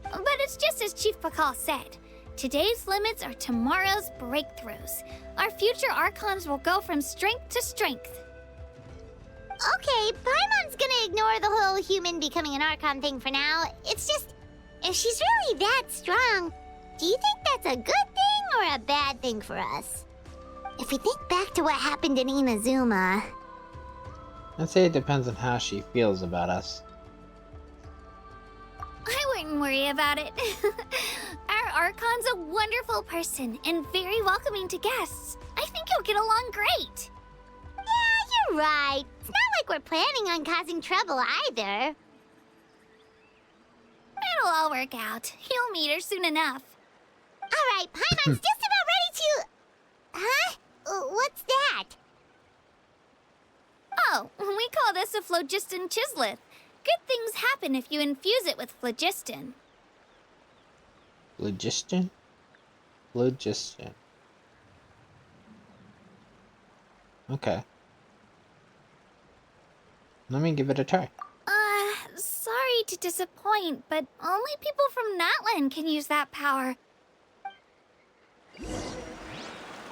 E: But it's just as Chief Pakal said. Today's limits are tomorrow's breakthroughs. Our future Archons will go from strength to strength.
B: Okay, Paimon's gonna ignore the whole human becoming an Archon thing for now. It's just, if she's really that strong, do you think that's a good thing or a bad thing for us? If we think back to what happened in Inazuma...
A: I'd say it depends on how she feels about us.
E: I wouldn't worry about it. Our Archon's a wonderful person and very welcoming to guests. I think you'll get along great.
B: Yeah, you're right. It's not like we're planning on causing trouble either.
E: It'll all work out. You'll meet her soon enough.
B: All right, Paimon's just about ready to... Huh? What's that?
E: Oh, we call this a phlogiston chisleth. Good things happen if you infuse it with phlogiston.
A: Phlogiston? Phlogiston. Okay. Let me give it a try.
E: Sorry to disappoint, but only people from Natlan can use that power.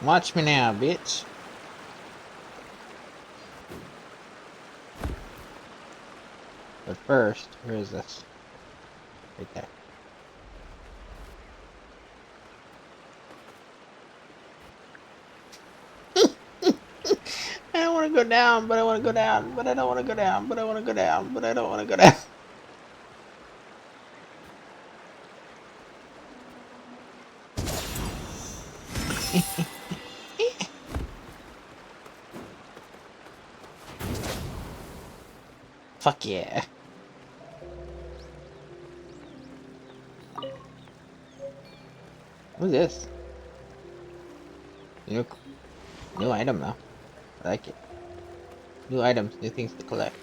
A: Watch me now, bitch. But first, where is this? Right there. I don't want to go down, but I want to go down, but I don't want to go down, but I want to go down, but I don't want to go down. Fuck yeah. What's this? New item though. I like it. New items, new things to collect.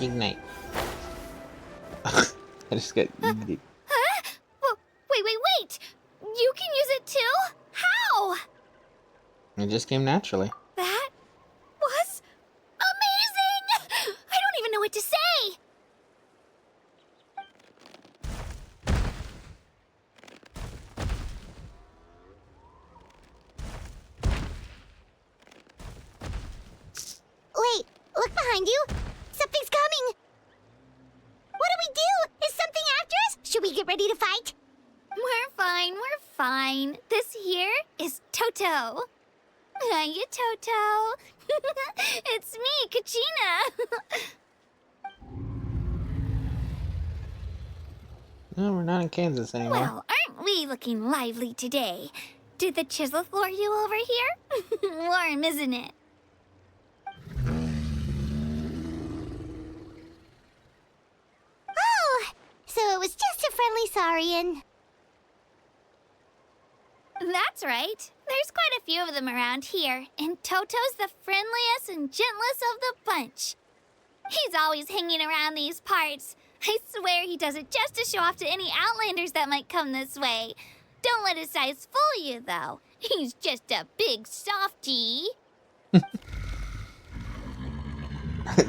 A: Ignite. I just got yeeted.
E: Huh? Wait! You can use it too? How?
A: It just came naturally.
E: That was amazing! I don't even know what to say!
B: Wait, look behind you. Something's coming. What do we do? Is something after us? Should we get ready to fight?
E: We're fine. This here is Toto. Hiya, Toto. It's me, Kachina.
A: No, we're not in Kansas anymore.
E: Well, aren't we looking lively today? Did the chisleth lure you over here? Warm, isn't it?
B: Oh, so it was just a friendly saurian.
E: That's right. There's quite a few of them around here, and Toto's the friendliest and gentlest of the bunch. He's always hanging around these parts. I swear he does it just to show off to any outlanders that might come this way. Don't let his size fool you, though. He's just a big softie.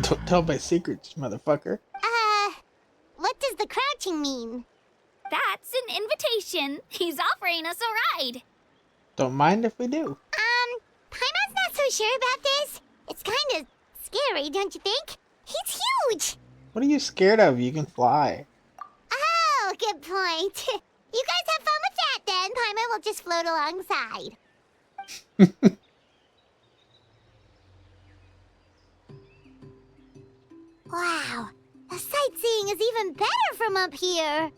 A: Don't tell my secrets, motherfucker.
B: What does the crouching mean?
E: That's an invitation. He's offering us a ride.
A: Don't mind if we do.
B: Paimon's not so sure about this. It's kind of scary, don't you think? He's huge!
A: What are you scared of? You can fly.
B: Oh, good point. You guys have fun with that then. Paimon will just float alongside. Wow, the sightseeing is even better from up here.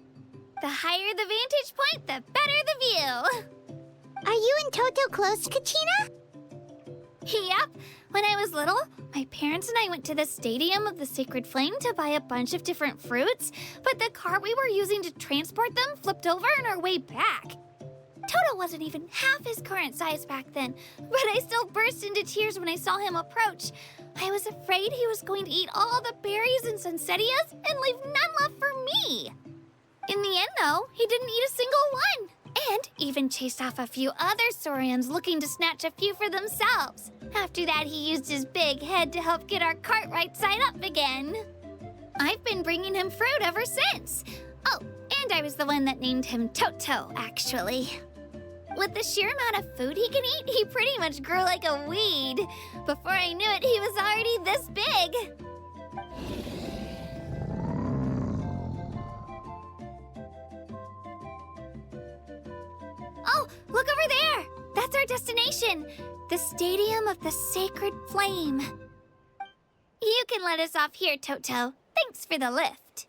E: The higher the vantage point, the better the view.
B: Are you and Toto close to Kachina?
E: Yep. When I was little, my parents and I went to the Stadium of the Sacred Flame to buy a bunch of different fruits, but the cart we were using to transport them flipped over on our way back. Toto wasn't even half his current size back then, but I still burst into tears when I saw him approach. I was afraid he was going to eat all the berries and sunsettias and leave none left for me. In the end, though, he didn't eat a single one, and even chased off a few other Saurians looking to snatch a few for themselves. After that, he used his big head to help get our cart right side up again. I've been bringing him fruit ever since. Oh, and I was the one that named him Toto, actually. With the sheer amount of food he can eat, he pretty much grew like a weed. Before I knew it, he was already this big. Oh, look over there! That's our destination, the Stadium of the Sacred Flame. You can let us off here, Toto. Thanks for the lift.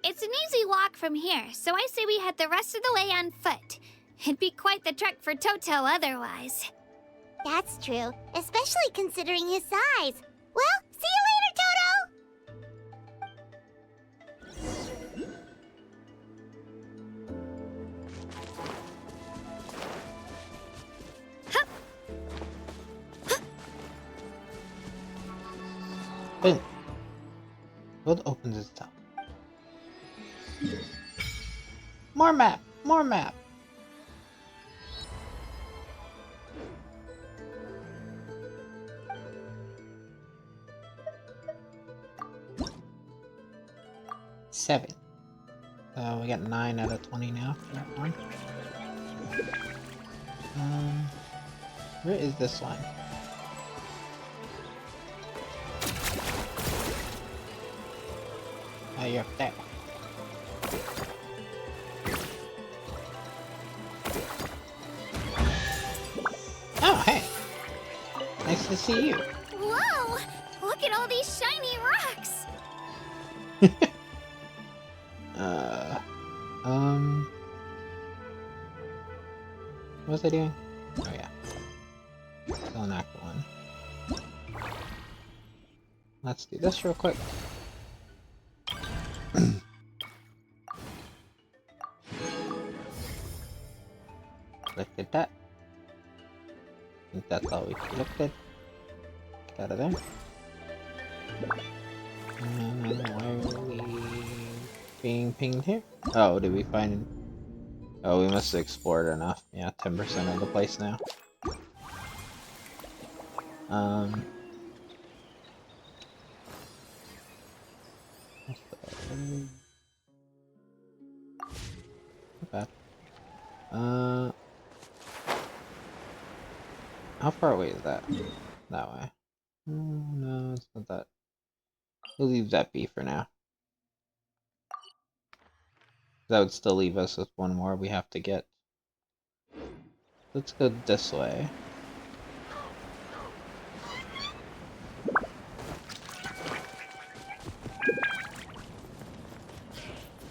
E: It's an easy walk from here, so I say we head the rest of the way on foot. It'd be quite the trek for Toto otherwise.
B: That's true, especially considering his size. Well, see you later, Toto!
A: Boom. World opens itself. More map! More map! Seven. So we got 9 out of 20 now for that one. Where is this one? Oh, you're up there. Oh, hey! Nice to see you.
E: Whoa! Look at all these shiny rocks!
A: What was I doing? Oh yeah. Still an act one. Let's do this real quick. Collected that. I think that's all we collected. Get out of there. Why are we being pinged here? Oh, did we find... Oh, we must have explored enough. Yeah, 10% of the place now. Not bad. How far away is that? That way. No, it's not that. We'll leave that be for now. That would still leave us with one more we have to get. Let's go this way.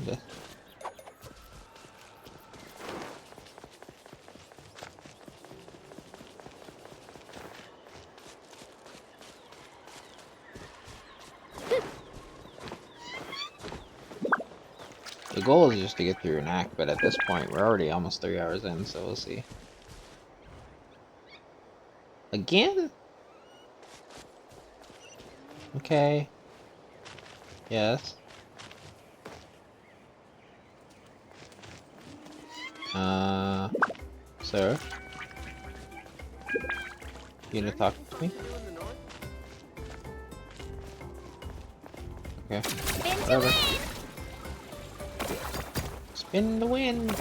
A: This. The goal is just to get through an act, but at this point we're already almost 3 hours in, so we'll see. Again? Okay. Yes. Sir? You gonna talk to me? Okay. Whatever. Spin the wind!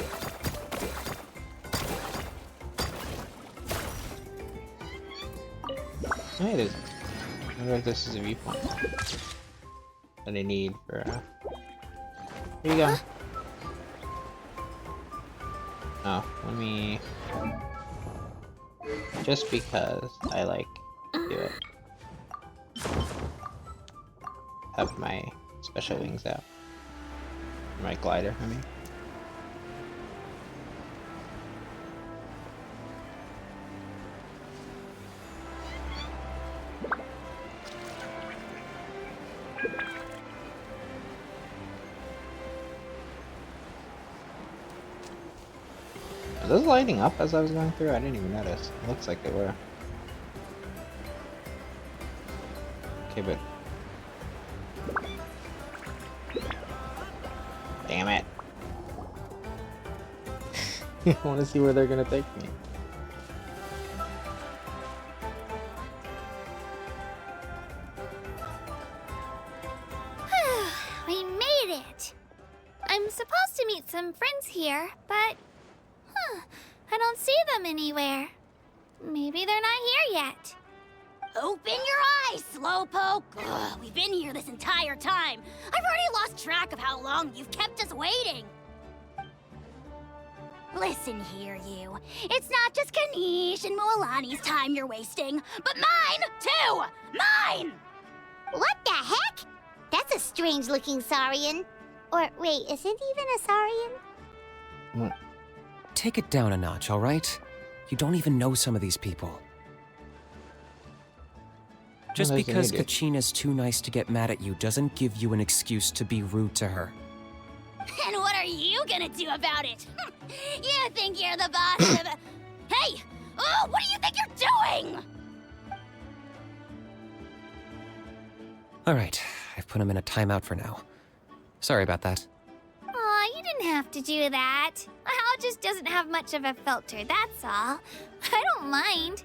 A: Oh, it is. I wonder if this is a viewpoint that I need for, Here you go. Oh, let me... Just because I like to do it. Have my special wings out. My glider, I mean. Are those lighting up as I was going through? I didn't even notice. It looks like they were. Okay, but... Damn it. I want to see where they're gonna take me.
E: We made it! I'm supposed to meet some friends here, but... I don't see them anywhere. Maybe they're not here yet.
B: Open your eyes, Slowpoke! Ugh, we've been here this entire time. I've already lost track of how long you've kept us waiting. Listen here, you. It's not just Kanish and Moalani's time you're wasting, but mine, too! Mine! What the heck? That's a strange-looking Saurian. Or, wait, is it even a Saurian?
J: Take it down a notch, all right? You don't even know some of these people. Just
A: Well, there's an
J: because
A: idiot.
J: Kachina's too nice to get mad at you doesn't give you an excuse to be rude to her.
B: And what are you gonna do about it? You think you're the boss of... Hey! Oh, what do you think you're doing?
J: All right, I've put him in a timeout for now. Sorry about that.
E: Aw, you didn't have to do that. My house just doesn't have much of a filter, that's all. I don't mind.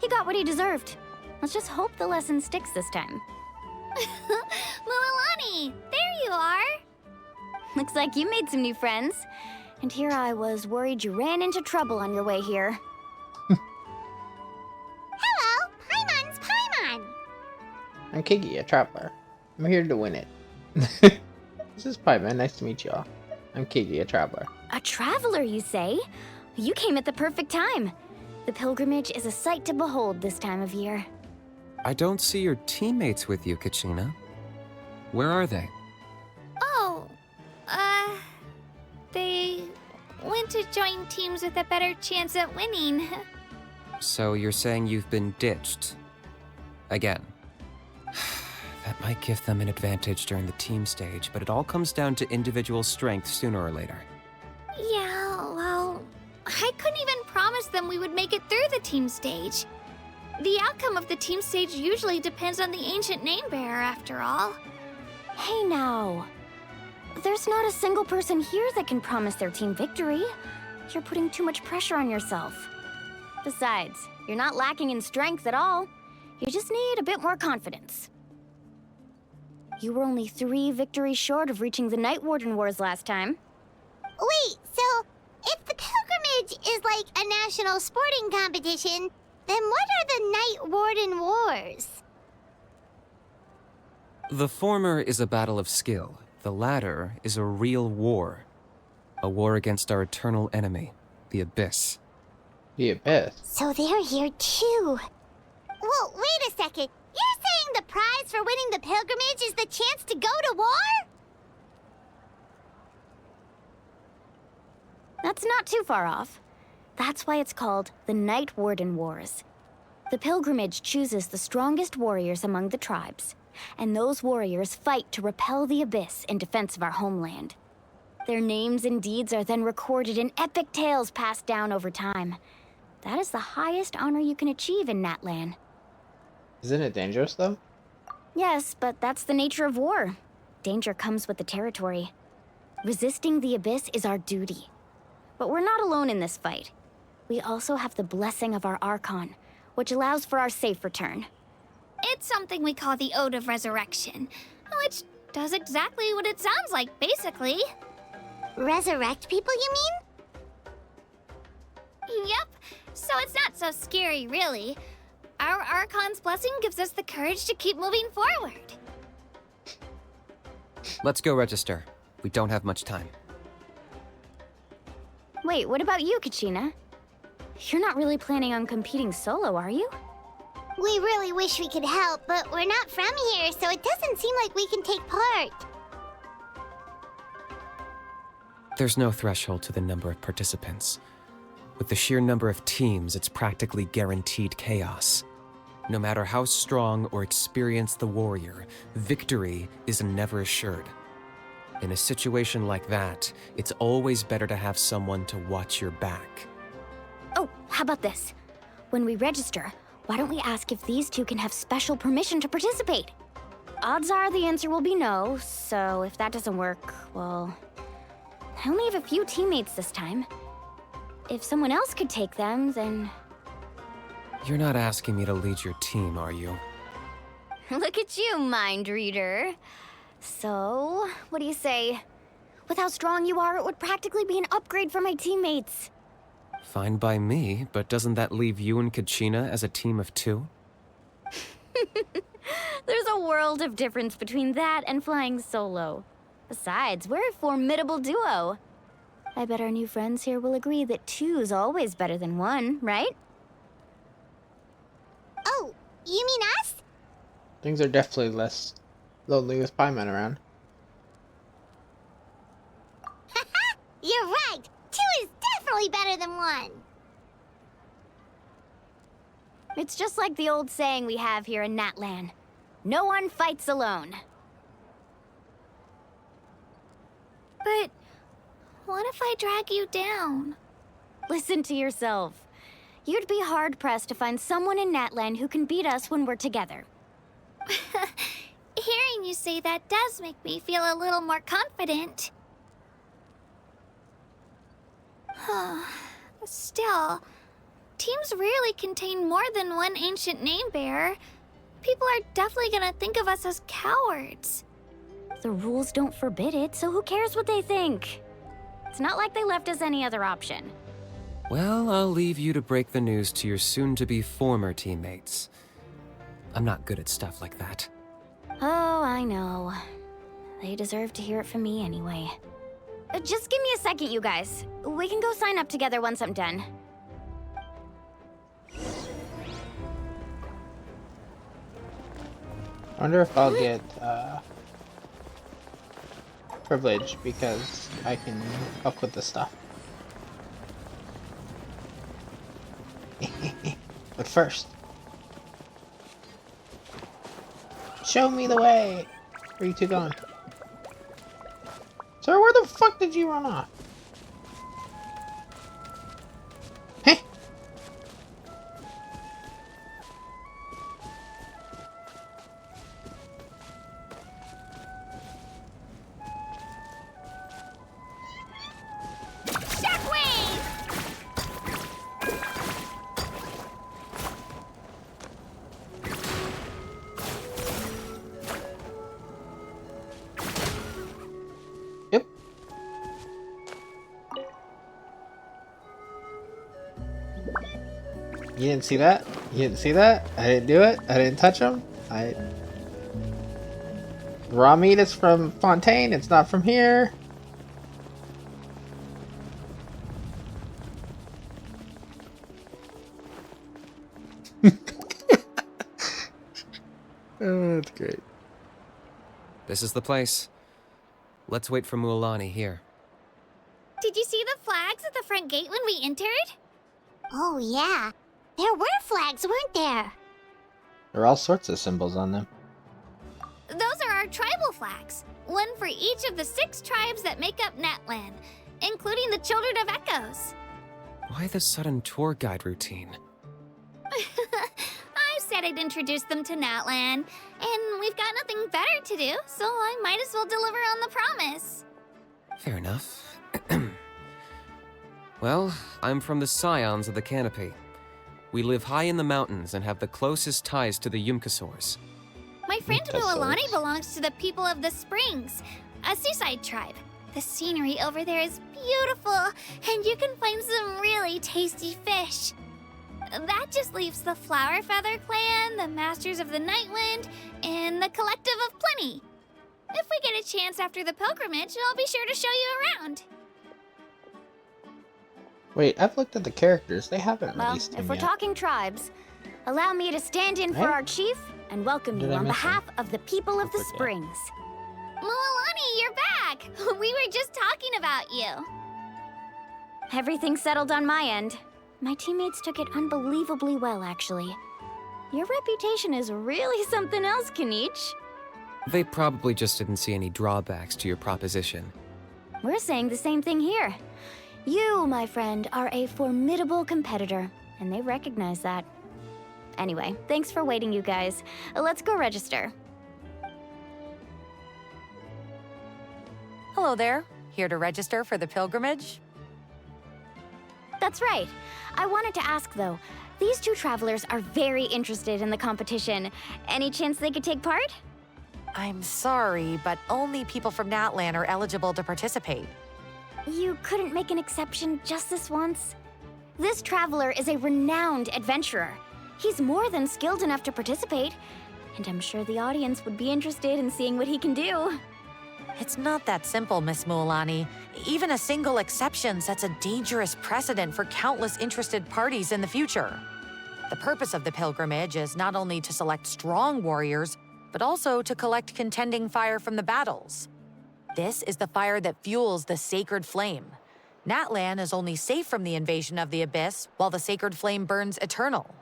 C: He got what he deserved. Let's just hope the lesson sticks this time.
E: Mualani, there you are.
C: Looks like you made some new friends. And here I was worried you ran into trouble on your way here.
B: Hello, Paimon's Paimon.
A: I'm Kiki, a traveler. I'm here to win it. This is Paimon. Nice to meet y'all. I'm Kiki, a traveler.
C: A traveler, you say? You came at the perfect time. The pilgrimage is a sight to behold this time of year.
J: I don't see your teammates with you, Kachina. Where are they?
E: Oh, they went to join teams with a better chance at winning.
J: So you're saying you've been ditched? Again. That might give them an advantage during the team stage, but it all comes down to individual strength sooner or later.
E: Yeah, well, I couldn't even promise them we would make it through the team stage. The outcome of the team stage usually depends on the ancient name bearer, after all.
C: Hey now. There's not a single person here that can promise their team victory. You're putting too much pressure on yourself. Besides, you're not lacking in strength at all. You just need a bit more confidence. You were only 3 victories short of reaching the Night Warden Wars last time.
B: Wait, so if the pilgrimage is like a national sporting competition, then what are the Night Warden Wars?
J: The former is a battle of skill. The latter is a real war. A war against our eternal enemy, the Abyss.
A: The Abyss.
B: So they're here too. Well, wait a second. You're saying the prize for winning the pilgrimage is the chance to go to war?
C: That's not too far off. That's why it's called the Night Warden Wars. The pilgrimage chooses the strongest warriors among the tribes, and those warriors fight to repel the Abyss in defense of our homeland. Their names and deeds are then recorded in epic tales passed down over time. That is the highest honor you can achieve in Natlan.
A: Isn't it dangerous though?
B: Yes, but that's the nature of war. Danger comes with the territory. Resisting the abyss is our duty. But we're not alone in this fight. We also have the blessing of our Archon, which allows for our safe return.
E: It's something we call the Ode of Resurrection, which does exactly what it sounds like, basically.
B: Resurrect people, you mean?
E: Yep, so it's not so scary, really. Our Archon's blessing gives us the courage to keep moving forward.
J: Let's go register. We don't have much time.
B: Wait, what about you, Kachina? You're not really planning on competing solo, are you? We really wish we could help, but we're not from here, so it doesn't seem like we can take part.
J: There's no threshold to the number of participants. With the sheer number of teams, it's practically guaranteed chaos. No matter how strong or experienced the warrior, victory is never assured. In a situation like that, it's always better to have someone to watch your back.
B: Oh, how about this? When we register, why don't we ask if these two can have special permission to participate? Odds are the answer will be no, so if that doesn't work, well... I only have a few teammates this time. If someone else could take them, then...
J: You're not asking me to lead your team, are you?
B: Look at you, mind reader. So, what do you say? With how strong you are, it would practically be an upgrade for my teammates.
J: Fine by me, but doesn't that leave you and Kachina as a team of two?
B: There's a world of difference between that and flying solo. Besides, we're a formidable duo. I bet our new friends here will agree that two's always better than one, right? Oh, you mean us?
A: Things are definitely less lonely with Paimon around.
B: You're right! Two is definitely better than one! It's just like the old saying we have here in Natlan. No one fights alone.
E: But what if I drag you down?
B: Listen to yourself. You'd be hard-pressed to find someone in Natlan who can beat us when we're together.
E: Hearing you say that does make me feel a little more confident. Still, teams rarely contain more than one ancient name bearer. People are definitely gonna think of us as cowards.
B: The rules don't forbid it, so who cares what they think? It's not like they left us any other option.
J: Well, I'll leave you to break the news to your soon-to-be former teammates. I'm not good at stuff like that.
B: Oh, I know. They deserve to hear it from me anyway. Just give me a second, you guys. We can go sign up together once I'm done.
A: I wonder if I'll get privilege because I can fuck with this stuff. But first, show me the way. Where are you two going? Sir, where the fuck did you run off? Heh. Yep. You didn't see that? You didn't see that? I didn't do it. I didn't touch him. Raw meat is from Fontaine. It's not from here. Oh, that's great.
J: This is the place. Let's wait for Mualani here.
E: Did you see the flags at the front gate when we entered?
B: Oh, yeah. There were flags, weren't there?
A: There are all sorts of symbols on them.
E: Those are our tribal flags. One for each of the 6 tribes that make up Natlan, including the Children of Echoes.
J: Why the sudden tour guide routine?
E: I said I'd introduce them to Natlan, and we've got nothing better to do, so I might as well deliver on the promise.
J: Fair enough. Well, I'm from the Scions of the Canopy. We live high in the mountains and have the closest ties to the Yumkasaurs.
E: My friend
A: That's
E: Mualani
A: nice.
E: belongs to the people of the Springs, a seaside tribe. The scenery over there is beautiful, and you can find some really tasty fish. That just leaves the Flower Feather Clan, the Masters of the Nightwind, and the Collective of Plenty. If we get a chance after the pilgrimage, I'll be sure to show you around.
A: Wait, I've looked at the characters. They haven't
B: Well,
A: released
B: if
A: him
B: we're
A: yet.
B: talking tribes, allow me to stand in for
A: Right?
B: our chief and welcome
A: Did
B: you
A: I
B: on
A: miss him?
B: behalf of the people of the
A: forget.
B: Springs.
E: Mualani, you're back! We were just talking about you.
B: Everything settled on my end. My teammates took it unbelievably well, actually. Your reputation is really something else, Kanich.
J: They probably just didn't see any drawbacks to your proposition.
B: We're saying the same thing here. You, my friend, are a formidable competitor, and they recognize that. Anyway, thanks for waiting, you guys. Let's go register.
K: Hello there. Here to register for the pilgrimage?
B: That's right. I wanted to ask, though. These two travelers are very interested in the competition. Any chance they could take part?
K: I'm sorry, but only people from Natlan are eligible to participate.
B: You couldn't make an exception just this once? This traveler is a renowned adventurer. He's more than skilled enough to participate, and I'm sure the audience would be interested in seeing what he can do.
K: It's not that simple, Miss Mualani. Even a single exception sets a dangerous precedent for countless interested parties in the future. The purpose of the pilgrimage is not only to select strong warriors, but also to collect contending fire from the battles. This is the fire that fuels the sacred flame. Natlan is only safe from the invasion of the Abyss, while the sacred flame burns eternal.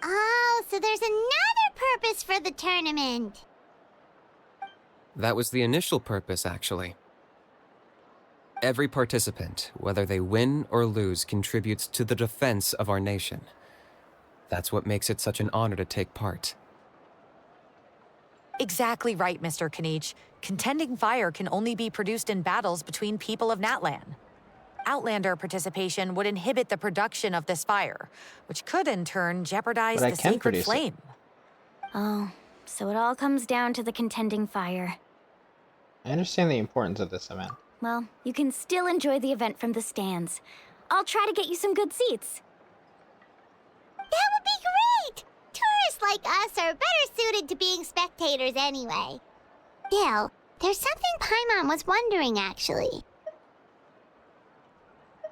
B: Oh, so there's another purpose for the tournament.
J: That was the initial purpose, actually. Every participant, whether they win or lose, contributes to the defense of our nation. That's what makes it such an honor to take part.
K: Exactly right, Mr. Kanich. Contending fire can only be produced in battles between people of Natlan. Outlander participation would inhibit the production of this fire, which could in turn jeopardize
A: But I
K: the
A: can
K: sacred
A: produce it.
K: flame.
B: Oh, so it all comes down to the contending fire.
A: I understand the importance of this event.
B: Well, you can still enjoy the event from the stands. I'll try to get you some good seats. That would be great! Tourists like us are better suited to being spectators anyway. Still, there's something Paimon was wondering, actually.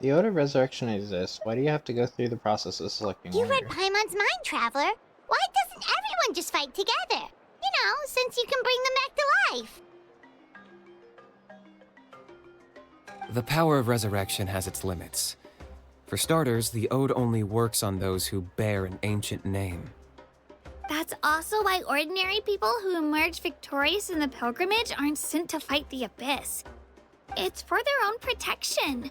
A: The Ode of Resurrection exists. Why do you have to go through the process of selecting
B: You read
A: warrior?
B: Paimon's mind, Traveler. Why doesn't everyone just fight together? You know, since you can bring them back to life.
J: The power of resurrection has its limits. For starters, the Ode only works on those who bear an ancient name.
E: That's also why ordinary people who emerge victorious in the pilgrimage aren't sent to fight the Abyss. It's for their own protection.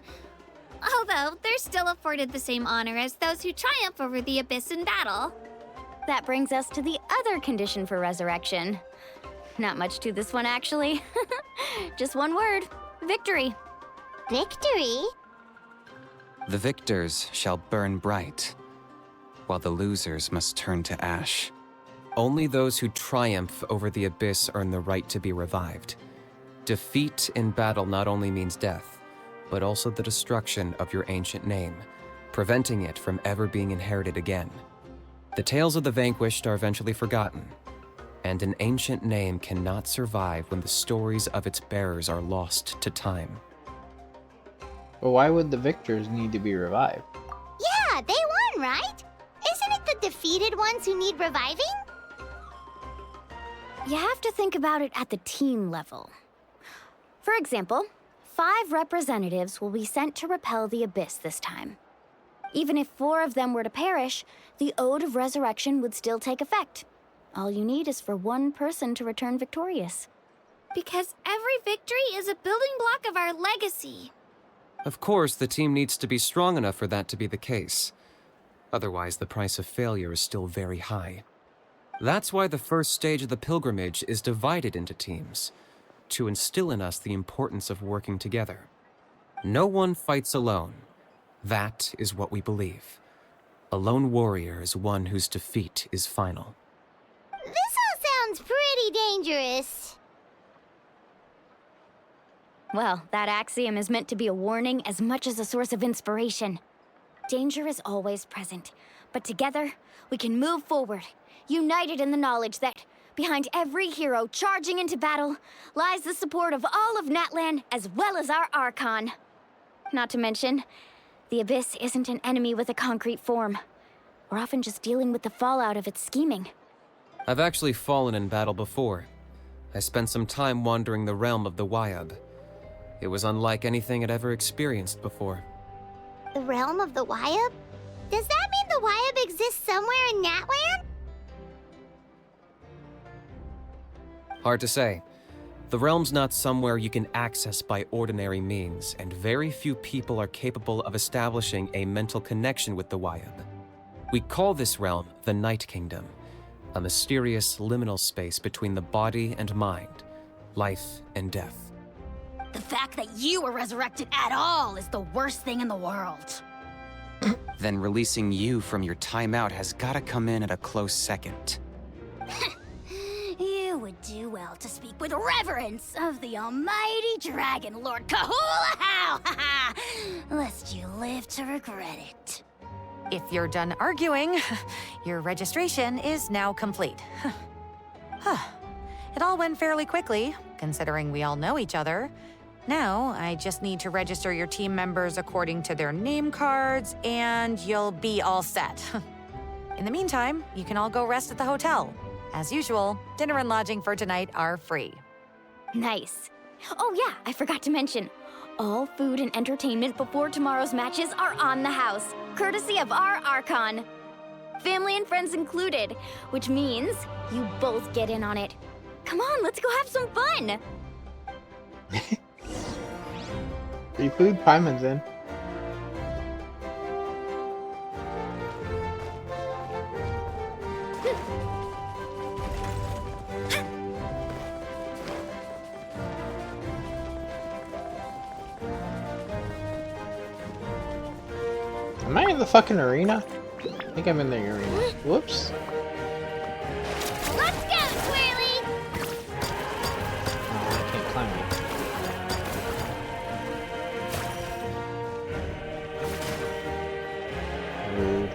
E: Although, they're still afforded the same honor as those who triumph over the Abyss in battle.
B: That brings us to the other condition for resurrection. Not much to this one, actually. Just one word. Victory. Victory?
I: The victors shall burn bright, while the losers must turn to ash.
J: Only those who triumph over the Abyss earn the right to be revived. Defeat in battle not only means death, but also the destruction of your ancient name, preventing it from ever being inherited again. The tales of the vanquished are eventually forgotten, and an ancient name cannot survive when the stories of its bearers are lost to time.
A: But why would the victors need to be revived?
B: Yeah, they won, right? Isn't it the defeated ones who need reviving? You have to think about it at the team level. For example, 5 representatives will be sent to repel the Abyss this time. Even if 4 of them were to perish, the Ode of Resurrection would still take effect. All you need is for 1 person to return victorious.
E: Because every victory is a building block of our legacy.
J: Of course, the team needs to be strong enough for that to be the case. Otherwise, the price of failure is still very high. That's why the first stage of the pilgrimage is divided into teams, to instill in us the importance of working together. No one fights alone. That is what we believe. A lone warrior is one whose defeat is final.
B: This all sounds pretty dangerous.
L: Well, that axiom is meant to be a warning as much as a source of inspiration. Danger is always present, but together, we can move forward, united in the knowledge that behind every hero charging into battle lies the support of all of Natlan as well as our Archon. Not to mention, the Abyss isn't an enemy with a concrete form. We're often just dealing with the fallout of its scheming.
J: I've actually fallen in battle before. I spent some time wandering the realm of the Wyab. It was unlike anything I'd ever experienced before.
B: The realm of the Wyab? Does that mean the Wyab exists somewhere in Natlan?
J: Hard to say. The realm's not somewhere you can access by ordinary means, and very few people are capable of establishing a mental connection with the Wyab. We call this realm the Night Kingdom, a mysterious liminal space between the body and mind, life and death.
L: The fact that you were resurrected at all is the worst thing in the world.
I: Then releasing you from your timeout has gotta come in at a close second.
L: You would do well to speak with reverence of the almighty Dragon Lord Kahula-How, lest you live to regret it.
K: If you're done arguing, your registration is now complete. It all went fairly quickly, considering we all know each other. Now, I just need to register your team members according to their name cards, and you'll be all set. In the meantime, you can all go rest at the hotel. As usual, dinner and lodging for tonight are free.
L: Nice. Oh yeah, I forgot to mention. All food and entertainment before tomorrow's matches are on the house, courtesy of our Archon. Family and friends included, which means you both get in on it. Come on, let's go have some fun!
A: Free food, Paimon's in. Am I in the fucking arena? I think I'm in the arena. Whoops.
B: Let's go, Twirly!
A: Oh, I can't climb it. Rude.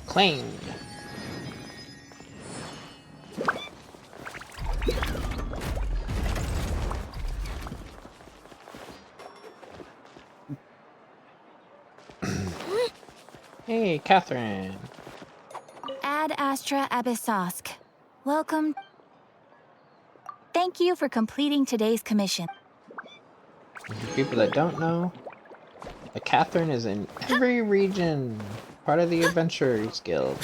A: Claimed. Hey, Catherine.
C: Ad Astra Abyssosk. Welcome. Thank you for completing today's commission.
A: For people that don't know, the Catherine is in every region, part of the Adventurers Guild.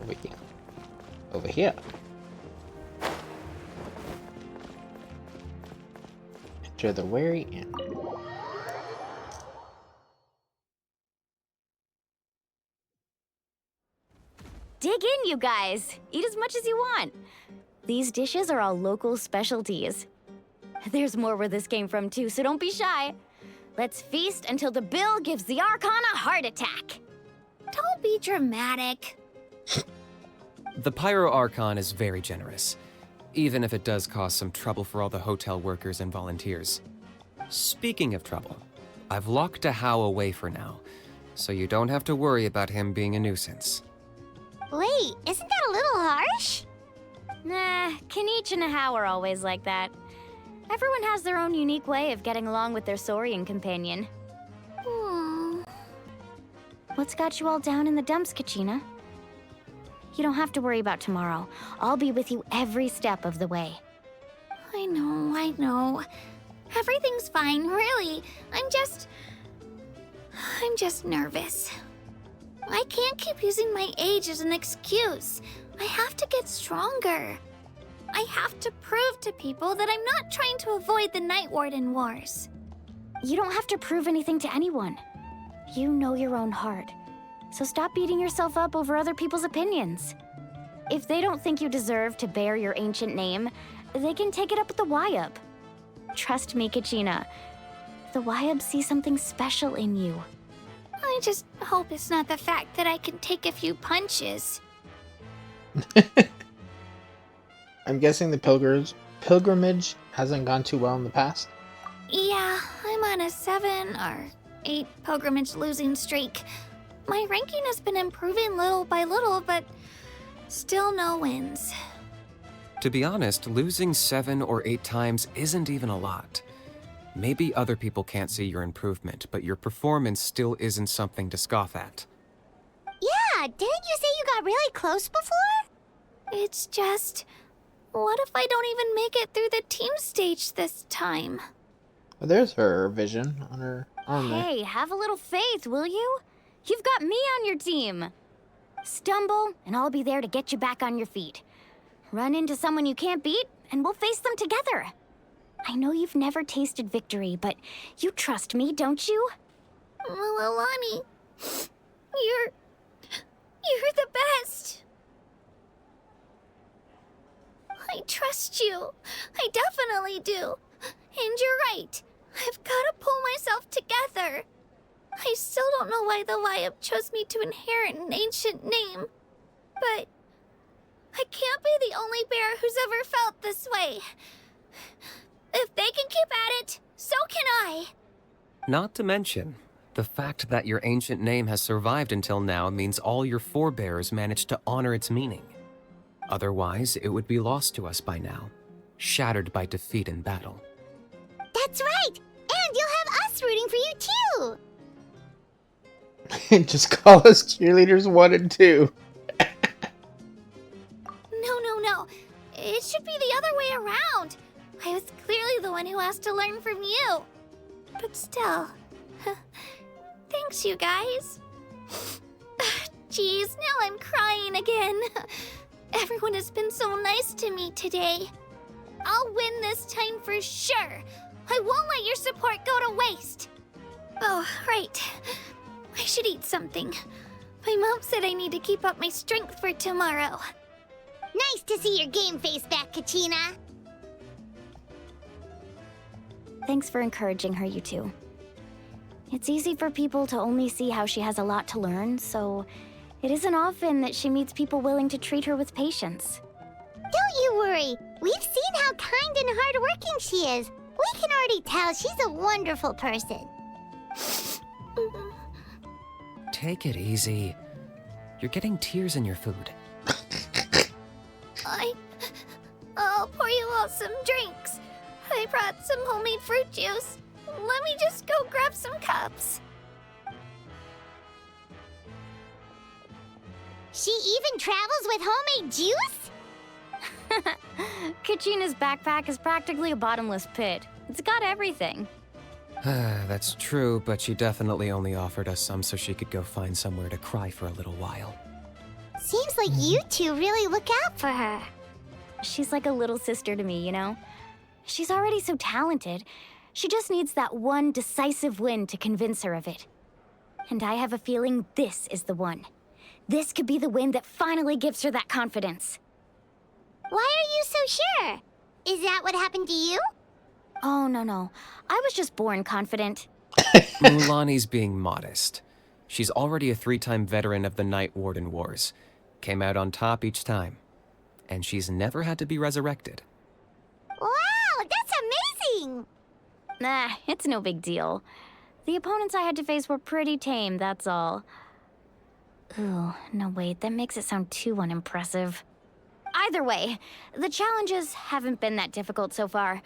A: Over here. Over here. Enter the Wary Inn.
L: Dig in, you guys. Eat as much as you want. These dishes are all local specialties. There's more where this came from, too, so don't be shy. Let's feast until the bill gives the Archon a heart attack.
E: Don't be dramatic.
J: The Pyro Archon is very generous, even if it does cause some trouble for all the hotel workers and volunteers. Speaking of trouble, I've locked a How away for now, so you don't have to worry about him being a nuisance.
B: Wait, isn't that a little harsh?
L: Nah, Kanich and How are always like that. Everyone has their own unique way of getting along with their Saurian companion. What's got you all down in the dumps, Kachina? You don't have to worry about tomorrow. I'll be with you every step of the way.
E: I know. Everything's fine, really. I'm just nervous. I can't keep using my age as an excuse. I have to get stronger. I have to prove to people that I'm not trying to avoid the Night Warden Wars.
L: You don't have to prove anything to anyone. You know your own heart. So stop beating yourself up over other people's opinions. If they don't think you deserve to bear your ancient name, they can take it up with the Wyub. Trust me, Kachina. The Wyub see something special in you.
E: I just hope it's not the fact that I can take a few punches.
A: I'm guessing the pilgrimage hasn't gone too well in the past?
E: Yeah, I'm on a 7 or 8 pilgrimage losing streak. My ranking has been improving little by little, but still no wins.
J: To be honest, losing 7 or 8 times isn't even a lot. Maybe other people can't see your improvement, but your performance still isn't something to scoff at.
B: Yeah, didn't you say you got really close before?
E: It's just, what if I don't even make it through the team stage this time?
A: Well, there's her vision on her arm there.
L: Hey, have a little faith, will you? You've got me on your team. Stumble, and I'll be there to get you back on your feet. Run into someone you can't beat, and we'll face them together. I know you've never tasted victory, but you trust me, don't you?
E: Alani, you're the best. I trust you. I definitely do. And you're right. I've got to pull myself together. I still don't know why the Wyub chose me to inherit an ancient name. But I can't be the only bear who's ever felt this way. If they can keep at it, so can I.
J: Not to mention, the fact that your ancient name has survived until now means all your forebears managed to honor its meaning. Otherwise, it would be lost to us by now, shattered by defeat in battle.
B: That's right! And you'll have us rooting for you too!
A: Just call us cheerleaders 1 and 2.
E: No. It should be the other way around. I was clearly the one who asked to learn from you. But still. Thanks, you guys. Jeez, now I'm crying again. Everyone has been so nice to me today. I'll win this time for sure. I won't let your support go to waste. Oh, right. I should eat something. My mom said I need to keep up my strength for tomorrow.
B: Nice to see your game face back, Kachina.
L: Thanks for encouraging her, you two. It's easy for people to only see how she has a lot to learn, so it isn't often that she meets people willing to treat her with patience.
B: Don't you worry. We've seen how kind and hardworking she is. We can already tell she's a wonderful person.
J: Take it easy. You're getting tears in your food.
E: I'll pour you all some drinks. I brought some homemade fruit juice. Let me just go grab some cups.
B: She even travels with homemade juice?
L: Kachina's backpack is practically a bottomless pit. It's got everything.
J: That's true, but she definitely only offered us some so she could go find somewhere to cry for a little while.
B: Seems like you two really look out for her.
L: She's like a little sister to me, you know? She's already so talented. She just needs that one decisive win to convince her of it. And I have a feeling this is the one. This could be the win that finally gives her that confidence.
B: Why are you so sure? Is that what happened to you?
L: Oh, no. I was just born confident.
J: Mulani's being modest. She's already a 3-time veteran of the Night Warden Wars. Came out on top each time. And she's never had to be resurrected.
B: Wow, that's amazing!
L: Nah, it's no big deal. The opponents I had to face were pretty tame, that's all. Ooh, no wait, that makes it sound too unimpressive. Either way, the challenges haven't been that difficult so far.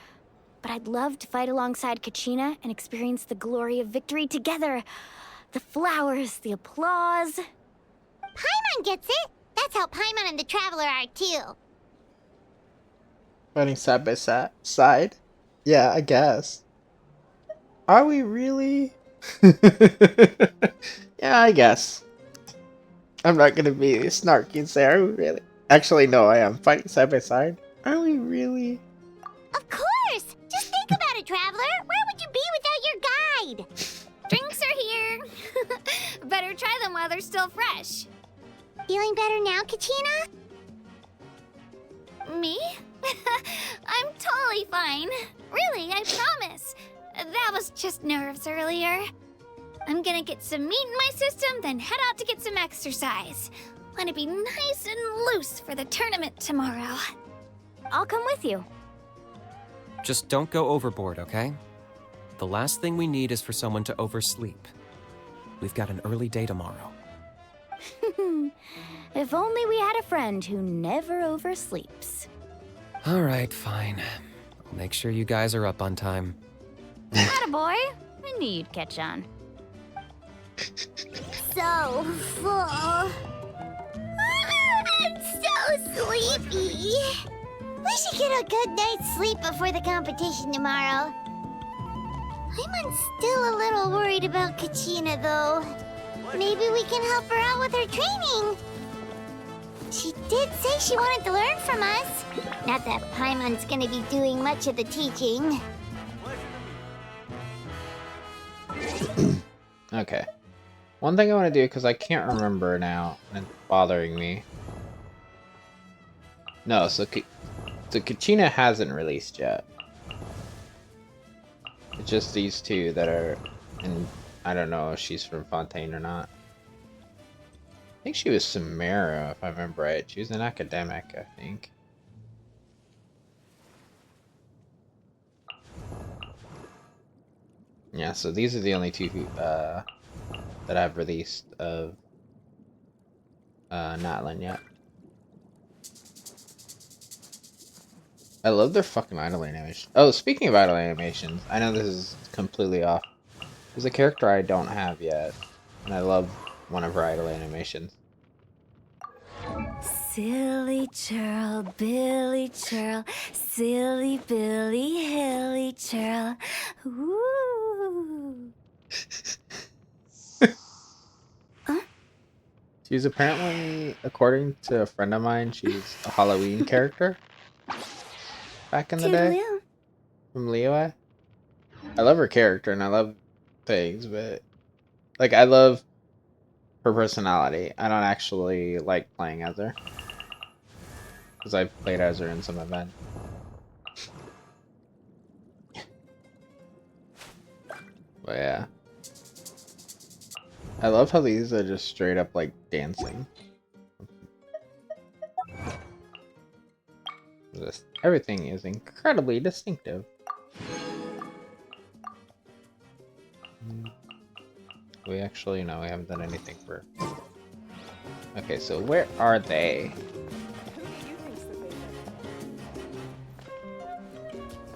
L: But I'd love to fight alongside Kachina and experience the glory of victory together. The flowers, the applause.
B: Paimon gets it. That's how Paimon and the Traveler are too.
A: Fighting side by side? Yeah, I guess. Are we really? Yeah, I guess. I'm not gonna be snarky and say, are we really? Actually, no, I am. Fighting side by side? Are we really?
B: Of course! Just think about it, Traveler. Where would you be without your guide?
E: Drinks are here. Better try them while they're still fresh.
B: Feeling better now, Kachina?
E: Me? I'm totally fine. Really, I promise. That was just nerves earlier. I'm gonna get some meat in my system, then head out to get some exercise. Wanna be nice and loose for the tournament tomorrow.
L: I'll come with you.
J: Just don't go overboard, okay? The last thing we need is for someone to oversleep. We've got an early day tomorrow.
L: If only we had a friend who never oversleeps.
J: All right, fine. I'll make sure you guys are up on time.
L: Attaboy. I knew you'd catch on.
B: So full. I'm so sleepy. We should get a good night's sleep before the competition tomorrow. I'm still a little worried about Kachina, though. Maybe we can help her out with her training. She did say she wanted to learn from us. Not that Paimon's gonna be doing much of the teaching.
A: Okay. One thing I want to do, because I can't remember now, and it's bothering me. No, so Kachina hasn't released yet. It's just these two that are, and I don't know if she's from Fontaine or not. I think she was Samara, if I remember right. She was an academic, I think. Yeah, so these are the only two who, that I've released of Natlan yet. I love their fucking idle animation. Oh, speaking of idle animations, I know this is completely off. There's a character I don't have yet, and I love one of her idle animations.
L: Silly churl, Billy churl, silly Billy, hilly churl. Ooh.
A: She's apparently, according to a friend of mine, she's a Halloween character. Back in the day. From Liyue. I love her character and I love things, but like I love her personality. I don't actually like playing as her. Because I've played as her in some event. But yeah. I love how these are just straight up like dancing. Everything is incredibly distinctive. We actually, no, we haven't done anything for... Okay, so where are they?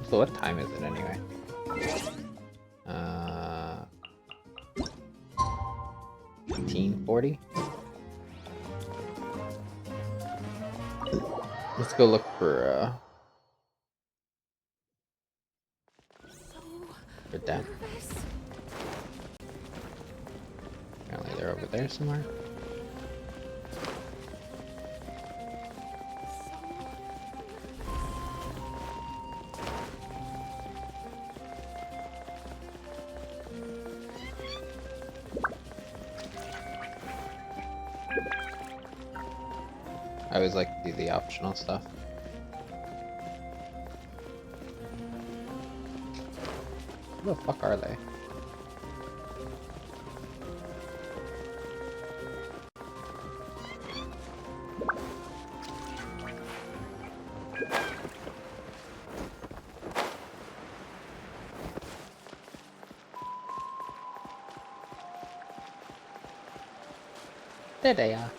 A: So what time is it anyway? 1840? Let's go look for them. Apparently they're over there somewhere. I always like to do the optional stuff. Where the fuck are they? There they are.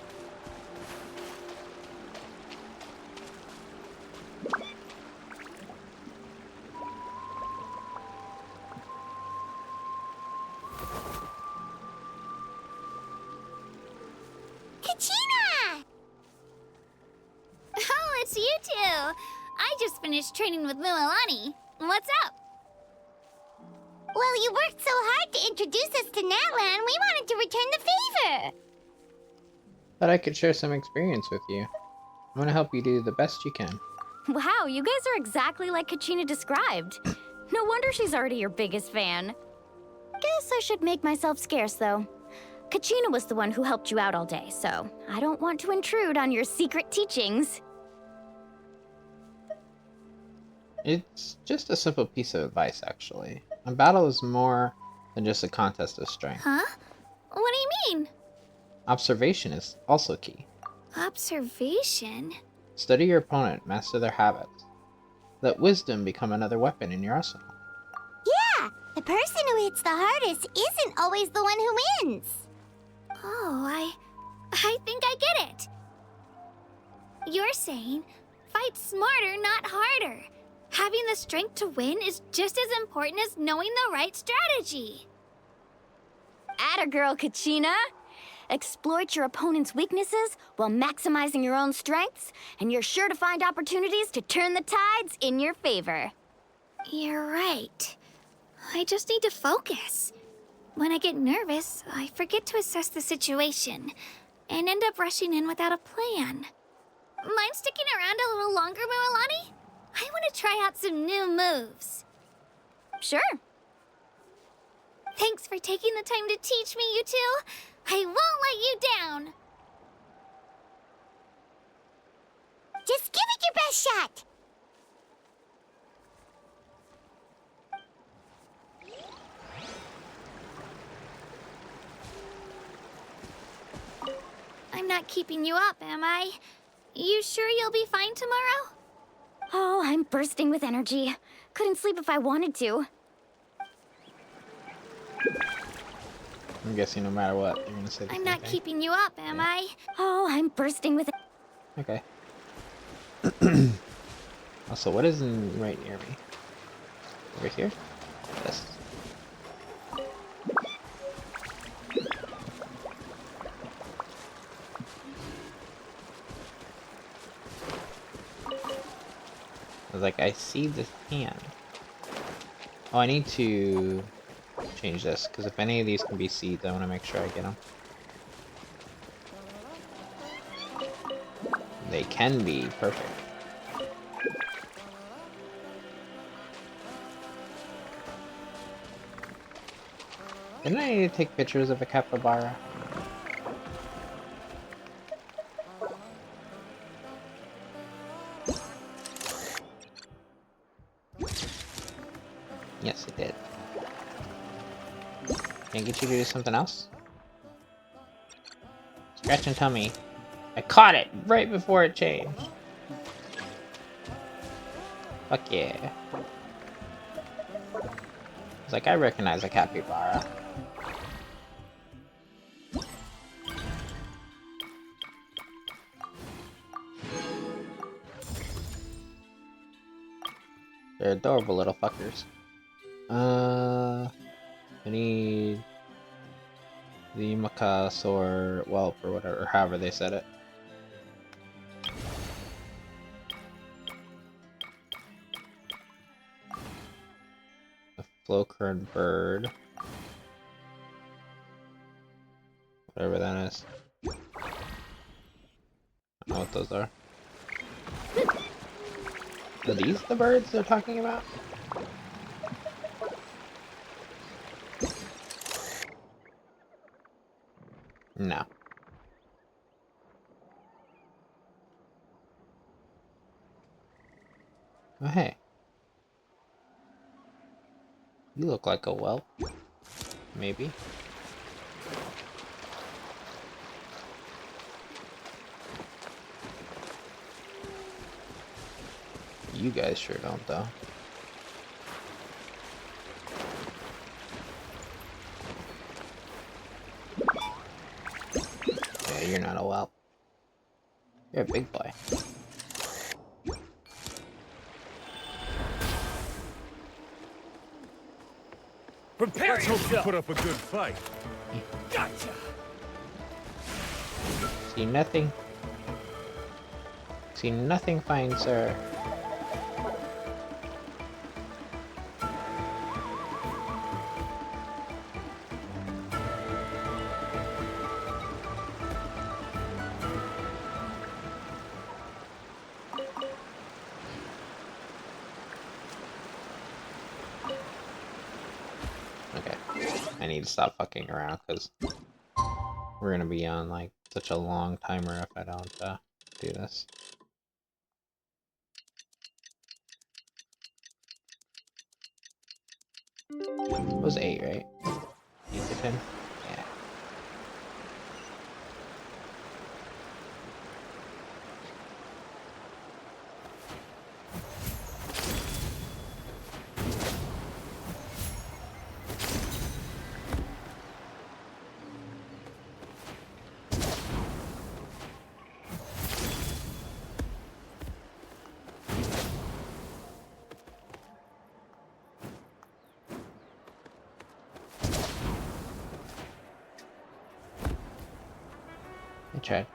E: finished training with Mualani. What's up?
B: Well, you worked so hard to introduce us to Natlan, we wanted to return the favor.
A: Thought I could share some experience with you. I want to help you do the best you can.
L: Wow, you guys are exactly like Kachina described. No wonder she's already your biggest fan. Guess I should make myself scarce, though. Kachina was the one who helped you out all day, so I don't want to intrude on your secret teachings.
A: It's just a simple piece of advice, actually. A battle is more than just a contest of strength.
E: Huh? What do you mean?
A: Observation is also key.
E: Observation?
A: Study your opponent, master their habits. Let wisdom become another weapon in your arsenal.
B: Yeah, the person who hits the hardest isn't always the one who wins.
E: Oh, I think I get it. You're saying, fight smarter, not harder. Having the strength to win is just as important as knowing the right strategy.
L: Atta girl, Kachina! Exploit your opponent's weaknesses while maximizing your own strengths, and you're sure to find opportunities to turn the tides in your favor.
E: You're right. I just need to focus. When I get nervous, I forget to assess the situation and end up rushing in without a plan. Mind sticking around a little longer, Mualani? I want to try out some new moves.
L: Sure.
E: Thanks for taking the time to teach me, you two. I won't let you down.
B: Just give it your best shot.
E: I'm not keeping you up, am I? You sure you'll be fine tomorrow?
L: Oh, I'm bursting with energy. Couldn't sleep if I wanted to.
A: I'm guessing no matter what, you're gonna say the
E: I'm
A: same
E: not
A: thing.
E: keeping you up, am I?
L: Oh, I'm bursting with...
A: Okay. Also, what is right near me? Over here? Yes. I was like, I see this hand. Oh, I need to change this, because if any of these can be seeds, I want to make sure I get them. They can be. Perfect. Didn't I need to take pictures of a capybara? Yes, it did. Can I get you to do something else? Scratch and tummy. I caught it right before it changed. Fuck yeah. It's like, I recognize a capybara. They're adorable little fuckers. I need the Makas or Whelp or whatever, or however they said it. The Flowcurrent bird. Whatever that is. I don't know what those are. Are these the birds they're talking about? No. Oh, hey. You look like a whelp. Maybe. You guys sure don't, though. Yeah, you're not a whelp. You're a big boy.
M: Prepare yourself to put up a good fight. Gotcha.
A: See nothing. See nothing fine, sir. I need to stop fucking around because we're gonna be on like such a long timer if I don't do this. It was 8, right? 8 to 10? Yeah. I tried.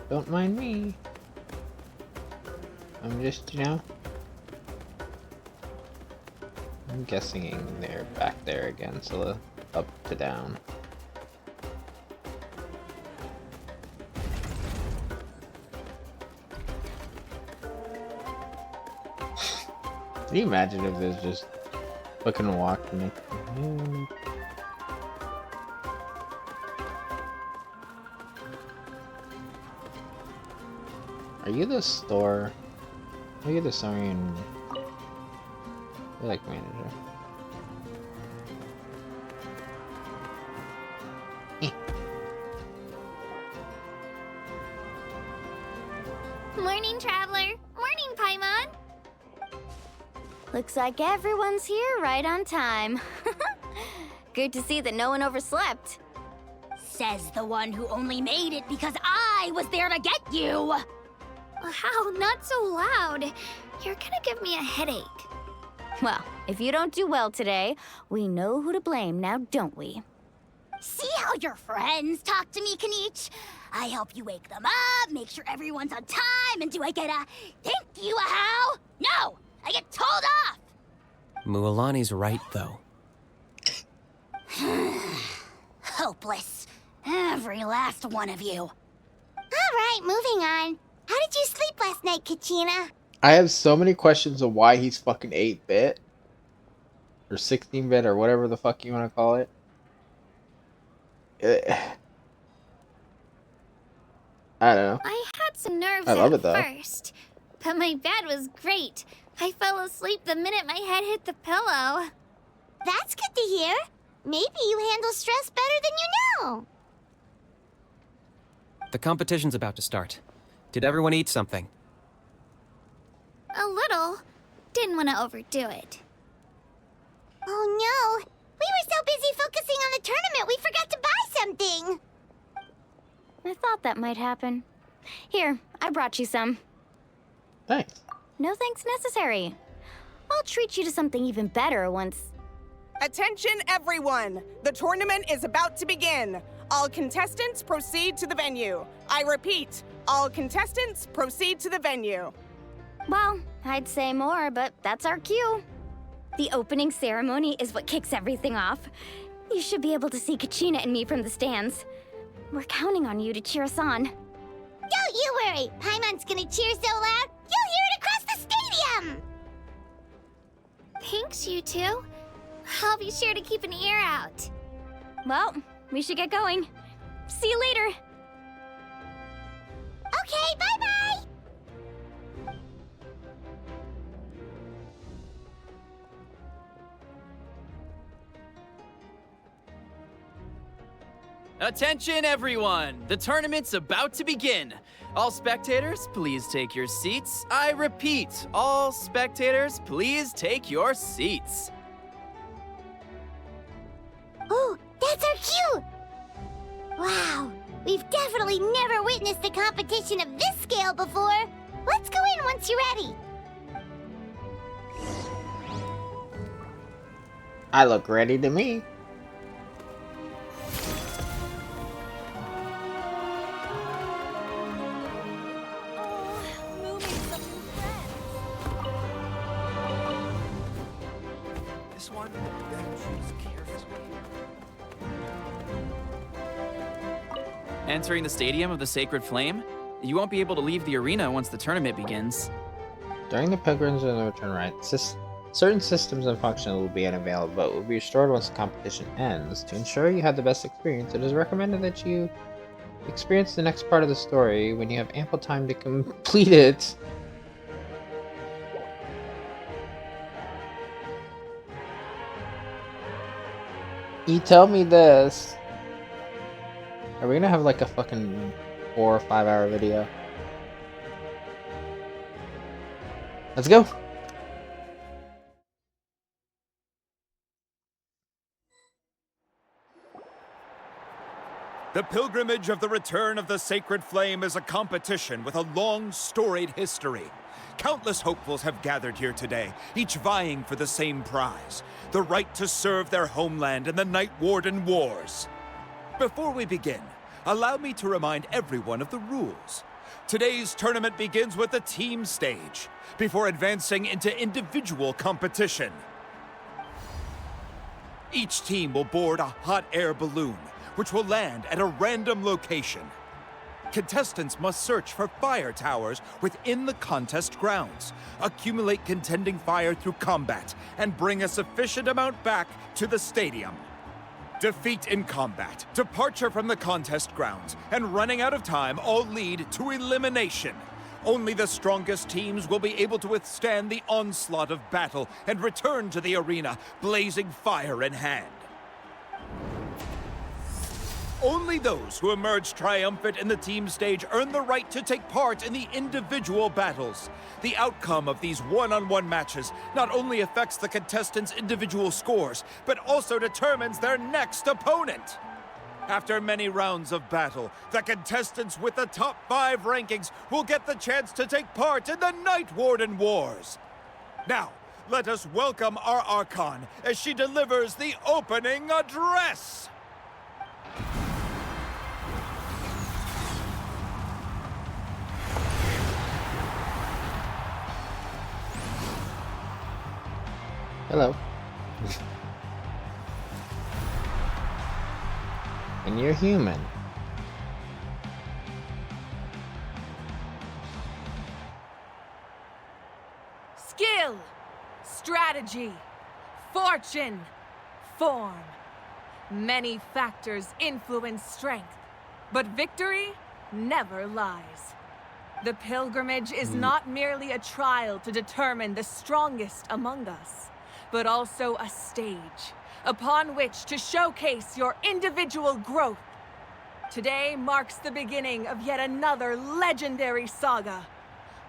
A: Don't mind me. I'm just, you know, I'm guessing they're back there again, so the up to down. Can you imagine if there's just fucking walking? Are you the store? Are you the Saurian? You're like manager.
E: Morning, traveler. Morning, Paimon.
L: Looks like everyone's here right on time. Good to see that no one overslept.
B: Says the one who only made it because I was there to get you!
E: How? Not so loud. You're gonna give me a headache.
L: Well, if you don't do well today, we know who to blame now, don't we?
B: See how your friends talk to me, Kanich? I help you wake them up, make sure everyone's on time, and do I get a thank you, a how? No! I get told off!
J: Mualani's right, though.
B: Hopeless. Every last one of you. Alright, moving on. How did you sleep last night, Kachina?
A: I have so many questions of why he's fucking 8-bit. Or 16-bit or whatever the fuck you want to call it. I don't know.
E: I had some nerves
A: I love
E: at
A: it, though.
E: first, but my bed was great. I fell asleep the minute my head hit the pillow.
B: That's good to hear. Maybe you handle stress better than you know.
J: The competition's about to start. Did everyone eat something?
E: A little. Didn't want to overdo it.
B: Oh no! We were so busy focusing on the tournament we forgot to buy something!
L: I thought that might happen. Here, I brought you some.
A: Thanks.
L: No thanks necessary. I'll treat you to something even better once...
N: Attention, everyone! The tournament is about to begin. All contestants proceed to the venue. I repeat, all contestants proceed to the venue.
L: Well, I'd say more, but that's our cue. The opening ceremony is what kicks everything off. You should be able to see Kachina and me from the stands. We're counting on you to cheer us on.
B: Don't you worry! Paimon's gonna cheer so loud, you'll hear it across the stadium!
E: Thanks, you two. I'll be sure to keep an ear out.
L: Well, we should get going. See you later.
B: Okay, bye-bye!
I: Attention, everyone! The tournament's about to begin. All spectators, please take your seats. I repeat, all spectators, please take your seats.
B: Oh, that's our cue! Wow, we've definitely never witnessed a competition of this scale before. Let's go in once you're ready.
A: I look ready to me.
D: This one, then choose carefully.
I: Entering the Stadium of the Sacred Flame? You won't be able to leave the arena once the tournament begins.
A: During the pilgrims and the return rite, certain systems and functions will be unavailable, but will be restored once the competition ends. To ensure you have the best experience, it is recommended that you experience the next part of the story when you have ample time to complete it. You tell me this. Are we gonna have like a fucking 4 or 5 hour video? Let's go!
O: The Pilgrimage of the Return of the Sacred Flame is a competition with a long, storied history. Countless hopefuls have gathered here today, each vying for the same prize, the right to serve their homeland in the Night Warden Wars. Before we begin, allow me to remind everyone of the rules. Today's tournament begins with the team stage, before advancing into individual competition. Each team will board a hot air balloon, which will land at a random location. Contestants must search for fire towers within the contest grounds, accumulate contending fire through combat, and bring a sufficient amount back to the stadium. Defeat in combat, departure from the contest grounds, and running out of time all lead to elimination. Only the strongest teams will be able to withstand the onslaught of battle and return to the arena, blazing fire in hand. Only those who emerge triumphant in the team stage earn the right to take part in the individual battles. The outcome of these one-on-one matches not only affects the contestants' individual scores, but also determines their next opponent. After many rounds of battle, the contestants with the top 5 rankings will get the chance to take part in the Night Warden Wars. Now, let us welcome our Archon as she delivers the opening address.
A: Hello. And you're human.
P: Skill, strategy, fortune, form. Many factors influence strength, but victory never lies. The pilgrimage is not merely a trial to determine the strongest among us, but also a stage upon which to showcase your individual growth. Today marks the beginning of yet another legendary saga,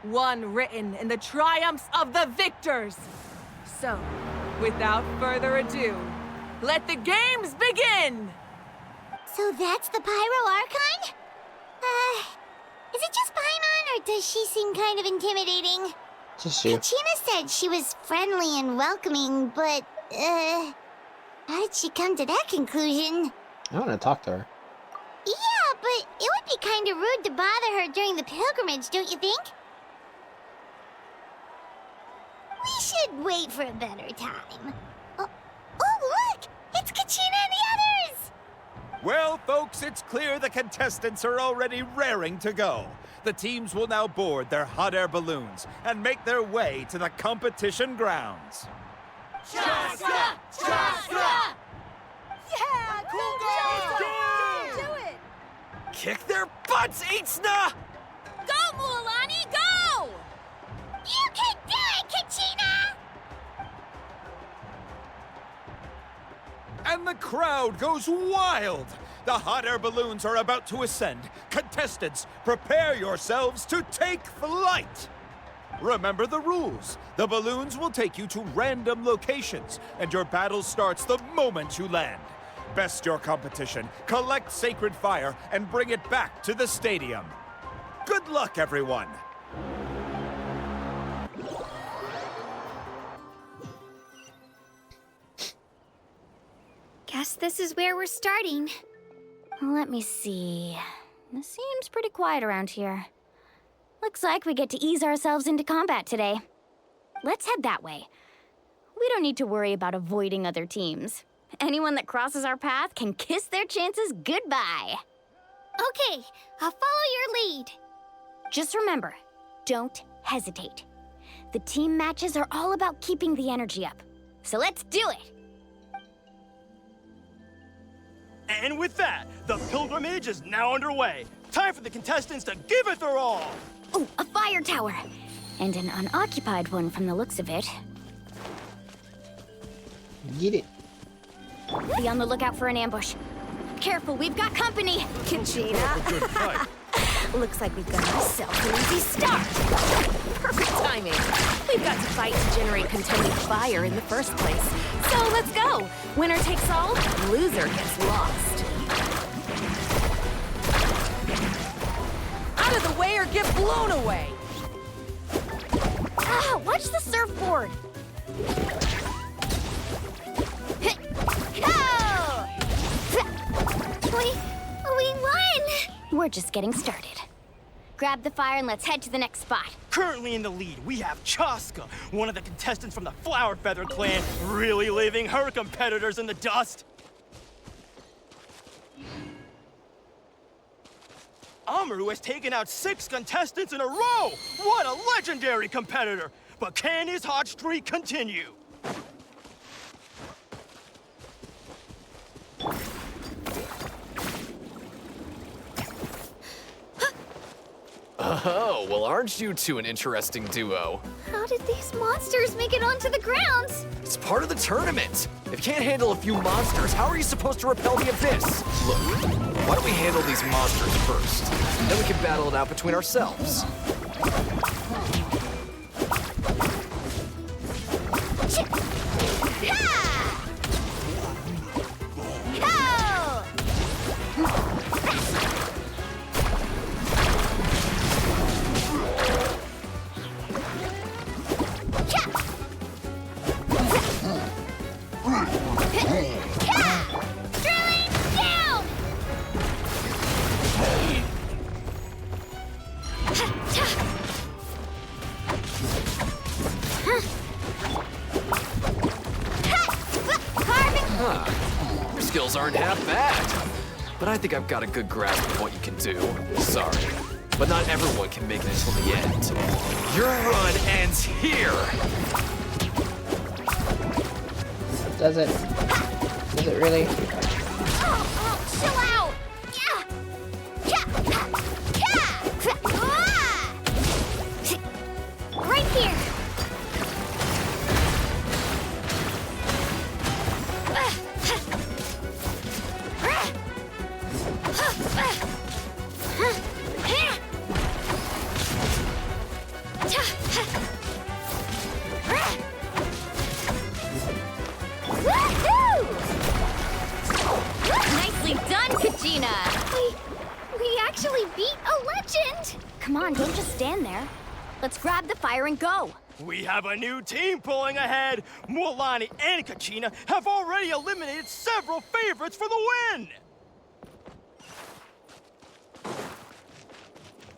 P: one written in the triumphs of the victors. So, without further ado, let the games begin!
B: So that's the Pyro Archon? Is it just Paimon, or does she seem kind of intimidating?
A: Just you.
B: Kachina said she was friendly and welcoming, but, how did she come to that conclusion?
A: I want to talk to her.
B: Yeah, but it would be kind of rude to bother her during the pilgrimage, don't you think? We should wait for a better time. Oh, look! It's Kachina and the others!
O: Well, folks, it's clear the contestants are already raring to go. The teams will now board their hot air balloons and make their way to the competition grounds.
P: Chaska! Chaska! Yeah! Cool girl! Do it!
O: Kick their butts, Itzna!
P: Go, Mualani, go!
B: You can do it, Kachina!
O: And the crowd goes wild! The hot air balloons are about to ascend. Contestants, prepare yourselves to take flight! Remember the rules. The balloons will take you to random locations, and your battle starts the moment you land. Best your competition, collect sacred fire, and bring it back to the stadium. Good luck, everyone!
E: Guess this is where we're starting.
L: Let me see. This seems pretty quiet around here. Looks like we get to ease ourselves into combat today. Let's head that way. We don't need to worry about avoiding other teams. Anyone that crosses our path can kiss their chances goodbye.
E: Okay, I'll follow your lead.
L: Just remember, don't hesitate. The team matches are all about keeping the energy up. So let's do it!
Q: And with that, the pilgrimage is now underway. Time for the contestants to give it their all!
L: Oh, a fire tower! And an unoccupied one from the looks of it.
A: Get it.
L: Be on the lookout for an ambush. Careful, we've got company!
M: Kachina!
R: Looks like we've got ourselves an easy start. Perfect timing. We've got to fight to generate contending fire in the first place. So let's go. Winner takes all, loser gets lost.
P: Out of the way or get blown away!
L: Ah, watch the surfboard!
E: We won!
L: We're just getting started. Grab the fire and let's head to the next spot.
Q: Currently in the lead, we have Chaska, one of the contestants from the Flower Feather clan, really leaving her competitors in the dust. Amaru has taken out 6 contestants in a row! What a legendary competitor! But can his hot streak continue?
S: Oh, well, aren't you two an interesting duo?
E: How did these monsters make it onto the grounds?
S: It's part of the tournament. If you can't handle a few monsters, how are you supposed to repel the abyss? Look, why don't we handle these monsters first? Then we can battle it out between ourselves. Your skills aren't half bad. But I think I've got a good grasp of what you can do. Sorry, but not everyone can make it until the end. Your run ends here!
A: Does it? Does it really?
E: Chill out! Right here!
L: Nicely done, Kachina!
E: We actually beat a legend!
L: Come on, don't just stand there. Let's grab the fire and go.
Q: We have a new team pulling ahead. Mualani and Kachina have already eliminated several favorites for the win.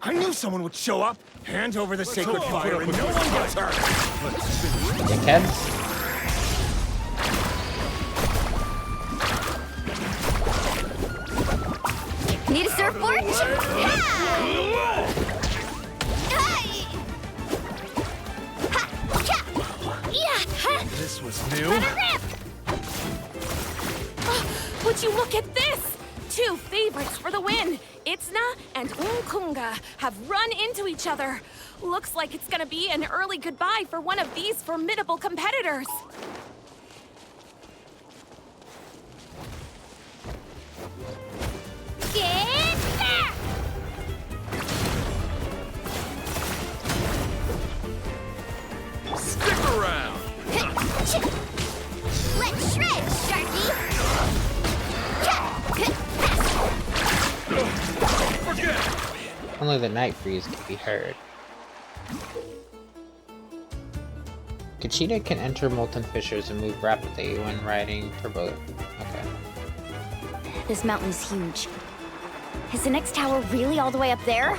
M: I knew someone would show up. Hand over the sacred fire and no one gets hurt.
A: Dickheads.
L: Need a surfboard?
M: This was new.
H: Would you look at this? 2 favorites for the win. Itzna and Unkunga have run into each other. Looks like it's gonna be an early goodbye for one of these formidable competitors.
E: Get back!
S: Stick around!
E: Let's shred, Sharky!
A: Only the night breeze can be heard. Kachina can enter molten fissures and move rapidly when riding her boat. Okay.
L: This mountain's huge. Is the next tower really all the way up there?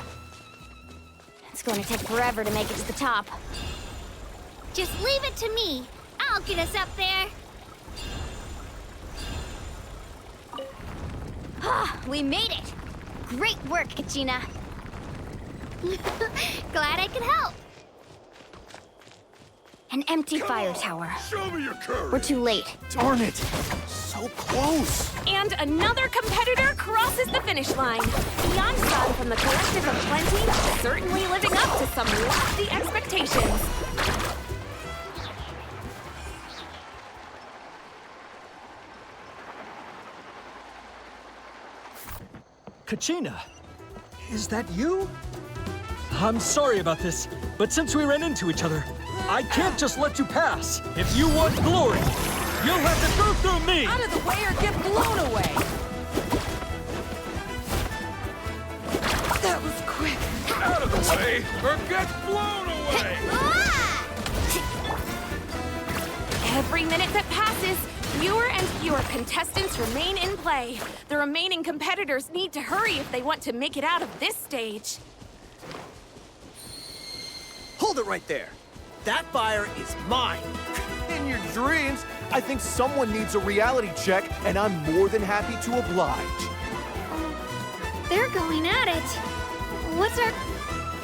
L: It's going to take forever to make it to the top.
E: Just leave it to me. I'll get us up there.
L: Ah, we made it! Great work, Kachina.
E: Glad I could help.
L: An empty fire tower.
M: Show me your courage.
L: We're too late.
Q: Darn it! So close!
H: And another competitor crosses the finish line. Beyond from the Collective of Plenty, certainly living up to some lofty expectations.
T: Kachina, is that you? I'm sorry about this, but since we ran into each other, I can't just let you pass. If you want glory, you'll have to go through me!
P: Out of the way or get blown away!
H: That was quick.
M: Out of the way or get blown away!
H: Every minute that passes, fewer and fewer contestants remain in play. The remaining competitors need to hurry if they want to make it out of this stage.
Q: Hold it right there. That fire is mine. In your dreams, I think someone needs a reality check, and I'm more than happy to oblige.
E: They're going at it. What's our...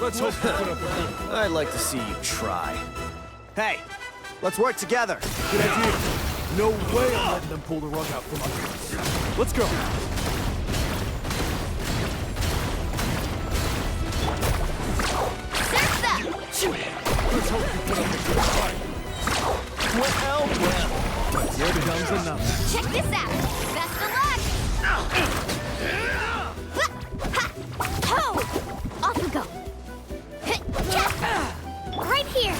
M: Let's hope you put up a good...
Q: I'd like to see you try. Hey, let's work together. Good idea. No way I'm letting them pull the rug out from under us. Let's go.
M: Let's hope you put up a good fight.
Q: Well. Here comes another.
L: Check this out. Best of luck. Ho! Off we go.
E: Right here.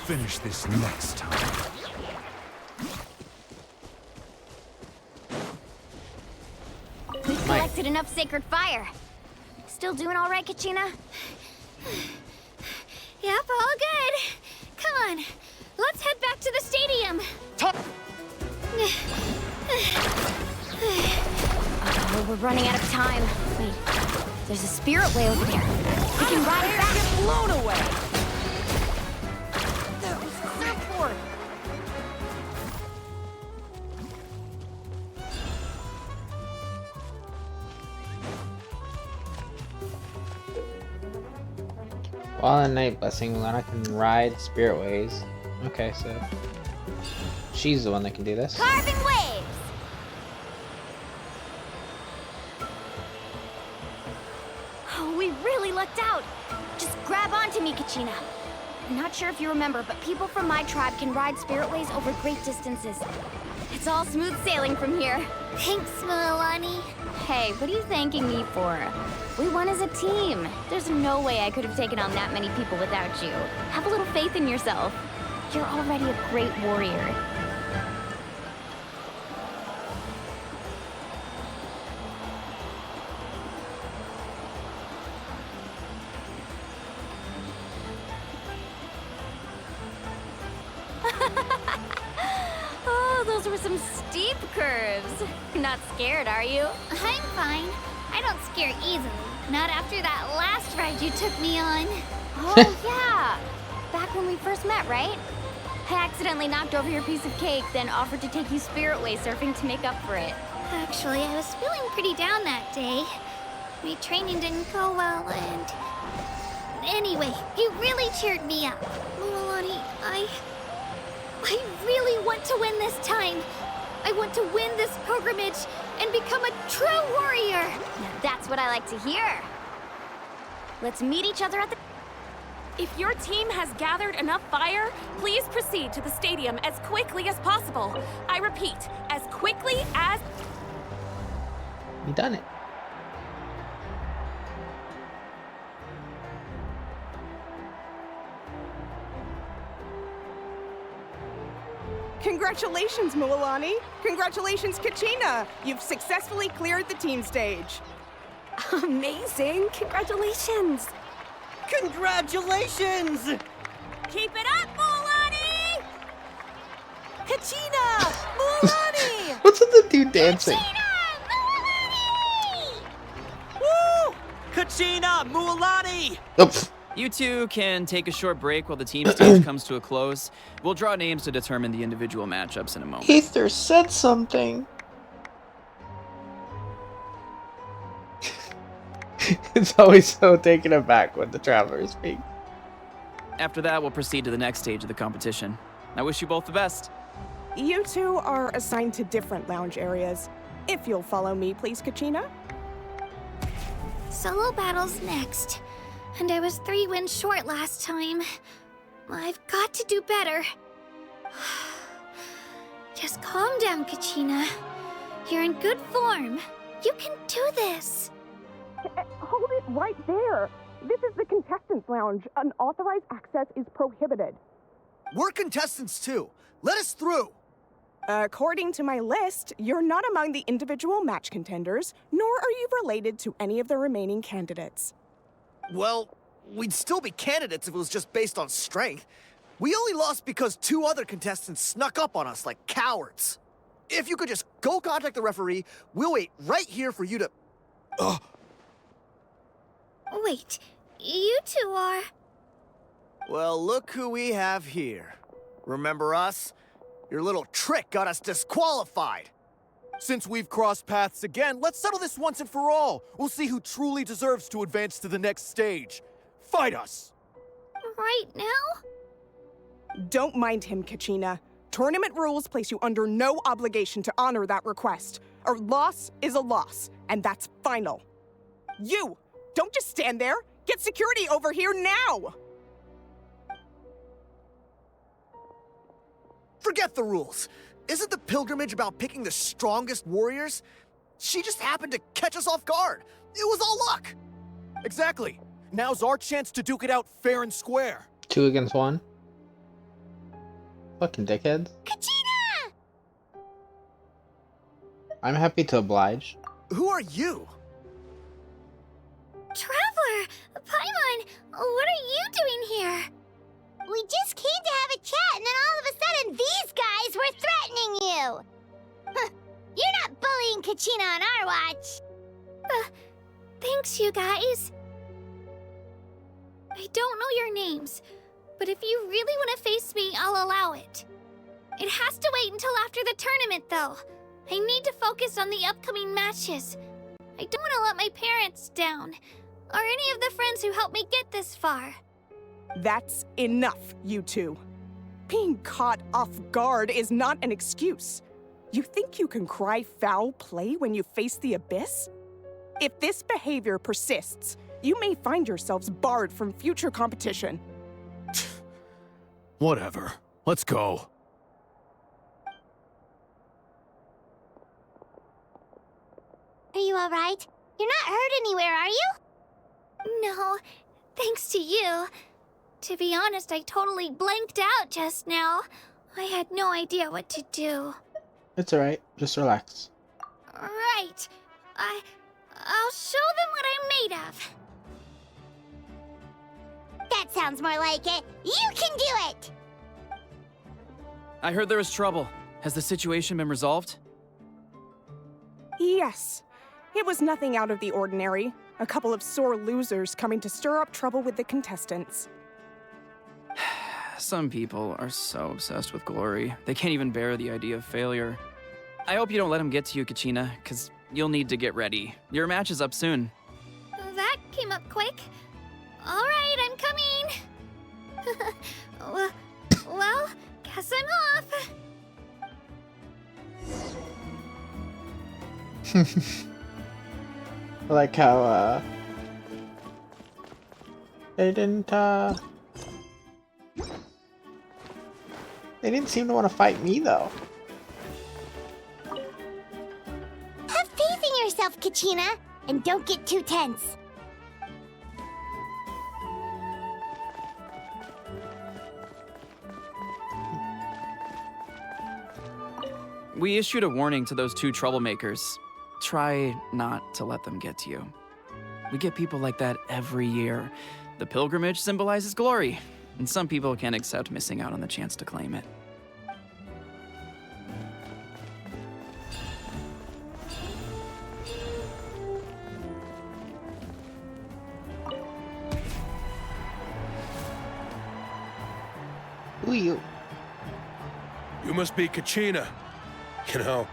O: Finish this next time.
L: We've collected enough sacred fire. Still doing all right, Kachina?
E: Yep, all good. Come on, let's head back to the stadium.
L: Oh, we're running out of time. Wait, there's a spirit way over there. We can ride it back.
P: Get blown away!
L: Surfboard.
A: While in Night Blessing, Lana can ride spirit ways. Okay, so she's the one that can do this.
L: Carving waves. Oh, we really lucked out. Just grab onto me, Kachina. I'm not sure if you remember, but people from my tribe can ride spiritways over great distances. It's all smooth sailing from here.
E: Thanks, Milani.
L: Hey, what are you thanking me for? We won as a team. There's no way I could have taken on that many people without you. Have a little faith in yourself. You're already a great warrior. Oh, those were some steep curves. Not scared, are you?
E: I'm fine. I don't scare easily. Not after that last ride you took me on.
L: Oh, yeah. Back when we first met, right? I accidentally knocked over your piece of cake, then offered to take you spiritway surfing to make up for it.
E: Actually, I was feeling pretty down that day. My training didn't go well, and... Anyway, you really cheered me up. Milani, I really want to win this time. I want to win this pilgrimage and become a true warrior.
L: Now that's what I like to hear. Let's meet each other at the...
H: If your team has gathered enough fire, please proceed to the stadium as quickly as possible. I repeat, as quickly as...
A: You done it.
N: Congratulations, Milani. Congratulations, Kachina. You've successfully cleared the team stage.
R: Amazing! Congratulations!
Q: Congratulations!
H: Keep it up, boys!
K: Kachina! Mualani!
A: What's with the dude dancing?
I: Woo! Kachina! Mualani!
A: Oops.
I: You two can take a short break while the team stage comes to a close. We'll draw names to determine the individual matchups in a moment.
A: Ether said something. It's always so taken aback when the traveler speaks.
I: After that, we'll proceed to the next stage of the competition. I wish you both the best.
N: You two are assigned to different lounge areas. If you'll follow me, please, Kachina.
E: Solo battles next. And I was 3 wins short last time. I've got to do better. Just calm down, Kachina. You're in good form. You can do this.
N: Hold it right there. This is the contestants' lounge. Unauthorized access is prohibited.
Q: We're contestants too. Let us through.
N: According to my list, you're not among the individual match contenders, nor are you related to any of the remaining candidates.
Q: Well, we'd still be candidates if it was just based on strength. We only lost because 2 other contestants snuck up on us like cowards. If you could just go contact the referee, we'll wait right here for you to... Ugh.
E: Wait, you two are...
Q: Well, look who we have here. Remember us? Your little trick got us disqualified. Since we've crossed paths again, let's settle this once and for all. We'll see who truly deserves to advance to the next stage. Fight us!
E: Right now?
N: Don't mind him, Kachina. Tournament rules place you under no obligation to honor that request. A loss is a loss, and that's final. You! Don't just stand there! Get security over here now!
Q: Forget the rules. Isn't the pilgrimage about picking the strongest warriors? She just happened to catch us off guard. It was all luck. Exactly. Now's our chance to duke it out fair and square.
A: 2 against 1. Fucking dickheads.
B: Kachina!
A: I'm happy to oblige.
Q: Who are you?
E: Traveler! Paimon! What are you doing here?
B: We just came to have a chat, and then all of a sudden these guys were threatening you! Huh, you're not bullying Kachina on our watch!
E: Thanks, you guys. I don't know your names, but if you really want to face me, I'll allow it. It has to wait until after the tournament, though. I need to focus on the upcoming matches. I don't want to let my parents down, or any of the friends who helped me get this far.
N: That's enough, you two. Being caught off guard is not an excuse. You think you can cry foul play when you face the abyss? If this behavior persists, you may find yourselves barred from future competition.
O: Whatever. Let's go.
B: Are you alright? You're not hurt anywhere, are you?
E: No, thanks to you. To be honest, I totally blanked out just now. I had no idea what to do.
A: It's alright. Just relax.
E: Right. I'll show them what I'm made of.
B: That sounds more like it. You can do it!
I: I heard there was trouble. Has the situation been resolved?
N: Yes. It was nothing out of the ordinary. A couple of sore losers coming to stir up trouble with the contestants.
I: Some people are so obsessed with glory, they can't even bear the idea of failure. I hope you don't let them get to you, Kachina, because you'll need to get ready. Your match is up soon.
E: That came up quick. All right, I'm coming. Well, guess I'm off.
A: I like how, they didn't seem to want to fight me, though.
B: Have faith in yourself, Kachina, and don't get too tense.
I: We issued a warning to those 2 troublemakers. Try not to let them get to you. We get people like that every year. The pilgrimage symbolizes glory, and some people can't accept missing out on the chance to claim it.
A: Who are you?
M: You must be Kachina. You know,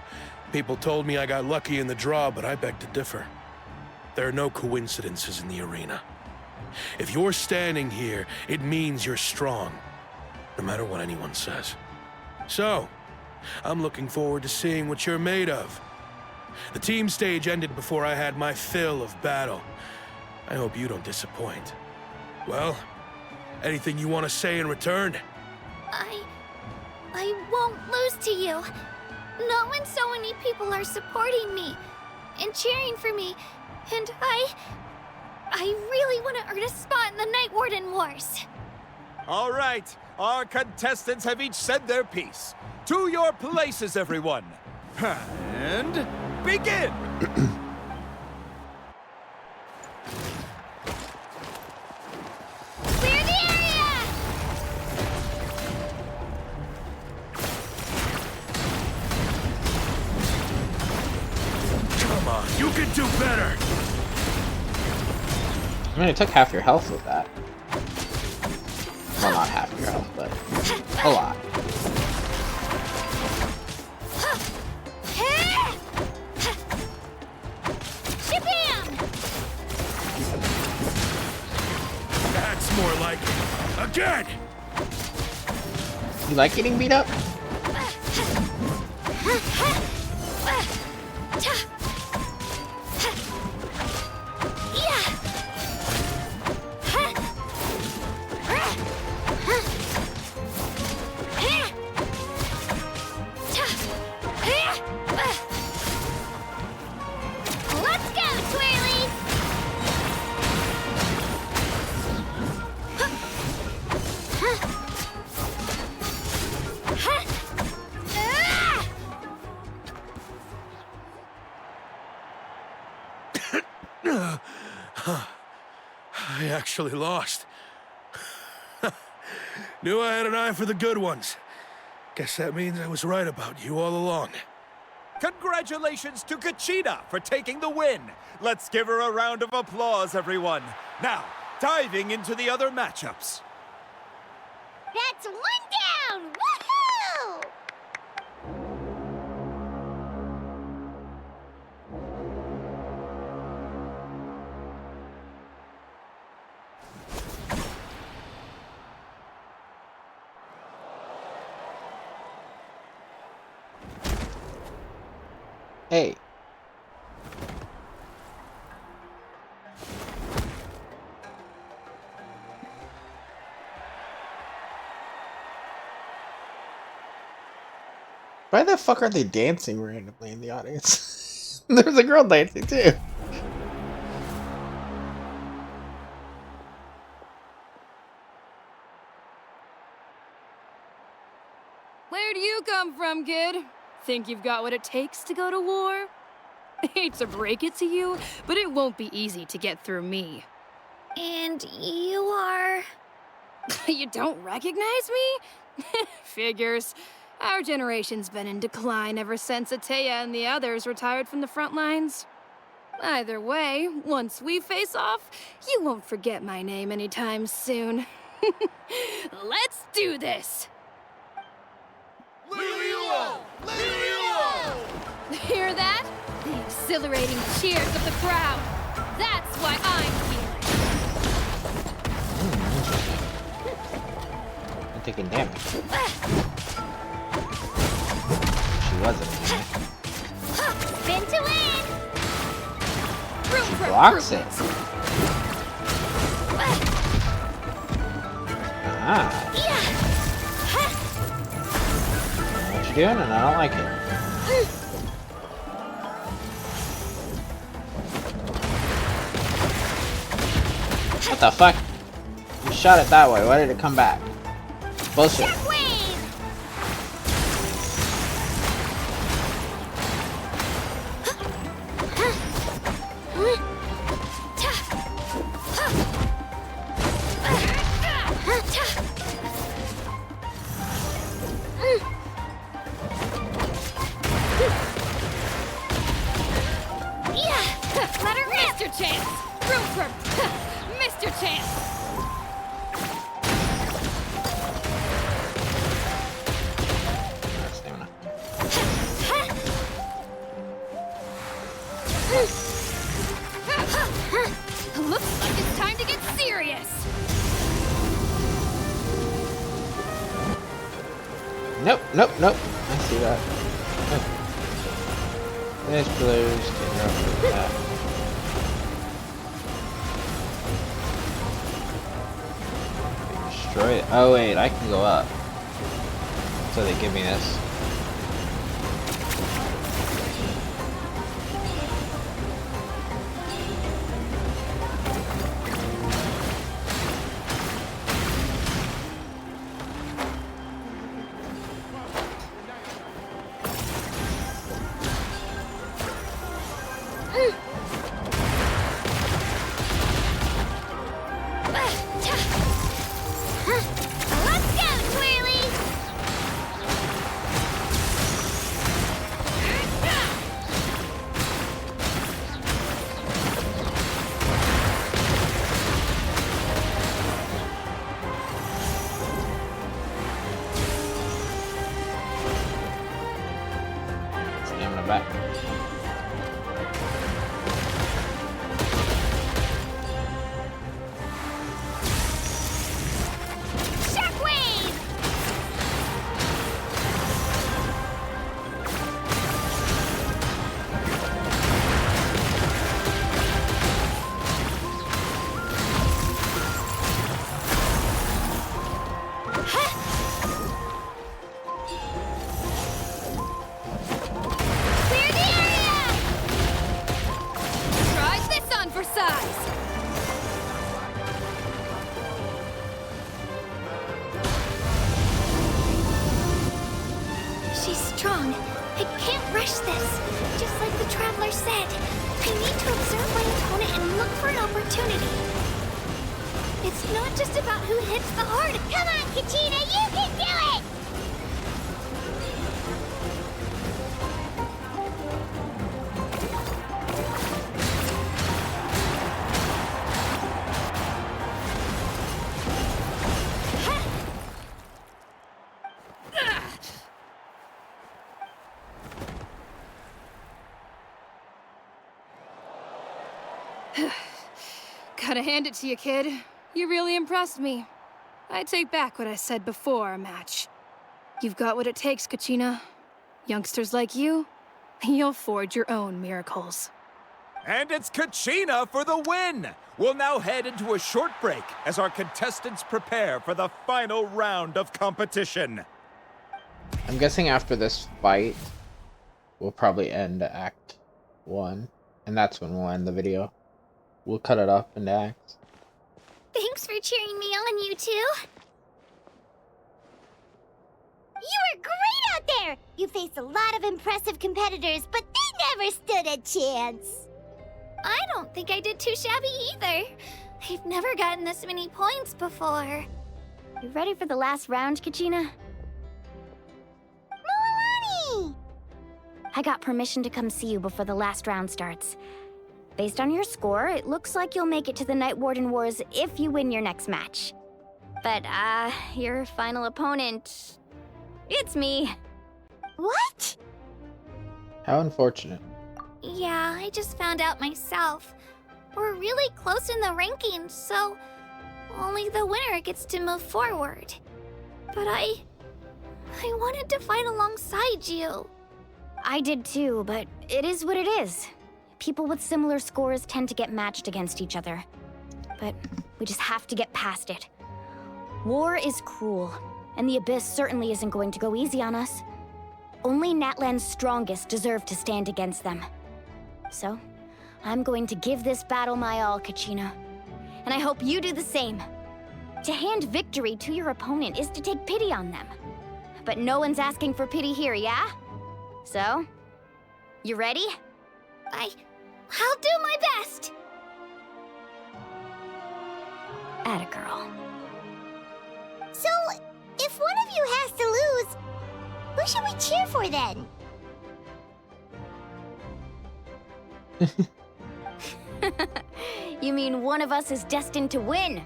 M: people told me I got lucky in the draw, but I beg to differ. There are no coincidences in the arena. If you're standing here, it means you're strong, no matter what anyone says. So, I'm looking forward to seeing what you're made of. The team stage ended before I had my fill of battle. I hope you don't disappoint. Well, anything you want to say in return?
E: I won't lose to you. Not when so many people are supporting me and cheering for me, and I really want to earn a spot in the Night Warden Wars.
O: All right, our contestants have each said their piece. To your places, everyone. And begin!
E: Clear the area!
M: Come on, you can do better!
A: I mean, it took half your health with that. Well, not half your health, but a lot.
M: That's more like it. Again!
A: You like getting beat up?
E: Let's go, Twirly!
M: I actually lost. Knew I had an eye for the good ones. Guess that means I was right about you all along.
O: Congratulations to Kachina for taking the win. Let's give her a round of applause, everyone. Now, diving into the other matchups.
B: That's one down! Woohoo!
A: Hey. Why the fuck are they dancing randomly in the audience? There's a girl dancing too.
U: Where do you come from, kid? Think you've got what it takes to go to war? Hate to break it to you, but it won't be easy to get through me.
E: And you are...
U: You don't recognize me? Figures. Our generation's been in decline ever since Ateya and the others retired from the front lines. Either way, once we face off, you won't forget my name anytime soon. Let's do this! Hear that? The exhilarating cheers of the crowd. That's why I'm here.
A: I'm taking damage. She wasn't.
B: Spin to win!
A: She blocks it. Ah. I know what you're doing, and I don't like it. What the fuck? You shot it that way. Why did it come back? Bullshit.
U: Let her Mr. Chance! Room for Mr. Chance!
A: Nope, nope, nope. I see that. There's pillars. Take her up to the back. Destroy it. Oh wait, I can go up. So they give me this. Back.
E: She's strong. I can't rush this. Just like the Traveler said, I need to observe my opponent and look for an opportunity. It's not just about who hits the hard.
B: Come on, Kachina, you can do it!
U: Gotta hand it to you, kid. You really impressed me. I take back what I said before our match. You've got what it takes, Kachina. Youngsters like you, you'll forge your own miracles.
O: And it's Kachina for the win! We'll now head into a short break as our contestants prepare for the final round of competition.
A: I'm guessing after this fight, we'll probably end Act 1. And that's when we'll end the video. We'll cut it up into acts.
E: Thanks for cheering me on, you two.
B: You were great out there! You faced a lot of impressive competitors, but they never stood a chance.
E: I don't think I did too shabby either. I've never gotten this many points before.
L: You ready for the last round, Kachina?
B: Milani!
L: I got permission to come see you before the last round starts. Based on your score, it looks like you'll make it to the Night Warden Wars if you win your next match. But, your final opponent... it's me.
B: What?
A: How unfortunate.
E: Yeah, I just found out myself. We're really close in the rankings, so only the winner gets to move forward. But I wanted to fight alongside you.
L: I did too, but it is what it is. People with similar scores tend to get matched against each other. But we just have to get past it. War is cruel, and the Abyss certainly isn't going to go easy on us. Only Natlan's strongest deserve to stand against them. So, I'm going to give this battle my all, Kachina. And I hope you do the same. To hand victory to your opponent is to take pity on them. But no one's asking for pity here, yeah? So, you ready?
E: I'll do my best!
L: Atta girl.
B: So, if one of you has to lose, who should we cheer for then?
L: You mean one of us is destined to win?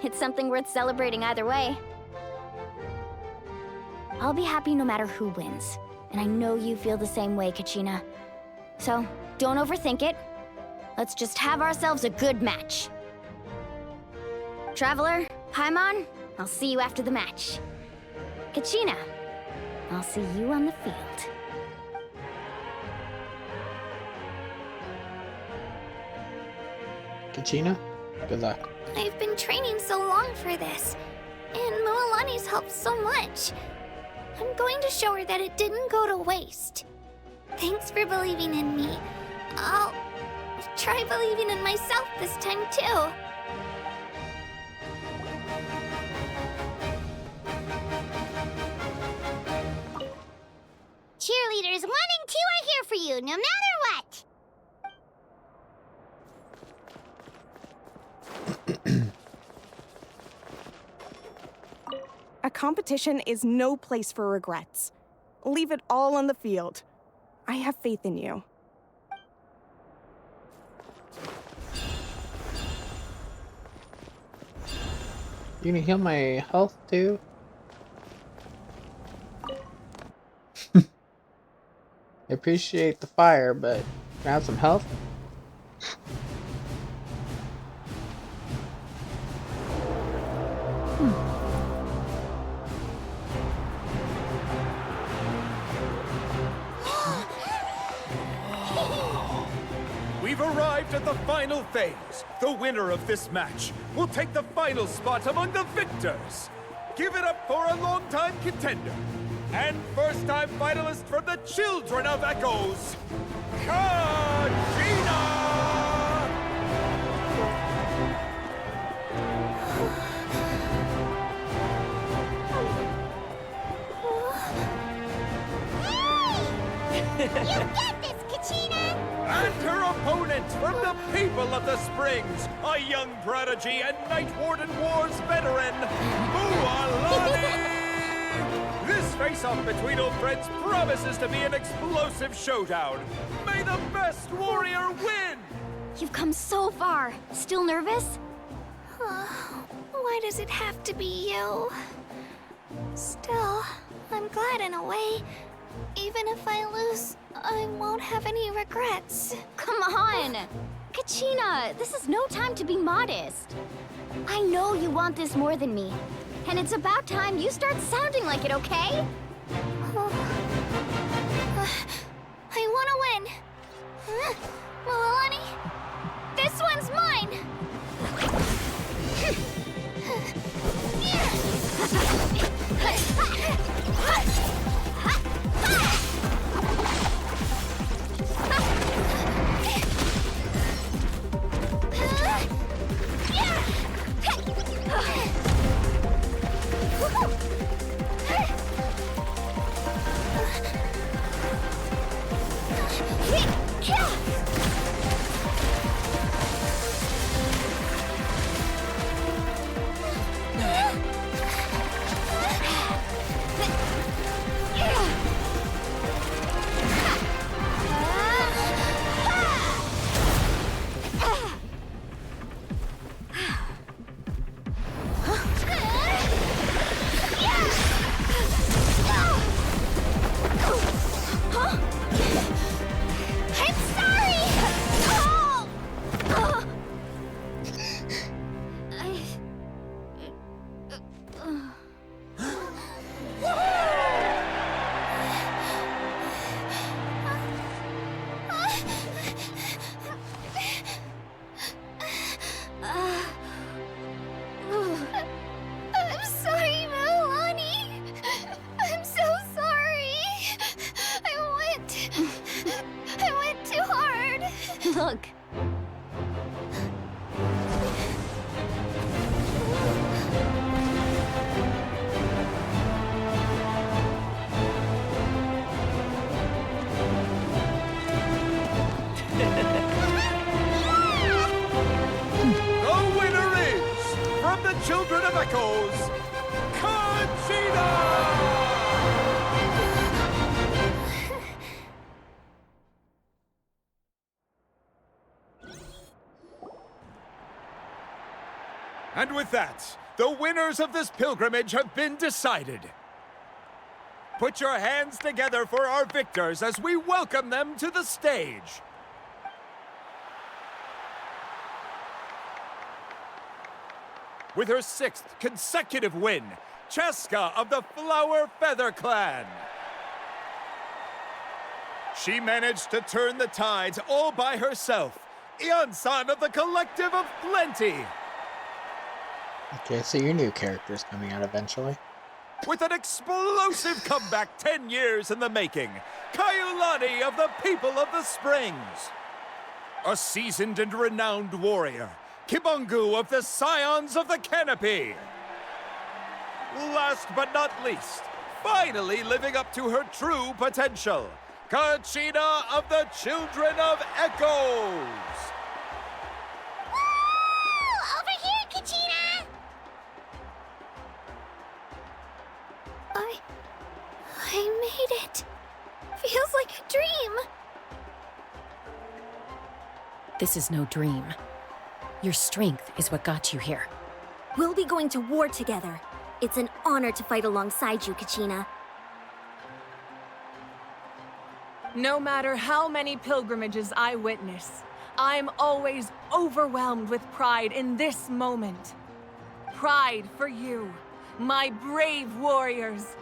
L: It's something worth celebrating either way. I'll be happy no matter who wins. And I know you feel the same way, Kachina. So, don't overthink it. Let's just have ourselves a good match. Traveler, Paimon, I'll see you after the match. Kachina, I'll see you on the field.
A: Kachina, good luck.
E: I've been training so long for this, and Mualani's helped so much. I'm going to show her that it didn't go to waste. Thanks for believing in me. I'll try believing in myself this time too.
B: Cheerleaders 1 and 2 are here for you, no matter what.
N: A competition is no place for regrets. Leave it all on the field. I have faith in you.
A: You gonna heal my health too? I appreciate the fire, but can I have some health?
O: We've arrived at the final phase. The winner of this match will take the final spot among the victors. Give it up for a longtime contender and first-time finalist from the Children of Echoes, Kachina!
B: You get this, Kachina!
O: And her opponent from the people of the Springs, a young prodigy and Night Warden Wars veteran, Mualani! This face-off between old friends promises to be an explosive showdown. May the best warrior win!
L: You've come so far. Still nervous?
E: Why does it have to be you? Still, I'm glad in a way. Even if I lose, I won't have any regrets.
L: Come on! Kachina, this is no time to be modest. I know you want this more than me. And it's about time you start sounding like it, okay?
E: I want to win. Mualani, this one's mine.
L: Look.
O: The winner is, from the Children of Echoes, Kachina! And with that, the winners of this pilgrimage have been decided. Put your hands together for our victors as we welcome them to the stage. With her 6th consecutive win, Cheska of the Flower Feather Clan She managed to turn the tides all by herself. Ian-san of the Collective of Plenty.
A: Okay, so your new character is coming out eventually.
O: With an explosive comeback 10 years in the making, Kaiulani of the People of the Springs. A seasoned and renowned warrior, Kibungu of the Scions of the Canopy. Last but not least, finally living up to her true potential, Kachina of the Children of Echoes.
B: Woo! Over here, Kachina!
E: I made it. Feels like a dream.
F: This is no dream. Your strength is what got you here.
V: We'll be going to war together. It's an honor to fight alongside you, Kachina.
P: No matter how many pilgrimages I witness, I'm always overwhelmed with pride in this moment. Pride for you, my brave warriors.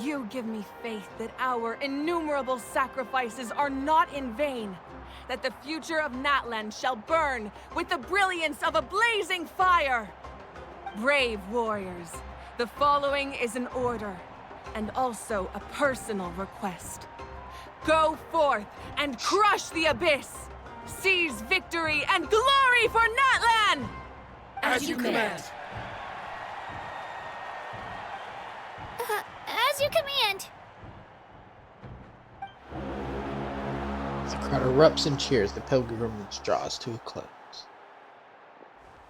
P: You give me faith that our innumerable sacrifices are not in vain, that the future of Natlan shall burn with the brilliance of a blazing fire. Brave warriors, the following is an order, and also a personal request. Go forth and crush the abyss! Seize victory and glory for Natlan!
M: As you command.
E: As you command.
A: The crowd erupts and cheers. The pilgrimage draws to a close.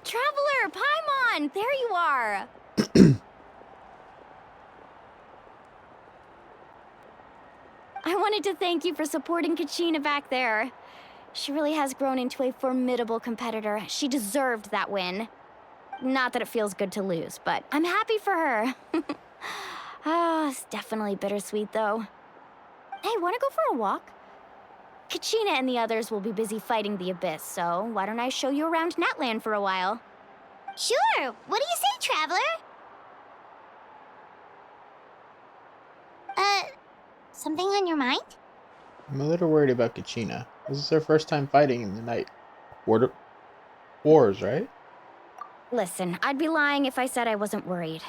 L: Traveler, Paimon, there you are. I wanted to thank you for supporting Kachina back there. She really has grown into a formidable competitor. She deserved that win. Not that it feels good to lose, but I'm happy for her. It's definitely bittersweet, though. Hey, wanna go for a walk? Kachina and the others will be busy fighting the Abyss, so why don't I show you around Natlan for a while?
B: Sure. What do you say, Traveler? Something on your mind?
A: I'm a little worried about Kachina. This is her first time fighting in the night wars, right?
L: Listen, I'd be lying if I said I wasn't worried.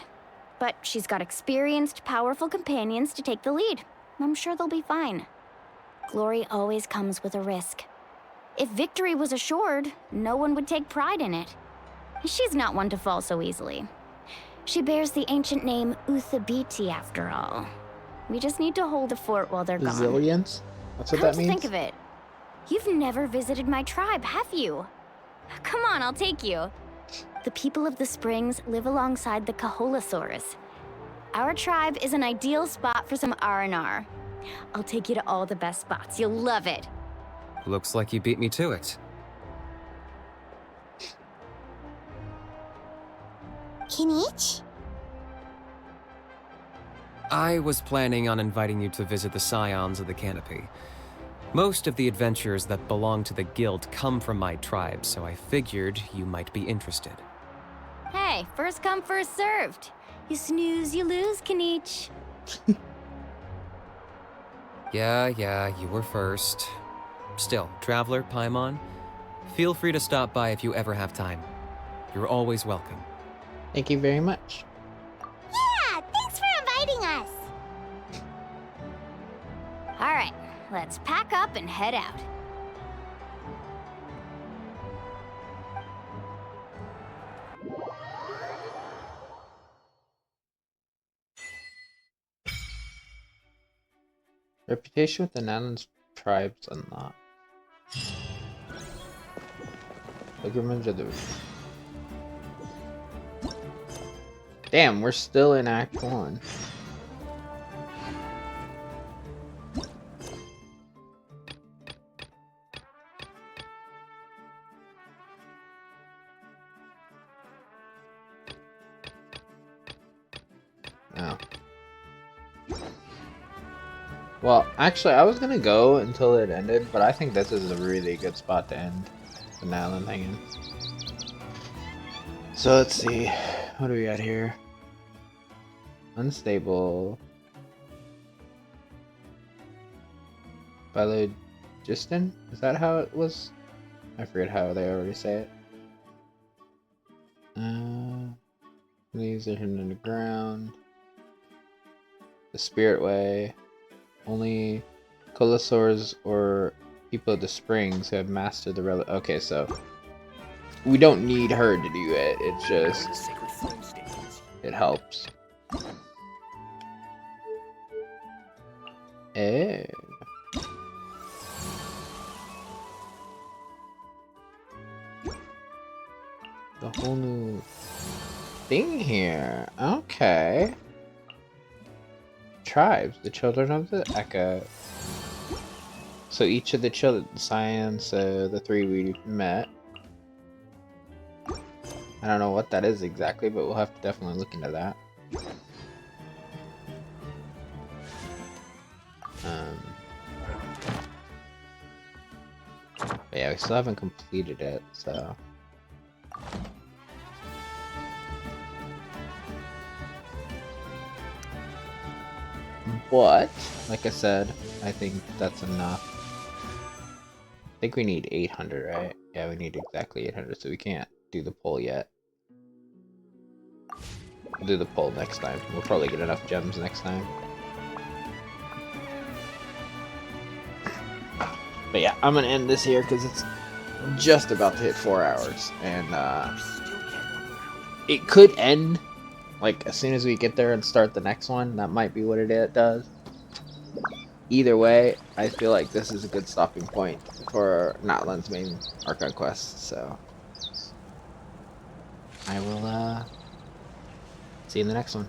L: But she's got experienced, powerful companions to take the lead. I'm sure they'll be fine. Glory always comes with a risk. If victory was assured, no one would take pride in it. She's not one to fall so easily. She bears the ancient name Uthabiti, after all. We just need to hold the fort while they're gone.
A: Resilience? That's what
L: Come
A: that means?
L: to think of it, you've never visited my tribe, have you? Come on, I'll take you. The people of the Springs live alongside the Kaholasaurus. Our tribe is an ideal spot for some R&R. I'll take you to all the best spots. You'll love it.
J: Looks like you beat me to it.
B: Kinich?
J: I was planning on inviting you to visit the Scions of the Canopy. Most of the adventurers that belong to the guild come from my tribe, so I figured you might be interested.
L: Hey, first come, first served. You snooze, you lose, Kinich.
J: Yeah, you were first. Still, Traveler, Paimon, feel free to stop by if you ever have time. You're always welcome.
A: Thank you very much.
B: Yeah, thanks for inviting us.
L: All right, let's pack up and head out.
A: Reputation with the Natlan's tribes unlocked. Pilgrimage of the... Damn, we're still in Act 1. Oh. Well, actually, I was gonna go until it ended, but I think this is a really good spot to end the Natlan thing in. So let's see, what do we got here? Unstable. Phylogyston? Is that how it was? I forget how they already say it. These are hidden underground. The Spirit Way. Only Colosaurs or people at the Springs have mastered the Okay, so we don't need her to do it. It's just it helps. Oh. The whole new thing here. Okay. Tribes, the children of the Echo. So each of the children, Science, the three we met. I don't know what that is exactly, but we'll have to definitely look into that. But yeah, we still haven't completed it, so. But, like I said, I think that's enough. I think we need 800, right? Yeah, we need exactly 800, so we can't do the poll yet. We'll do the poll next time. We'll probably get enough gems next time. But yeah, I'm gonna end this here because it's just about to hit 4 hours. And it could end like as soon as we get there and start the next one. That might be what it does. Either way, I feel like this is a good stopping point for Natlan's main archive quest, so I will see you in the next one.